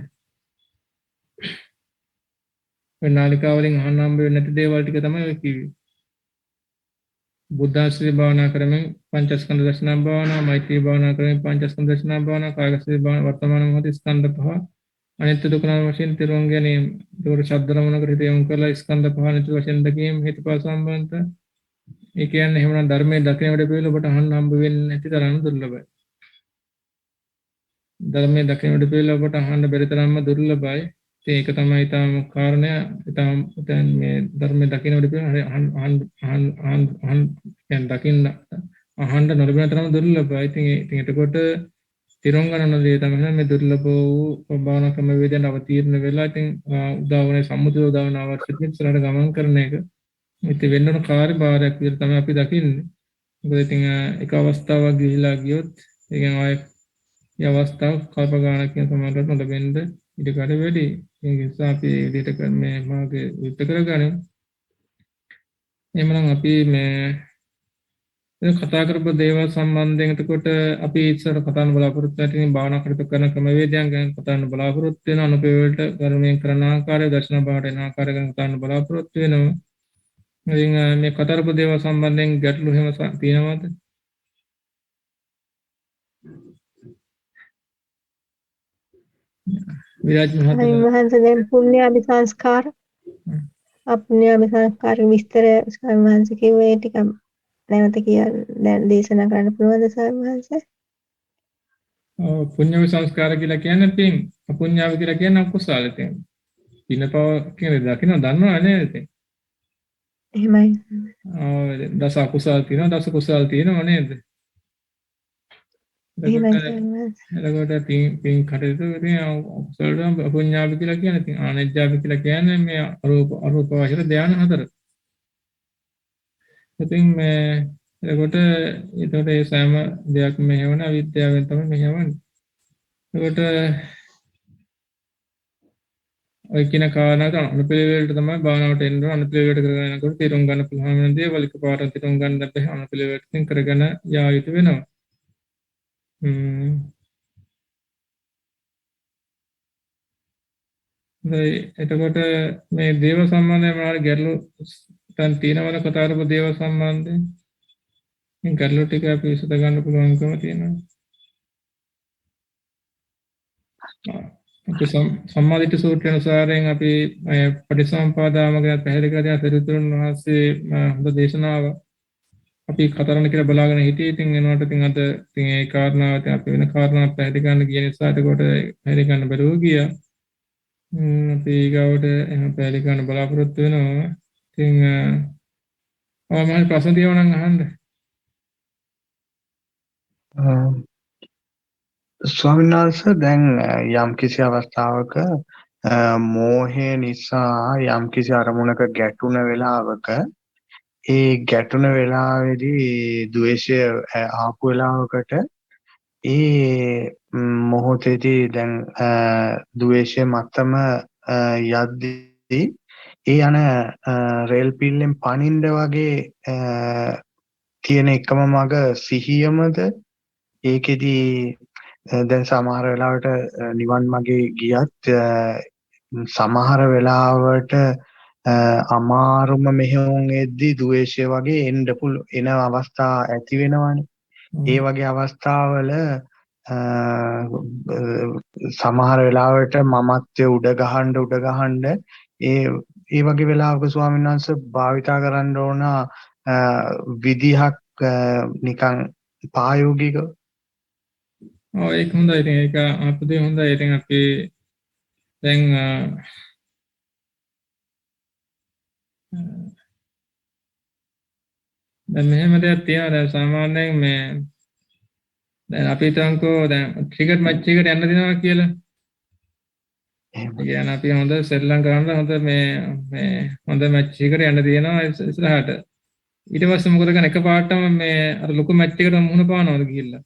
ඔය නාලිකා වලින් අහන්න හම්බ වෙන්නේ නැති දේවල් ටික තමයි ඔය කිව්වේ. බුද්ධාශ්‍රී භාවනා කරමින් පංචස්කන්ධ දර්ශනා භාවනා, මෛත්‍රී භාවනා කරමින් පංචස්කන්ධ දර්ශනා භාවනා, කායගත භාවනා, වර්තමාන මොහොතේ ස්කන්ධ පහ අනිත්‍ය දුක්ඛ නාම වශයෙන් තේරුම් ගැනීම. ඒකට ශබ්ද රමණකට හිත යොමු කරලා ස්කන්ධ පහ අනිත්‍ය වශයෙන් දැකීම හේතුඵල සම්බන්ධ. ඒ කියන්නේ එහෙමනම් ධර්මයේ දකිනකොට පිළිවෙල ඔබට අහන්න හම්බ වෙන්නේ නැති තරම් දුර්ලභයි. ධර්මයේ දකිනකොට පිළිවෙල ඔබට අහන්න බැරි තරම්ම දුර්ලභයි. ඒක තමයි ඊටම කාරණය. ඊටම මේ ධර්මයේ දකිනකොට පිළිවෙල අහන්න දකින්න අහන්න නොලබන තරම් දුර්ලභයි. ඉතින් එතකොට තිරංගන නදී තමයි මේ දුර්ලභ වූ භාවනා ක්‍රම වේදෙන් අවතීර්ණ වෙලා ඉතින් උදාවනේ සම්මුතිය උදාවන අවශ්‍යත් ඉස්සරහට ගමන් කරන එක. ඉතින් වෙන්න ඕන කාර්යභාරයක් විදිහට තමයි අපි දකින්නේ. මොකද ඉතින් එක අවස්ථාවක් ගිහිලා ගියොත් ඒ කියන්නේ ආයේ මේ අවස්ථාව කල්ප ගානකින් සමානකට නොලබෙන්න ඉඩ කඩ වැඩි. ඒ නිසා අපි විදිහට මේ මාර්ගය විතර කරගන්න. එhmenan අපි මේ කතා කරපු දේවල් සම්බන්ධයෙන් එතකොට අපි ඉස්සර කතා කරන බලාපොරොත්තු වෙන භාවනා කටයුතු කරන ක්‍රමවේදයන් ගැන කතා කරන බලාපොරොත්තු වෙන අනුපේවලට කර්මයෙන් කරන ආකාරය දර්ශන භාවයට එන ආකාරය ගැන කතා කරන බලාපොරොත්තු වෙනවා. ඉතින් මේ කතා කරපු දේවල් සම්බන්ධයෙන් ගැටලු එහෙම තියෙනවද? විරාජ් මහත්මයා වහන්සේ දැන් පුණ්‍යාභි සංස්කාර අපුණ්‍යාභි සංස්කාර විස්තර ස්වාමීන් වහන්සේ කිව්වේ ටික නැවත දැන් දේශනා කරන්න පුළුවන්ද ස්වාමීන් වහන්සේ? ඔව් පුණ්‍ය සංස්කාර කියලා කියන්නේ පින්. අපුණ්‍යාව කියලා කියන්නේ අකුසල තියෙන. පිනපව කියන්නේ දකින්න දන්නව නේද ඉතින්? එහෙමයි. දස අකුසල තියෙනවා දස කුසල තියෙනව නේද? එතකොට පින් කටයුතු ඉතින් අකුසල අපුණ්‍යාව කියලා කියන්නේ ඉතින් ආනෙජ්ජාව කියලා කියන්නේ මේ අරූප වශයෙන් ධ්‍යාන හතර. ඉතින් මේ එතකොට ඒ සෑම දෙයක් මෙහෙවන අවිද්‍යාවෙන් තමයි මෙහෙවන්නේ. එතකොට ඔය කියන කාරණාට අනුපිළිවෙලට තමයි භාවනාවට එන්න ඕන. අනුපිළිවෙලට කරගෙන යනකොට තේරුම් ගන්න පුළුවන් වෙන දේවල් එකපාරට තේරුම් ගන්න බැහැ. අනුපිළිවෙලට කරගෙන යා යුතු වෙනවා. එතකොට මේ දේව සම්බන්ධයෙන් මොනවාරි ගැටලු දැන් තියෙනවද කතා කරපු දේව සම්බන්ධයෙන්? මේ ගැටලු ටික අපි විසඳ ගන්න පුළුවන්කම තියෙනවා. අපි සම්මාදිට සූත්‍රය අනුසාරයෙන් අපි පටිසම්පාදාම ගැන පැහැදිලි කරලා පෙරතුරුන් වහන්සේ හොඳ දේශනාව අපි කතරණ කියලා බලාගෙන හිටියේ. ඉතින් එනකොට ඉතින් අද ඉතින් ඒ කාරණාවට අපි වෙන කාරණාවක් පැහැදිලි කරන්න ගිය නිසා එතකොට පැහැදිලි කරන්න බැරුව ගියා. අපි ඊගාවට එහෙම පැහැදිලි කරන්න බලාපොරොත්තු වෙනවා. ඉතින් මම ප්‍රශ්න තියෙනවා නම් අහන්න. ස්වාමීන් වහන්සේ දැන් යම් කිසි අවස්ථාවක මෝහය නිසා යම් කිසි අරමුණක ගැටුණ වෙලාවක ඒ ගැටුණ වෙලාවේදී ද්වේෂය ආපු වෙලාවකට ඒ මොහොතේදී දැන් ද්වේෂය මතම යද්දී ඒ යන රේල් පිල්ලෙන් පනින්න වගේ තියෙන එකම මග සිහියමද ඒකෙදි දැන් සමහර වෙලාවට නිවන් මාගේ ගියත් සමහර වෙලාවට අමාරුම මෙහෙයුම් එද්දී ද්වේෂය වගේ එන අවස්ථා ඇති වෙනවනේ. ඒ වගේ අවස්ථාවල සමහර වෙලාවට මමත්වයේ උඩ ගහන්න ඒ වගේ වෙලාවක ස්වාමීන් වහන්සේ භාවිතා කරන්න ඕන විදිහක් නිකන් පායෝගික. ඔව් ඒක හොඳයි. ඉතින් ඒක අපදේ හොඳයි. ඉතින් අපි දැන් මෙහෙම දෙයක් තියෙනවා. දැන් සාමාන්‍යයෙන් මේ දැන් අපි හිතන්කෝ දැන් ක්‍රිකට් මැච් එකකට යන්න දෙනවා කියලා. එහෙම. ඒ කියන්නේ අපි හොඳ සෙල්ලම් කරන්න හොඳ මේ හොඳ මැච් එකකට යන්න තියෙනවා ඉස්සරහට. ඊට පස්සේ මොකද කරන්නේ එකපාරටම මේ අර ලොකු මැච් එකට මුහුණ පානවද ගිහිල්ලා.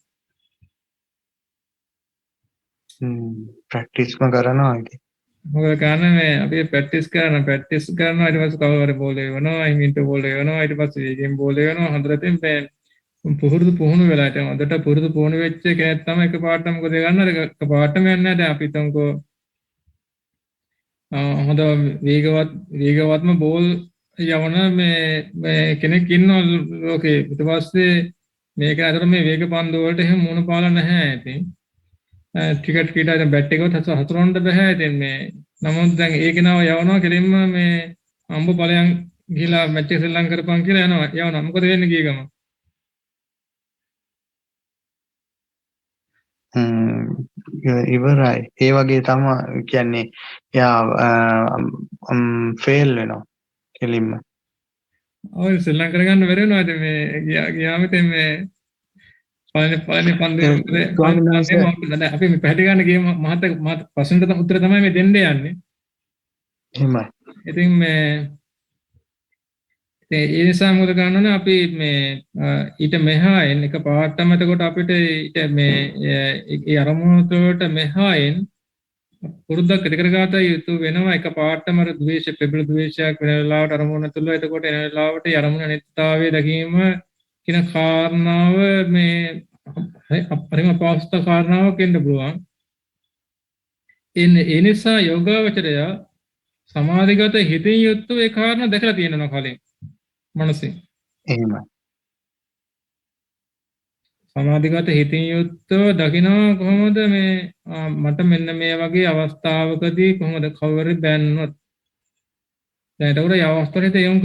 ප්‍රැක්ටිස්ම කරනවා ඉතින්. මොකද කරන්නේ මේ අපි ප්‍රැක්ටිස් කරනවා ඊට පස්සේ කවුරු හරි බෝල් එවනවා හිමින්ට බෝල් එවනවා ඊට පස්සේ ඒකෙන් බෝල් එවනවා හොඳට මේ පුහුණු වෙලා ඉතින් හොඳට පුහුණු වෙච්ච කෙනෙක් තමයි එකපාරටම මොකද ගන්න අර එකපාරටම යන්නේ නැහැ. දැන් අපි හිතමුකෝ හොඳ වේගවත්ම බෝල් යවන මේ කෙනෙක් ඉන්නවා ලෝකේ. ඊට පස්සේ මේක අතර මේ වේග පන්දු වලට එහෙම මුණ පාලා නැහැ. ඉතින් ක්‍රිකට් කීඩා දැන් බැට් එකවත් හසුරවන්න බෑ. ඉතින් මේ නමුත් දැන් ඒක නව යවනවා කෙලින්ම මේ අම්බ ඵලයන් ගිහිලා මැච් එක සෙල්ලම් කරපන් කියලා යවනවා. මොකද වෙන්නේ ගිය ගම? ඉවරයි. ඒ වගේ තමයි කියන්නේ එයා ෆේල් වෙනවා කෙලින්ම. ඔය සෙල්ලම් කරගන්න බැරි වෙනවා. ඉතින් මේ ගියාම ඉතින් මේ පළවෙනි පන්දුවේ අපි මේ පැහැදිලි ගන්න ගිය මහත් ප්‍රශ්නෙට උත්තර තමයි මේ දෙන්න යන්නේ. එහෙමයි. ඉතින් මේ ඒ නිසා මොකද ගන්න ඕනේ අපි මේ ඊට මෙහා එන්න එක පාටම එතකොට අපිට ඊට මේ ඒ අරමුණට මෙහාෙන් පුරුද්දක් ඉදිකර ගත යුතු වෙනවා. එක පාටම අර ද්වේෂ ප්‍රබල ද්වේෂයක් වෙන වෙලාවට අරමුණ තුළ එතකොට එන වෙලාවට ඒ අරමුණ අනිත්‍යතාවය දැකීම කියන කාරණාව මේ අපරිම අපහසුත කාරණාවක් වෙන්න පුළුවන්. ඒ නිසා යෝගාවචරය සමාධිගත හිතින් යුක්තව ඒ කාරණා දැකලා තියෙනවා කලින් මනසේ. එහෙමයි. සමාධිගත හිතින් යුක්තව දකිනවා කොහොමද මේ මට මෙන්න මේ වගේ අවස්ථාවකදී කොහොමද කවුරු බැන්නොත් දැන් ඒකට ඒ අවස්ථාවට යොමු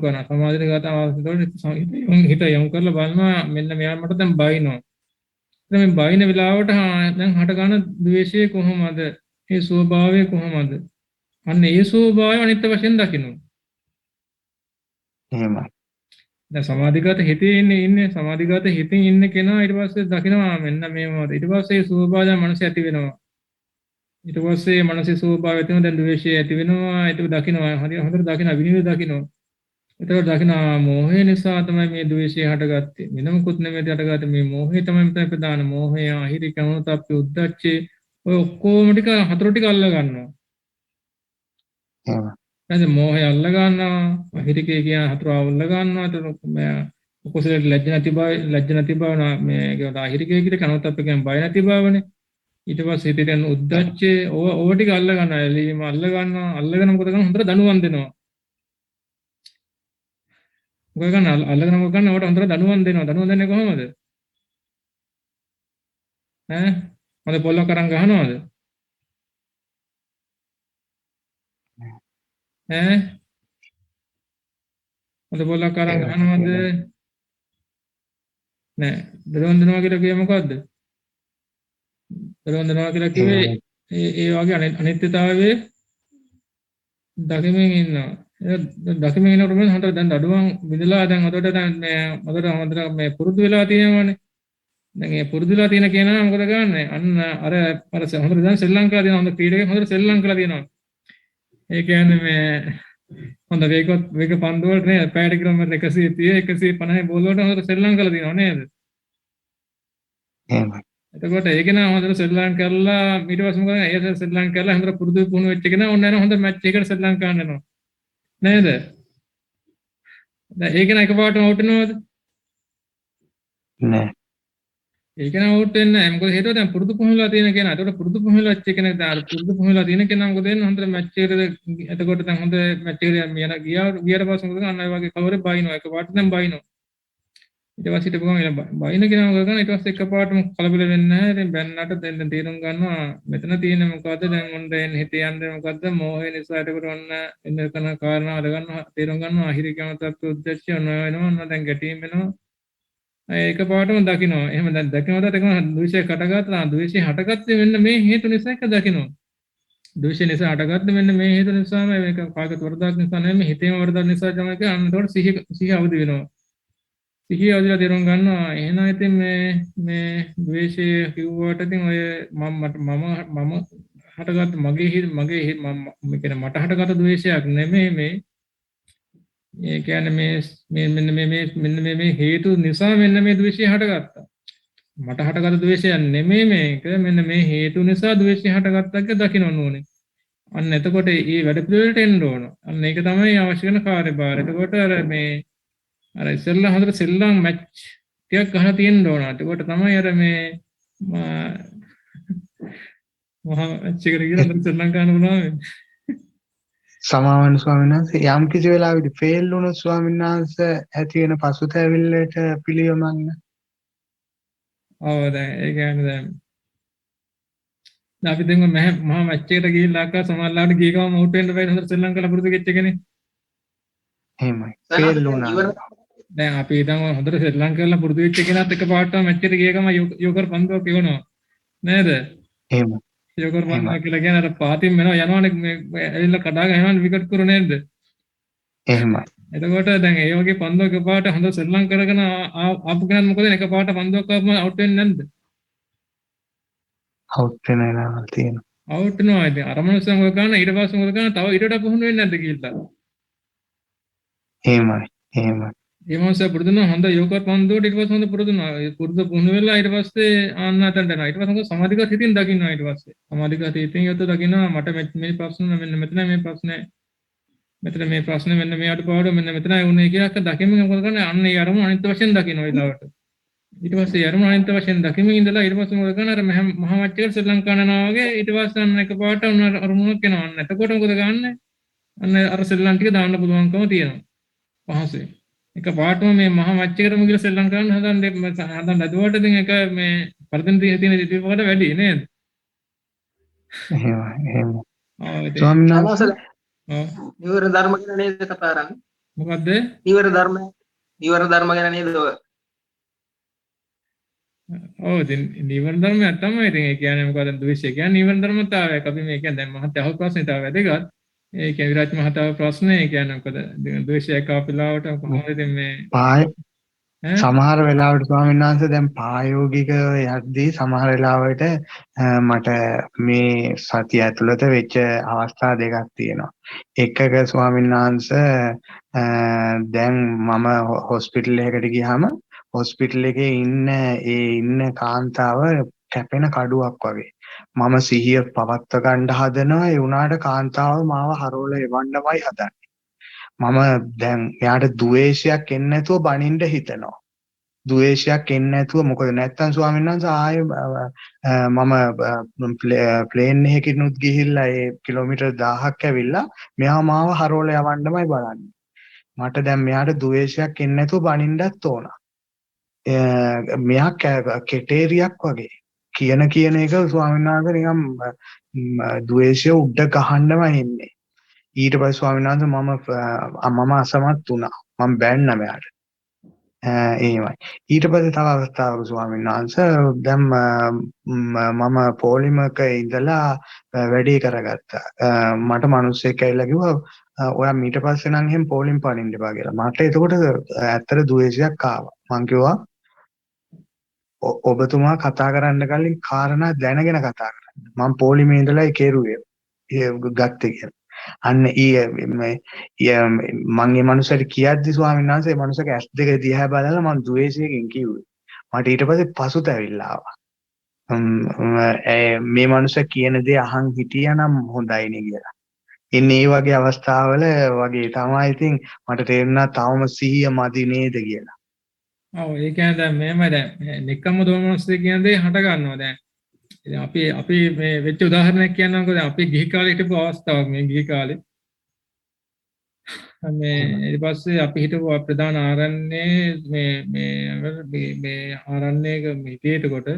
කරනවා සමාධිගත අවස්ථාවට හිත යොමු කරලා බලනවා මෙන්න මෙයා මට දැන් බයිනවා. දැන් මේ බයින වෙලාවට දැන් හට ගන්න ද්වේෂය කොහොමද? ඒ ස්වභාවය කොහොමද? අන්න ඒ ස්වභාවය අනිත්‍ය වශයෙන් දකිනවා. එහෙමයි. දැන් සමාධිගත හිතේ ඉන්නේ සමාධිගත හිතින් ඉන්න කෙනා ඊට පස්සේ දකිනවා මෙන්න මේවද. ඊට පස්සේ ඒ ස්වභාවය මනස ඇති වෙනවා. ඊට පස්සේ මනසේ ස්වභාවය ඇති වෙනවා. දැන් ද්වේෂය ඇති වෙනවා. ඒක දකිනවා. හොඳට දකිනවා. විනිවිද දකිනවා. ඒතකොට දකිනවා මෝහය නිසා තමයි මේ ද්වේෂය හටගත්තේ. වෙන මොකුත් නෙමෙයි හටගත්තේ. මේ මෝහය තමයි මෙතන ප්‍රධාන. මෝහය, අහිරිකම, තප්පි, උද්දච්චේ ඔය ඔක්කොම ටික හතර ටික අල්ල ගන්නවා. එහෙමයි. දැන් මෝහය අල්ල ගන්නවා. අහිරිකේ කියන හතර අල්ල ගන්නවා. එතකොට කොසලට ලැජ්ජ නැති බව මේ කියන අහිරිකේ කියන කනොත් අපේ කියන බය නැති බවනේ. ඊට පස්සේ හිතේ යන උද්දච්චේ ඕව ටික අල්ල ගන්නවා. එළීම අල්ල ගන්නවා. අල්ලගෙන මොකද කරන්නේ? හොඳට දනුවම් දෙනවා. මොකද ගන්න අල්ලගෙන මොකද ගන්න? ඔකට හොඳට දනුවම් දෙනවා. දනුවම් දෙන්නේ කොහොමද? හොඳ පොල්ලක් අරන් ගහනවද? හොඳ පොල්ලක් අරන් ගහනවද? නෑ. දනුවම් දෙනවා කියලා කියේ මොකද්ද? දනුවම් දෙනවා කියලා කිව්වේ ඒ වගේ අනිත්‍යතාවයේ දකිමින් ඉන්නවා. දකිමින් ඉන්නකොට මම හොඳට දැන් අඩුවන් විදලා දැන් හොඳට දැන් හොඳට මේ පුරුදු වෙලා තියෙනවානේ. දැන් ඒ පුරුදු වෙලා තියෙන කෙනා මොකද කරන්නේ? අන්න අර හොඳට දැන් ශ්‍රී ලංකාවේ තියෙන හොඳ ක්‍රීඩකෙක් හොඳට ශ්‍රී ලංකාවේ තියෙනවා. ඒ කියන්නේ මේ හොඳ වේග පන්දු වලට නේ පැයට කිලෝමීටර් 130 150 බෝල් වලට හොඳට ශ්‍රී ලංකාවේ තියෙනවා නේද? එහෙමයි. එතකොට ඒක නා හොඳට ශ්‍රී ලංකාව කරලා ඊට පස්සේ මොකද ඒ ශ්‍රී ලංකාව කරලා හොඳට පුරුදු පුහුණු වෙච්ච කෙනා ඔන්න යන හොඳ මැච් එකකට ශ්‍රී ලංකාව යනවා නේද? දැන් ඒක නා එකපාරටම අවුට් වෙනවද? නෑ. ඒක නා අවුට් වෙන්නේ නැහැ. මොකද හේතුව දැන් පුරුදු පුහුණුලා තියෙන කෙනා. ඒකට පුරුදු පුහුණුලා වෙච්ච කෙනෙක් දැන් පුරුදු පුහුණුලා තියෙන කෙනා මොකද වෙන්නේ? හොඳට මැච් එකට එතකොට දැන් හොඳ මැච් එකට ගියාට පස්සේ මොකද කරන්නේ? අන්න ඒ වගේ කවුරු බයිනවා එකපාරට දැන් බයිනවා. ඊට පස්සේ හිටපු ගමන් බයින කෙනා මොකද කරන්නේ? ඊට පස්සේ එකපාරටම කලබල වෙන්නේ නැහැ. ඉතින් බැන්නට දැන් තේරුම් ගන්නවා මෙතන තියෙන මොකද්ද? දැන් ඔන්න දැන් හිතේ යන්නේ මොකද්ද? මෝහය නිසා. ඒකට ඔන්න එන්න කරන කාරණා අරගන්නවා. තේරුම් ගන්නවා අහිරිකම තත්ත්ව උද්දච්චය ඔන්න වෙනවා. ඔන්න දැන් ගැටීම් වෙනවා. එකපාරටම දකිනවා. එහෙම දැන් දකිනකොට ඒක ද්වේෂය කටගත්තා. ද්වේෂය හටගත්තේ මෙන්න මේ හේතු නිසා එක දකිනවා. ද්වේෂය නිසා හටගත්තේ මෙන්න මේ හේතු නිසාම මේක කාගත වරදක් නිසා නෙමෙයි හිතේම වරදක් නිසා තමයි ඒක අන්න ඒකට සිහිය අවදි වෙනවා. සිහිය අවදිලා තේරුම් ගන්නවා. එහෙනම් ඉතින් මේ ද්වේෂය කිව්වට ඉතින් ඔය මම හටගත් මගේ මම කියන මට හටගත් ද්වේෂයක් නෙමෙයි මේ. ඒ කියන්නේ මේ හේතු නිසා මෙන්න මේ ද්වේෂය හටගත්තා. මට හටගත් ද්වේෂයක් නෙමෙයි මේක. මෙන්න මේ හේතු නිසා ද්වේෂය හටගත්තා කියලා දකින්න ඕනේ. අන්න එතකොට මේ වැඩ පිළිවෙලට එන්න ඕන. අන්න ඒක තමයි අවශ්‍ය කරන කාර්යභාරය. එතකොට අර ඉස්සෙල්ලා හොඳට සෙල්ලම් මැච් ටිකක් ගහලා තියෙන්න ඕන. එතකොට තමයි අර මේ මහා මැච් එකට ගිහලා හොඳට සෙල්ලම් ගන්න උනාම සමාවන ස්වාමීන් වහන්සේ යම් කිසි වෙලාවකදී ෆේල් වුණොත් ස්වාමීන් වහන්සේ ඇති වෙන පසුතැවිල්ලට පිළියමන්න. ඔව් දැන් ඒ කියන්නේ දැන් අපි දැන් මහා මැච් එකට ගිහිල්ලා අක්කා සමහරවිට ගිය ගමන් අවුට් වෙන්න බැරි හොඳට සෙල්ලම් කරලා පුරුදු වෙච්ච කෙනෙක්. එහෙමයි. ෆේල් වුණා. දැන් අපි හිතමු හොඳට සෙල්ලම් කරලා පුරුදු වෙච්ච කෙනාත් එකපාරටම මැච් එකට ගිය ගමන් යෝකර් පන්දුවක් එවනවා. නේද? එහෙමයි. යෝකර් පන්දුවක් කියලා කියන්නේ අර පාතින් යනවනේ මේ ඇවිල්ලා කඩාගෙන යනවනේ විකට් කරු නේද? එහෙමයි. එතකොට දැන් ඒ වගේ පන්දුවක් එකපාරට හොඳ සෙල්ලම් කරගෙන ආපු කෙනාත් මොකද එකපාරට පන්දුවක් ආවම අවුට් වෙන්නේ නැද්ද? අවුට් වෙන වෙලාවල් තියෙනවා. අවුට් වෙනවා. ඉතින් අර මනුස්සයා මොකද කරන්නේ? ඊට පස්සේ මොකද කරන්නේ? තව ඊට වඩා පුහුණු වෙන්නේ නැද්ද කියලා. එහෙමයි. එහෙමයි. ඒ මනුස්සයා පුරුදුන හොඳ යෝකර් පන්දුවට ඊට පස්සේ හොඳ පුරුදු පුහුණු වෙලා ඊට පස්සේ ආන්නතට යනවා. ඊට පස්සේ මොකද සමාධිගත හිතින් දකින්නවා ඊට පස්සේ. සමාධිගත හිතින් යොත් දකින්නවා මට මේ ප්‍රශ්න මෙන්න මෙතන මේ ප්‍රශ්නේ මෙතන මේ ප්‍රශ්නේ මෙන්න මේ අඩපාඩුව මෙන්න මෙතනයි උනේ කියලා දකින්න මොකද කරන්නේ? අන්න ඒ අරමුණ අනිත් වශයෙන් දකින්න ওই දාවට. ඊට පස්සේ අරමුණ අනිත් වශයෙන් දකින්න ඉඳලා ඊට පස්සේ මොකද කරන්නේ? අර මහා මච්චේට ශ්‍රී ලංකාවනවා වගේ ඊට පස්සේ අන්න එකපාරට අරමුණක් එනවා. අන්න එතකොට මොකද ගන්නෙ? අන්න අර ශ්‍රී ලංකාව ටික දාන්න පුළුවන්කම තියෙනවා. පහසුවෙන්. එක පාටම මේ මහා මච්චේකටම ගිහලා ශ්‍රී ලංකාවෙන් හදන්න ලැබුවට ඉතින් ඒක මේ පරදින තියෙන ඉතිපකට වැඩි නේද? එහෙමයි. ආ ඒක ස්වාමීන් වහන්සේ නිවර ධර්ම ගැන නේද කතා කරන්නේ? මොකද්ද? නිවර ධර්ම ගැන නේද ඔය? ඔව් ඉතින් නිවන ධර්මයක් තමයි. ඉතින් ඒ කියන්නේ මොකද ද්වේෂය කියන්නේ නිවන ධර්මතාවයක්. අපි මේ කියන්නේ දැන් මහත් අහපු ප්‍රශ්නේ තාම වැදගත්. ඒ කියන්නේ විරාජ් මහතාව ප්‍රශ්නේ ඒ කියන්නේ මොකද ද්වේෂය කාපිලාවට කොහොමද ඉතින් මේ සමහර වෙලාවට ස්වාමීන් වහන්සේ දැන් ප්‍රායෝගික යද්දී සමහර වෙලාවට මට මේ සතිය ඇතුළත වෙච්ච අවස්ථා දෙකක් තියෙනවා. එකක ස්වාමීන් වහන්සේ දැන් මම හොස්පිටල් එකකට ගියාම හොස්පිටල් එකේ ඉන්න කාන්තාව කැපෙන කඩුවක් වගේ. මම සිහිය පවත්ව ගන්න හදනවා ඒ වුණාට කාන්තාව මාව හරවල එවන්නමයි හදන්නේ. මම දැන් එයාට ද්වේෂයක් එන්නේ නැතුව බනින්න හිතනවා. ද්වේෂයක් එන්නේ නැතුව මොකද නැත්තම් ස්වාමීන් වහන්සේ ආයේ මම ප්ලේන් එකකිනුත් ගිහිල්ලා ඒ කිලෝමීටර් 1000ක් ඇවිල්ලා මෙයා මාව හරවල යවන්නමයි බලන්නේ. මට දැන් මෙයාට ද්වේෂයක් එන්නේ නැතුව බනින්නත් ඕන. මෙයා කෙටේරියක් වගේ කියන එක ස්වාමීන් වහන්සේ නිකන් ද්වේෂය උඩ ගහන්නම ඉන්නේ. ඊට පස්සේ ස්වාමීන් වහන්සේ මම අසමත් වුණා. මම බැන්න මෙයාට. එහෙමයි. ඊට පස්සේ තව අවස්ථාවක ස්වාමීන් වහන්සේ දැන් මම පොලිමක ඉඳලා වැඩි කරගත්තා. මට මිනිස්සෙක් ඇවිල්ලා කිව්වා ඔයා ඊට පස්සේ නම් එහෙම පොලිම් පනින්න එපා කියලා. මට එතකොට ඇත්තට ද්වේෂයක් ආවා. මං කිව්වා ඔබතුමා කතා කරන්න කලින් කාරණා දැනගෙන කතා කරන්න. මම පොලිමේ ඉඳලා ඒ කෙරුවේ. ඒ ගත්තේ කියලා. අන්න මං මේ මනුස්සයට කියද්දි ස්වාමීන් වහන්සේ මේ මනුස්සගේ ඇස් දෙක දිහා බලලා මං ද්වේෂයෙන් කිව්වේ. මට ඊට පස්සේ පසුතැවිල්ල ආවා. මේ මනුස්සයා කියන දේ අහන් හිටියානම් හොඳයිනේ කියලා. ඉන්නේ මේ වගේ අවස්ථාවල වගේ තමයි ඉතින් මට තේරුණා තවම සිහිය මදි නේද කියලා. ඔව් ඒ කියන්නේ දැන් මෙහෙම දැන් නිකම්ම දෝමනස්සේ කියන දේ හට ගන්නවා දැන්. ඉතින් අපි මේ වෙච්ච උදාහරණයක් කියන්නම්කෝ දැන් අපි ගිහි කාලේ හිටපු අවස්ථාවක් මේ ගිහි කාලේ මේ ඊට පස්සේ අපි හිටපු ප්‍රධාන ආරණ්‍යයේ මේ ආරණ්‍යයක හිටියට කොට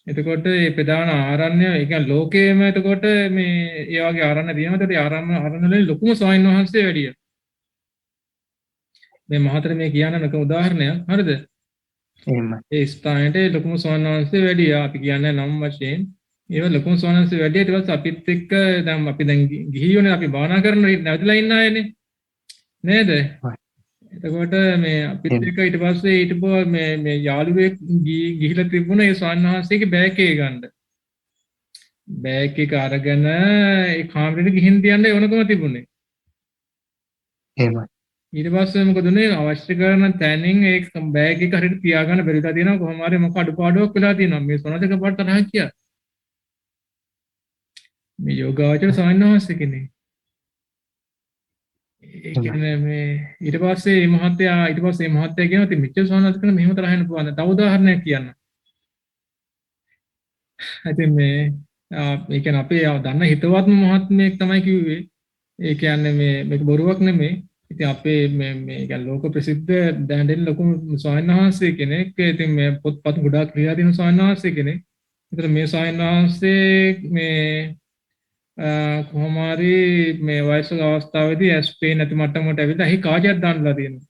එතකොට මේ ප්‍රධාන ආරණ්‍ය ඒ කියන්නේ ලෝකයේම එතකොට මේ ඒ වගේ ආරණ්‍ය තියෙනවා. ඒත් ආරණ්‍ය වලින් ලොකුම ස්වාමීන් වහන්සේ වැඩිය. මේ මහතර මේ කියන එක උදාහරණයක් හරිද? එහෙමයි. ඒ ස්ථානයේ ලොකුම ස්වාමීන් වහන්සේ වැඩිය. අපි කියන්නේ නම් වශයෙන් ඒව ලොකුම ස්වාමීන් වහන්සේ වැඩිය. ඊට පස්සේ අපිත් එක්ක දැන් අපි දැන් ගිහියෝනේ අපි භාවනා කරන නැවතිලා ඉන්න අයනේ. නේද? එතකොට මේ අපිත් එක්ක ඊට පස්සේ ඊටපො මේ යාළුවෙක් ගිහිලා තිබුණා ඒ ස්වාමීන් වහන්සේගේ බෑකේ ගන්න. බෑග් එක අරගෙන ඒ කාමරේට ගිහින් තියන්න ඕනකම තිබුණේ. එහෙමයි. ඊට පස්සේ මොකද උනේ අවශ්‍ය කරන තැනින් ඒ බෑග් එක හරියට තියාගන්න බැරිලා තියෙනවා කොහොම හරි මොකක් අඩුපාඩුවක් වෙලා තියෙනවා මේ සොනදක පාට තරහ කියා. මේ යෝගාවචර සාන්නවස්ස කෙනෙක්. ඒ කියන්නේ මේ ඊට පස්සේ මේ මහත්තයා කියනවා ඉතින් මෙච්චර සාන්නවස්ස කෙනෙක් මෙහෙම තරහ වෙන්න පුළුවන්. තව උදාහරණයක් කියන්න. ඉතින් මේ ඒ කියන්නේ අපේ දන්න හිතවත්ම මහත්මයෙක් තමයි කිව්වේ. ඒ කියන්නේ මේක බොරුවක් නෙමෙයි. ඉතින් අපේ මේ කියන්නේ ලෝක ප්‍රසිද්ධ දැනෙන ලොකු ස්වාමීන් වහන්සේ කෙනෙක්. ඉතින් මේ පොත්පත් ගොඩාක් ලියලා තියෙන ස්වාමීන් වහන්සේ කෙනෙක්. ඒතර මේ ස්වාමීන් වහන්සේ මේ කොහොම හරි මේ වයසක අවස්ථාවේදී ස්පේන් නැති මට්ටමකට ඇවිල්ලා එහි කාචයක් දාන්නලා තියෙනවා.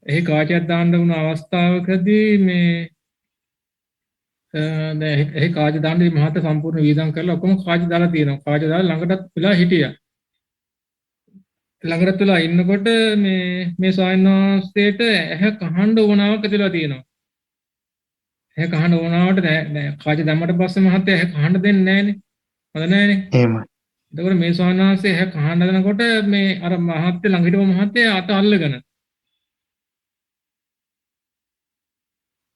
එහි කාචයක් දාන්න වුණ අවස්ථාවකදී මේ දැන් එහි කාච දාන්නේ මහත සම්පූර්ණ වීදම් කරලා ඔක්කොම කාච දාලා තියෙනවා. කාච දාලා ළඟටත් වෙලා හිටියා. ළඟට වෙලා ඉන්නකොට මේ ස්වාමීන් වහන්සේට ඇහැ කහඬ වුණාවක් ඇතිලා තියෙනවා. ඇහැ කහඬ වුණාවට නෑ කාච දැම්මට පස්සේ මහත්තයා ඇහැ කහඬ දෙන්නේ නෑනේ. හොඳ නෑනේ. එහෙමයි. එතකොට මේ ස්වාමීන් වහන්සේ ඇහැ කහඬ දෙනකොට මේ අර මහත්තයා ළඟ හිටපු මහත්තයා අත අල්ලගෙන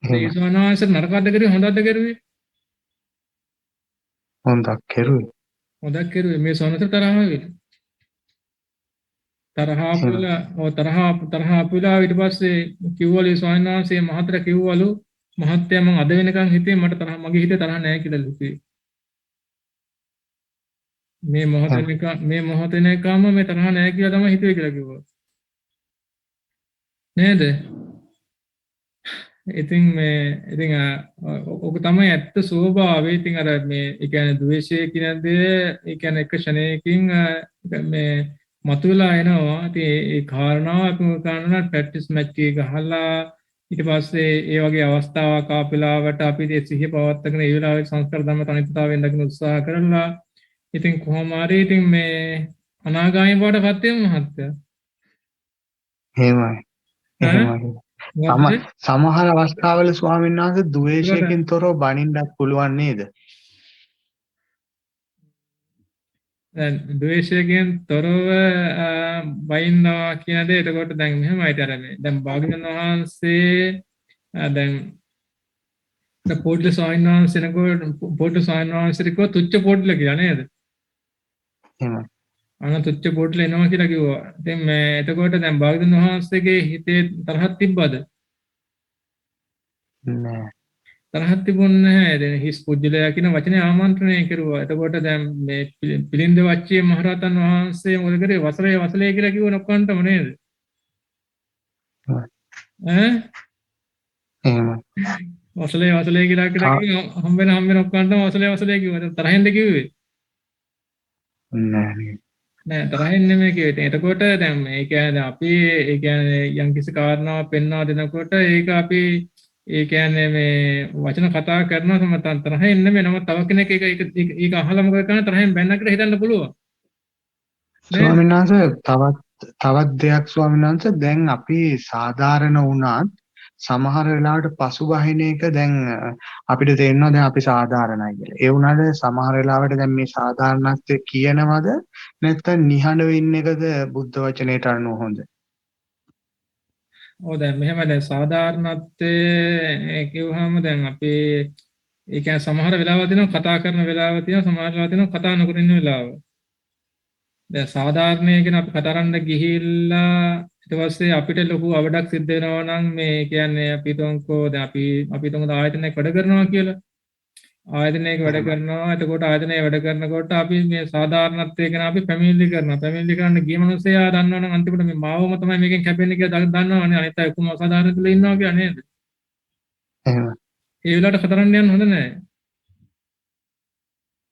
මේ ස්වාමීන් වහන්සේ නරකද කරුවේ හොඳද කරුවේ? හොඳක් කෙරුවේ. හොඳක් කරුවේ මේ ස්වාමීන් වහන්සේ තරහ වෙලා. තරහ අපුලා ඊට පස්සේ කිව්වලු ස්වාමීන් වහන්සේ මහතර කිව්වලු මහත්තයා මම අද වෙනකන් හිතේ මට තරහ මගේ හිතේ තරහ නැහැ කියලා කිව්වේ. මේ මොහොතේනකම මේ තරහ නැහැ කියලා තමයි හිතුවේ කියලා කිව්වා. නේද? ඉතින් ඔක තමයි ඇත්ත ස්වභාවය. ඉතින් අර මේ ඒ කියන්නේ ද්වේෂය කියන දේ ඒ කියන්නේ එක ක්ෂණයකින් මේ මතුවලා එනවා. ඉතින් ඒ කාරණාව අපි කරනවා ප්‍රැක්ටිස් මැච් එක ගහලා ඊට පස්සේ ඒ වගේ අවස්ථාවක් ආපෙලාවට අපි ඒ සිහිය පවත්වාගෙන ඒ වෙලාවේ සංස්කාර ධර්ම තනිතතාවයෙන් දකින්න උත්සාහ කරලා ඉතින් කොහොම හරි ඉතින් මේ අනාගාමී බවටපත් වෙමු මහත්තයා. එහෙමයි. සමහර අවස්ථාවල ස්වාමීන් වහන්සේ ද්වේෂයෙන් තොරව බණින්නත් පුළුවන් නේද? දැන් ද්වේෂයෙන් තොරව බයින්නවා කියන දේ එතකොට දැන් මෙහෙමයි තරමේ. දැන් භාග්‍යවතුන් වහන්සේ දැන් පොඩ්ඩ ස්වාමීන් වහන්සේනකොට පොඩ්ඩ ස්වාමීන් වහන්සේට කිව්වා තුච්ච පොඩ්ඩල කියලා නේද? එහෙමයි. තුච්ච පොඩ්ඩල එනවා කියලා කිව්වා. ඉතින් මේ එතකොට දැන් භාග්‍යවතුන් වහන්සේගේ හිතේ තරහක් තිබ්බද? නෑ. තරහක් තිබුණේ නැහැ. දැන් හිස් පුජ්‍යලයා කියන වචනේ ආමන්ත්‍රණය කෙරුවා. එතකොට දැන් මේ පිළින්ද වච්චේ මහරහතන් වහන්සේ මොකද කරේ? වසලේ කියලා කිව්ව නොකන්ටම නේද? එහෙමයි. වසලේ කියලා හම්බෙන ඔක්කොන්ටම වසලේ කිව්වා. තරහෙන්ද කිව්වේ? නෑ තරහෙන් නෙමෙයි කිව්වේ. එතකොට දැන් මේ කියන්නේ අපි ඒ කියන්නේ යම්කිසි කාරණාවක් පෙන්වා දෙනකොට ඒක අපි ඒ කියන්නේ මේ වචන කතා කරනවා සමතන් තරහෙන් නෙමෙයි. නම තව කෙනෙක් ඒක අහලා මොකද කරන්නේ තරහෙන් බැන්න කියලා හිතන්න පුළුවන්. ස්වාමීන් වහන්සේ තවත් දෙයක් ස්වාමීන් වහන්සේ දැන් අපි සාධාරණ වුණත් සමහර වෙලාවට පසුබහින එක දැන් අපිට තේරෙනවා දැන් අපි සාධාරණයි කියලා. ඒ වුණාට සමහර වෙලාවට දැන් මේ සාධාරණත්වය කියනවද නැත්නම් නිහඬව ඉන්න එකද බුද්ධ වචනයට අනුව හොඳ? ඔව් දැන් මෙහෙම දැන් සාධාරණත්වයේ කිව්වහම දැන් අපි ඒ කියන්නේ සමහර වෙලාවල් තියෙනවා කතා කරන වෙලාව තියෙනවා සමහර වෙලාවල් තියෙනවා කතා නොකර ඉන්න වෙලාව. දැන් සාධාරණය කියන අපි කතා කරන්න ගිහිල්ලා ඊට පස්සේ අපිට ලොකු අවඩක් සිද්ධ වෙනවා නම් මේ කියන්නේ අපි තුන්කෝ දැන් අපි තුන්කෝ ආයතනයක වැඩ කරනවා කියලා. ආයතනයක වැඩ කරනවා. එතකොට ආයතනයේ වැඩ කරනකොට අපි මේ සාධාරණත්වය ගැන අපි පැමිණිලි කරනවා. පැමිණිලි කරන්න ගිය මිනිස්සයා දන්නවනම් අන්තිමට මේ මාවම තමයි මේකෙන් කැපෙන්නේ කියලා දන්නවනේ. අනිත් අය ඔක්කොම අසාධාරණ තුල ඉන්නවා කියලා නේද? එහෙම. ඒ වෙලාවට කතරන්න යන්න හොඳ නැහැ.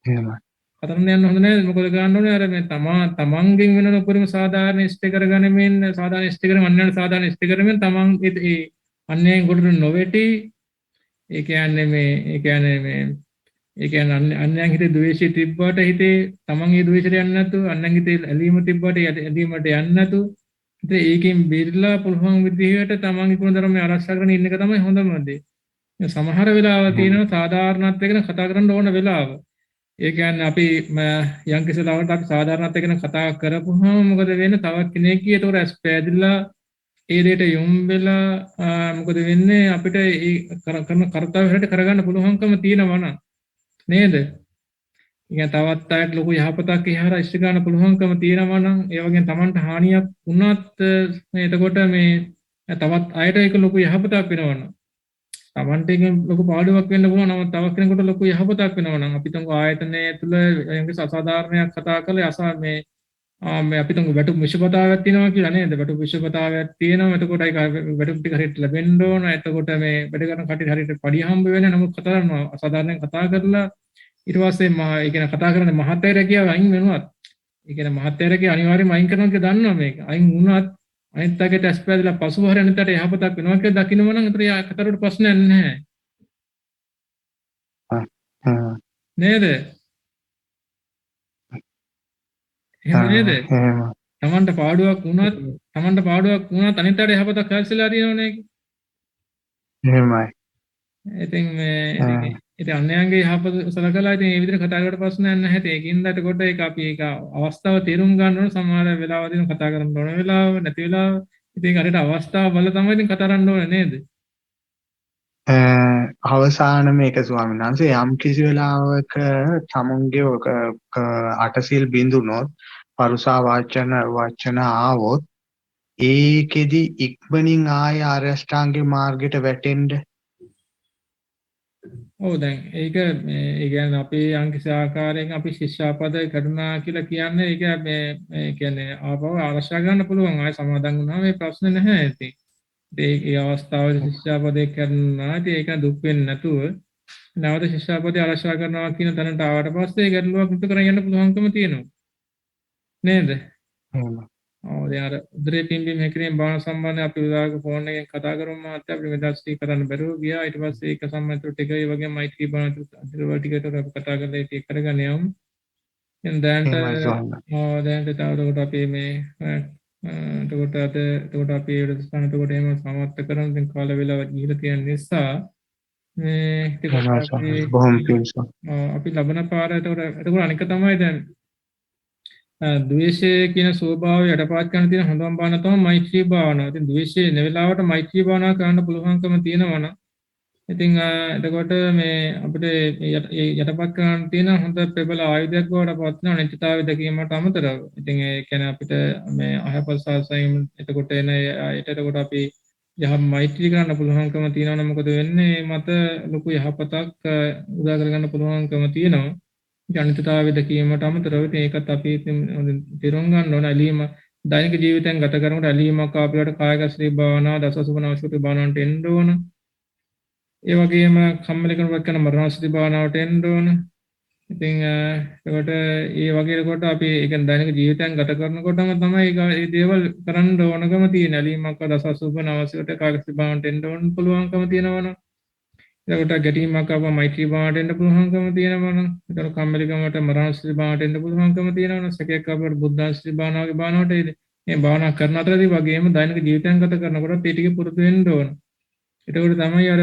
එහෙමයි. කතරන්න යන්න හොඳ නැහැ. මොකද ගන්න ඕනේ අර මේ තමන්ගෙන් වෙන උපරිම සාධාරණ ඉෂ්ට කරගැනීමෙන් සාධාරණ ඉෂ්ට කරගෙන අන්‍යයන් සාධාරණ ඉෂ්ට කරගෙන තමන් ඒ අන්‍යයන් ගොඩට නොවැටි ඒ කියන්නේ අන්‍යයන් හිතේ ද්වේෂය තිබ්බට හිතේ තමන් ඒ ද්වේෂයට යන්නේ නැතු අන්‍යයන් හිතේ ඇලීම තිබ්බට ඇලීමට යන්නේ නැතු ඉතින් ඒකෙන් බේරිලා පුළුවන් විදිහට තමන්ගේ ගුණධර්මය ආරක්ෂා කරගෙන ඉන්න එක තමයි හොඳම දේ. සමහර වෙලාවල් තියෙනවා සාධාරණත්වය ගැන කතා කරන්න ඕන වෙලාව. ඒ කියන්නේ අපි යම් කිසි ලාවට අපි සාධාරණත් එක්කන කතා කරපුවාම මොකද වෙන්නේ? තවත් කෙනෙක් ඒතකොට ඇස් පෑදිලා ඒ දෙයට යොමු වෙලා මොකද වෙන්නේ? අපිට ඒ කරන කර්තව්‍ය හැට කරගන්න පුළුවන්කම තියෙනවා නේද? ඉතින් තවත් අයට ලොකු යහපතක් ඉහහර ඉෂ්ට ගන්න පුළුවන්කම තියෙනවා නම් ඒ වගේම Tamanට හානියක් වුණත් එතකොට මේ තවත් අයට ඒක ලොකු යහපතක් වෙනවා. Tamanට ඒක ලොකු පාඩුවක් වෙන්න පුළුවන්. නමුත් තවත් කෙනෙකුට ලොකු යහපතක් වෙනවා නම් අපි තුන්ව ආයතනයේ තුල යම්කිසි අසාධාරණයක් කතා කරලා මේ අපි තුන්ව වැටුප් විශ්වපතාවක් තියෙනවා කියලා නේද? වැටුප් විශ්වපතාවක් තියෙනවා. එතකොට ඒක වැටුප් ටික හරියට ලැබෙන්න ඕන. එතකොට මේ වැඩ කරන කටියට හරියට පඩිය හම්බ වෙන්නේ. නමුත් කතා කරනවා අසාධාරණයක් කතා කරලා ඊට පස්සේ ඒ කියන්නේ කතා කරන්නේ මහත්ය රැකියාව අයින් වෙනවත්. ඒ කියන්නේ මහත්ය රැකියාව අනිවාර්යයෙන්ම අයින් කරනවා කියලා දන්නවා මේක. අයින් වුණත් අනිත් අයට ඇස් පැදලා පසුව හරිය අනිත් අයට යහපතක් වෙනවා කියලා දකින්නම නම් ඒතර යා කතරට ප්‍රශ්නයක් නැහැ. නේද? එහෙම නේද? Tamanට පාඩුවක් වුණත් අනිත් අයට යහපතක් හැල්සලා තියෙනවනේ. එහෙමයි. ඉතින් ඉතින් අන්‍යයන්ගේ යහපත සලකලා ඉතින් මේ විදිහට කතා කරලා ප්‍රශ්නයක් නැහැ. ඒකින්ද එතකොට ඒක අපි ඒක අවස්ථාව තේරුම් ගන්න ඕන. සමහර වෙලාවදී කතා කරන්න ඕන වෙලාව නැති වෙලාව. ඉතින් අරට අවස්ථාව බලලා තමයි ඉතින් කතා කරන්න ඕනේ නේද? අවසාන මේක ස්වාමීන් වහන්සේ යම් කිසි වෙලාවක තමුන්ගේ අටසිල් බිඳුනොත් පරුසා වචන ආවොත් ඒකෙදි ඉක්මනින් ආය ආරෂ්ඨාංගේ මාර්ගයට වැටෙන්න. ඔව් දැන් ඒක ඒ කියන්නේ අපි යම් කිසි ආකාරයෙන් අපි ශිෂ්‍යාපද කරුණා කියලා කියන්නේ ඒක මේ කියන්නේ ආපහු ආරක්ෂා ගන්න පුළුවන්. ආය සමාදන් වුණාම මේ ප්‍රශ්නේ නැහැ ඉතින්. ඒ අවස්ථාවේදී ශිෂ්‍යාපදේ කරනවා. ඉතින් ඒක දුක් වෙන්නේ නැතුව නැවත ශිෂ්‍යාපදේ ආරක්ෂා කරනවා කියන තැනට ආවට පස්සේ ඒ ගැටලුවක් විතර කරගෙන යන්න පුළුවන්කම තියෙනවා. නේද? ඔව් දැන් අර උදරේ පිම්බීම හැකිරීම භාවන සම්බන්ධයෙන් අපි උදාහරණයක් ෆෝන් එකෙන් කතා කරමු මාත් අපිට මෙදාස්ටි කරන්න බැරුව ගියා. ඊට පස්සේ ඒක සම්බන්ධව ටික ඒ වගේම මෛත්‍රී භාවන ටිකට අපි කතා කරලා ඒක කරගෙන යමු. දැන් තවදුරටත් අපි මේ එතකොට අපි වැඩසටහන එතකොට එහෙම සමාප්ත කරන දැන් කාල වේලාව ගිහිලා තියෙන නිසා මේ අපි ලබන පාර එතකොට අනික තමයි දැන් ද්වේෂය කියන ස්වභාවය යටපත් කරන තියෙන හොඳම බාන තමයි මෛත්‍රී භාවනාව. ඉතින් ද්වේෂය නෙවෙලාවට මෛත්‍රී භාවනාව කරන්න පුළුවන්කම තියෙනවා නම් ඉතින් එතකොට මේ අපිට යටපත් කරන්න තියෙන හොඳ ප්‍රබල ආයුධයක් බවට පත් වෙන අනිත්‍යතාවය දැකීමට අමතරව. ඉතින් ඒ කියන්නේ අපිට මේ අහපල්සාසයෙන් එතකොට එතකොට අපි යහ මෛත්‍රී කරන්න පුළුවන්කම තියෙනවා නම් මොකද වෙන්නේ? මත ලොකු යහපතක් උදා කරගන්න පුළුවන්කම තියෙනවා. අනිත්‍යතාවය දැකීමට අමතරව ඒකත් අපි තේරුම් ගන්න ඕන. ඇලීම දෛනික ජීවිතයෙන් ගත කරනකොට ඇලීමක් අපිට කායගත ශ්‍රී භාවනාව දසසුබනවශ්‍යති භාවනාවට එන්න ඕන. ඒ වගේම කම්මැලිකමක් කරන මරණාසති භාවනාවට එන්න ඕන. ඉතින් ඒකට ඒ වගේ කොට අපි ඒ කියන්නේ දෛනික ජීවිතයෙන් ගත කරනකොටම තමයි මේ දේවල් කරන්න ඕනකම තියෙන. ඇලීමක් දසසුබනවශ්‍යති කායගත ශ්‍රී භාවනාවට එන්න ඕන පුළුවන්කම තියෙනවනේ. එතකොට ගැටීමක් ආව මෛත්‍රී භාවනාවට එන්න පුළුවන්කම තියෙනවනම් එතකොට කම්මැලිකමට මරණාසති භාවනාවට එන්න පුළුවන්කම තියෙනවනම් සැකයක් ආවම බුද්ධාසති භාවනාවට මේ භාවනා කරන අතරදී වගේම දෛනික ජීවිතයන් ගත කරනකොට ඒ ටික පුරුදු වෙන්න ඕන. එතකොට තමයි අර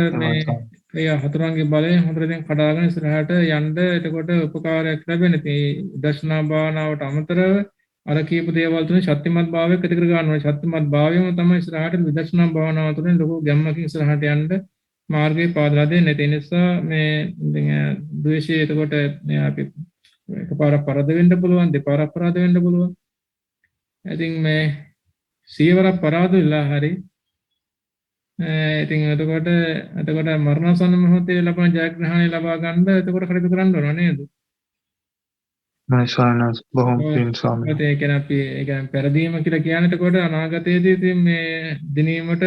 මේ හතරංගේ බලය හොඳට කඩාගෙන ඉස්සරහට යන්න එතකොට උපකාරයක් ලැබෙන්නේ. මේ දර්ශනා භාවනාවට අමතරව අර කියපු දේවල් තුනේ ශක්තිමත් භාවයක් ඇති කර ගන්න ඕනේ. ශක්තිමත් භාවයම තමයි ඉස්සරහට විදර්ශනා භාවනාව තුළින් ලොකු ගැම්මකින් ඉස්සරහට යන්න මාර්ගය පාදලා දෙන්නේ. ඒ නිසා මේ ද්වේෂය එතකොට අපි එකපාරක් පරද වෙන්න පුළුවන්, දෙපාරක් අපරාධ වෙන්න පුළුවන්. ඉතින් මේ සියවරක් පරාද වෙලා හරි ඉතින් එතකොට මරණසන්න මොහොතේ ලබන ජයග්‍රහණය ලබා ගන්න එතකොට කටයුතු කරන්න ඕන නේද? ස්වාමීන් බොහොම පිං ස්වාමීන්. ඒ කියන්නේ අපි ඒ කියන්නේ පෙරදීම කියලා කියන්නේ එතකොට අනාගතයේදී ඉතින් මේ දිනීමට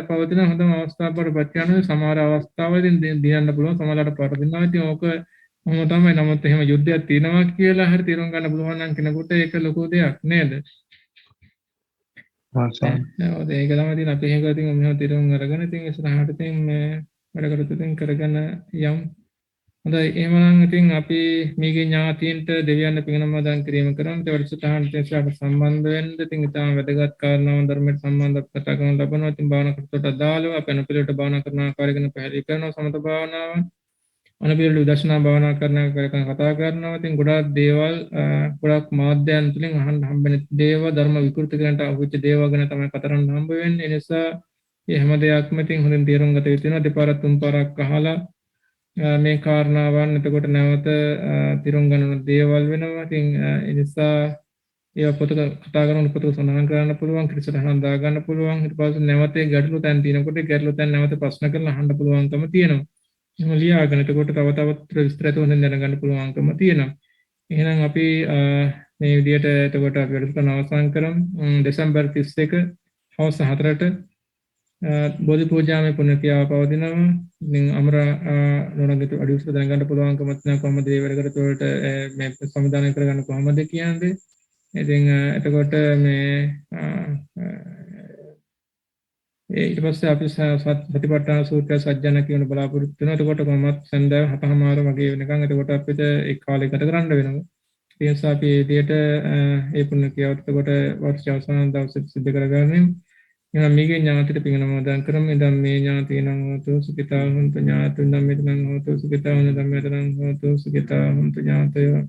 පවතින හොඳම අවස්ථාවක් බවට පත් වෙනවා. සමහර අවස්ථාවලදී දිනන්න පුළුවන්, සමහරවිට පරදිනවා. ඉතින් ඕක මොන තමයි. නමුත් එහෙම යුද්ධයක් තියෙනවා කියලා හරි තීරණ ගන්න පුළුවන් නම් කෙනෙකුට ඒක ලොකු දෙයක් නේද? ඒක තමයි ඉතින් අපි එහෙම ඉතින් මෙහෙම තීරණ අරගෙන ඉතින් ඉස්සරහට ඉතින් මේ වැඩ කටයුතු ඉතින් කරගෙන යමු. හොඳයි එහෙනම් ඉතින් අපි මේගේ ඥාතීන්ට දෙවියන් පිරිනමන කිරීම කරමු. ඒ වැඩසටහනට ඉස්සරහට සම්බන්ධ වෙන්න ඉතින් ඊටම වැදගත් කාරණාවන් ධර්මයට සම්බන්ධව කතා කරන ලබනවා. ඉතින් භාවනා කරතොට අදාළව අපි අනුපිළිවෙලට භාවනා කරන ආකාරය ගැන පැහැදිලි කරනවා. සමත භාවනාව අනපිරි විදර්ශනා භාවනා කරන කතා කරනවා. ඉතින් ගොඩාක් දේවල් ගොඩාක් මාධ්‍යයන් තුලින් අහන්න හම්බෙන දේවල් ධර්ම විකෘති කරන්නට අවුච්ච දේවල් ගැන තමයි කතා කරන්න හම්බ වෙන්නේ. ඒ නිසා මේ හැම දෙයක්ම ඉතින් හොඳින් තේරුම් ගත යුතු වෙනවා. දෙපාරක් තුන් පාරක් අහලා මේ කාරණාවන් එතකොට නැවත තේරුම් ගන්න දේවල් වෙනවා. ඉතින් ඒ නිසා ඒවා පොතක කතා කරන පොතක සඳහන් කරන්න පුළුවන්, ක්‍රිසටහන් දා ගන්න පුළුවන්. ඊට පස්සේ නැවත ගැටලු තැන් තියෙනකොට ගැටලු තැන් නැවත ප්‍රශ්න කරලා අහන්න පුළුවන්කම තියෙනවා. එහෙම ලියාගෙන එතකොට තව තවත් විස්තරات හොඳින් දැනගන්න පුළුවන්කම තියෙනවා. එහෙනම් අපි මේ විදිහට එතකොට අපි වැඩසටහන අවසන් කරමු. දෙසැම්බර් 31 හවස 4ට බෝධි පූජාවේ පුණ්‍ය ක්‍රියාව පවතිනවා. ඉතින් අමරා නෝනගට අඩි උසට දැනගන්න පුළුවන්කම තියෙනවා කොහොමද මේ වැඩ කරතොට මේ සම්විධානය කරගන්න කොහොමද කියන්නේ. ඉතින් එතකොට මේ ඊට පස්සේ අපි සතිපට්ඨාන සූත්‍රය සජ්ජන කියන බලාපොරොත්තු වෙනවා. එතකොට කොහොමත් සන්දා 7:00 වගේ වෙනකන් එතකොට අපිට ඒ කාලේ ගත කරන්න වෙනවා. ඒ නිසා අපි මේ විදිහට ඒ පුණ්‍ය ක්‍රියාවත් එතකොට වර්ෂ අවසාන දවසේ සිදු කරගන්නෙමු. එහෙනම් මේකේ ඥාතිට පිංගනමෝදන් කරමු. ඉතින් මේ ඥාතිනං හෝතු සුඛිතා හොන්තු ඥාතුන් ධම්මිතං හෝතු සුඛිතා වන ධම්මිතං හෝතු සුඛිතා හොන්තු ඥාතයෝ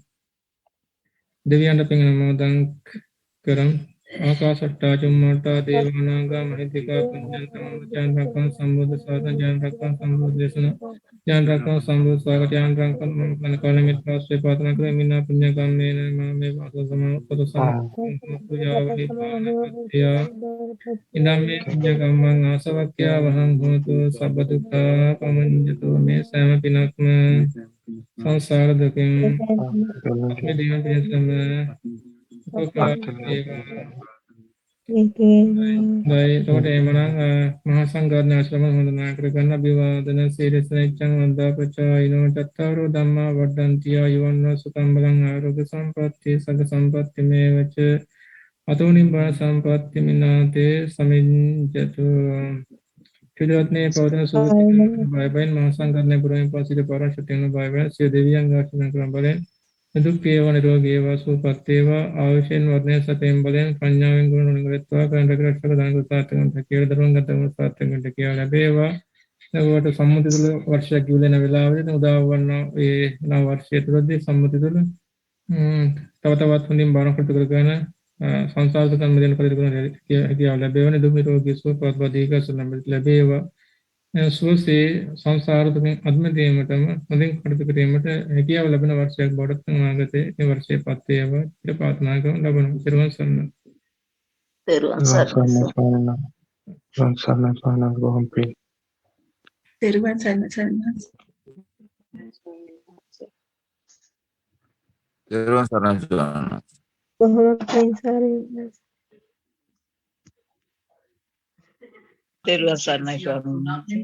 දෙවියන්ට පිංගනමෝදන් කරමු. ආකාශට්ටා චුම්මට්ටා දේවානාගා මහිද්దికා පුඤ්ඤන්තං ඥානරක්ඛං සම්බුද්ධ සාසන ඥානරක්ඛං සම්බුද්ධ දේශන ඥානරක්ඛං සම්බුද්ධ ස්වාගත ඥානරක්ඛං මන කාලෙමිත් වාස්සේ පාතන කර මිනා පුඤ්ඤ කම්මේන මාමේ වාස සමෝපත සම්පූජාවලි පානපත්ත්‍ය ඉදම්මේ පුඤ්ඤ කම්මං ආසවක්ඛ්‍යා වහං හෝතු සබ්බ දුක්ඛා පමුඤ්ඤතු මේ සෑම පිනක්ම සංසාර දුකින් මේ දින පිණසම එතකොට එමනම් මහා සංඝරත්නය ආශ්‍රම වන්දනා කරගන්න අභිවාදන සීලසනිච්ඡං වන්දා පචායිනෝ චත්තාරෝ ධම්මා වඩ්ඩන්ති ආයුවන්නෝ සුඛං බලං ආරෝග්‍ය සම්පatti සග්ග සම්පatti මේවච අතෝ නිබ්බාන සම්පatti මිනාතේ සමිඤ්ඤතු පිළිවෙත්නේ පවතන සූත්‍රය බයිබල් මහා සංඝරත්නය පුරමින් පසිත පරාශතේන බයිබල් සිය දෙවියන් ආශ්‍රම කරන බලෙන් දුක් වේවා නිරෝගී වේවා සුවපත් වේවා ආයුෂෙන් වර්ධනය සතෙන් බලෙන් ප්‍රඥාවෙන් ගුණ නුගතවා කරන රක්ෂක දානක සාර්ථකව කියලා දරුවන් ගතම සාර්ථකව කියලා ලැබේවා. එතකොට සම්මුති තුල වර්ෂයක් ගිවිලෙන වෙලාවෙදී උදා වන ඒ නව වර්ෂය තුලදී සම්මුති තුල තව තවත් හොඳින් බාරකට කරගෙන සංසාර දුකෙන් මිදෙන්න පරිදි කියලා ලැබේවා. දුක් නිරෝගී සුවපත් වදීක ලැබේවා. සුවසේ සංසාර දුකින් අත්මිදීමටම හොඳින් කටයුතු කිරීමට හැකියාව ලැබෙන වර්ෂයක් බවට අනාගතයේ මේ වර්ෂයේ පත් වේවා කියලා ප්‍රාර්ථනා කරන ලබන සිරුවන් සරණ. තෙරුවන් සරණයි. තෙරුවන් සරණයි. තෙරුවන් සරණයි. බොහොම පිං සාරේ. තෙරුවන් සරණයි ස්වාමීනි.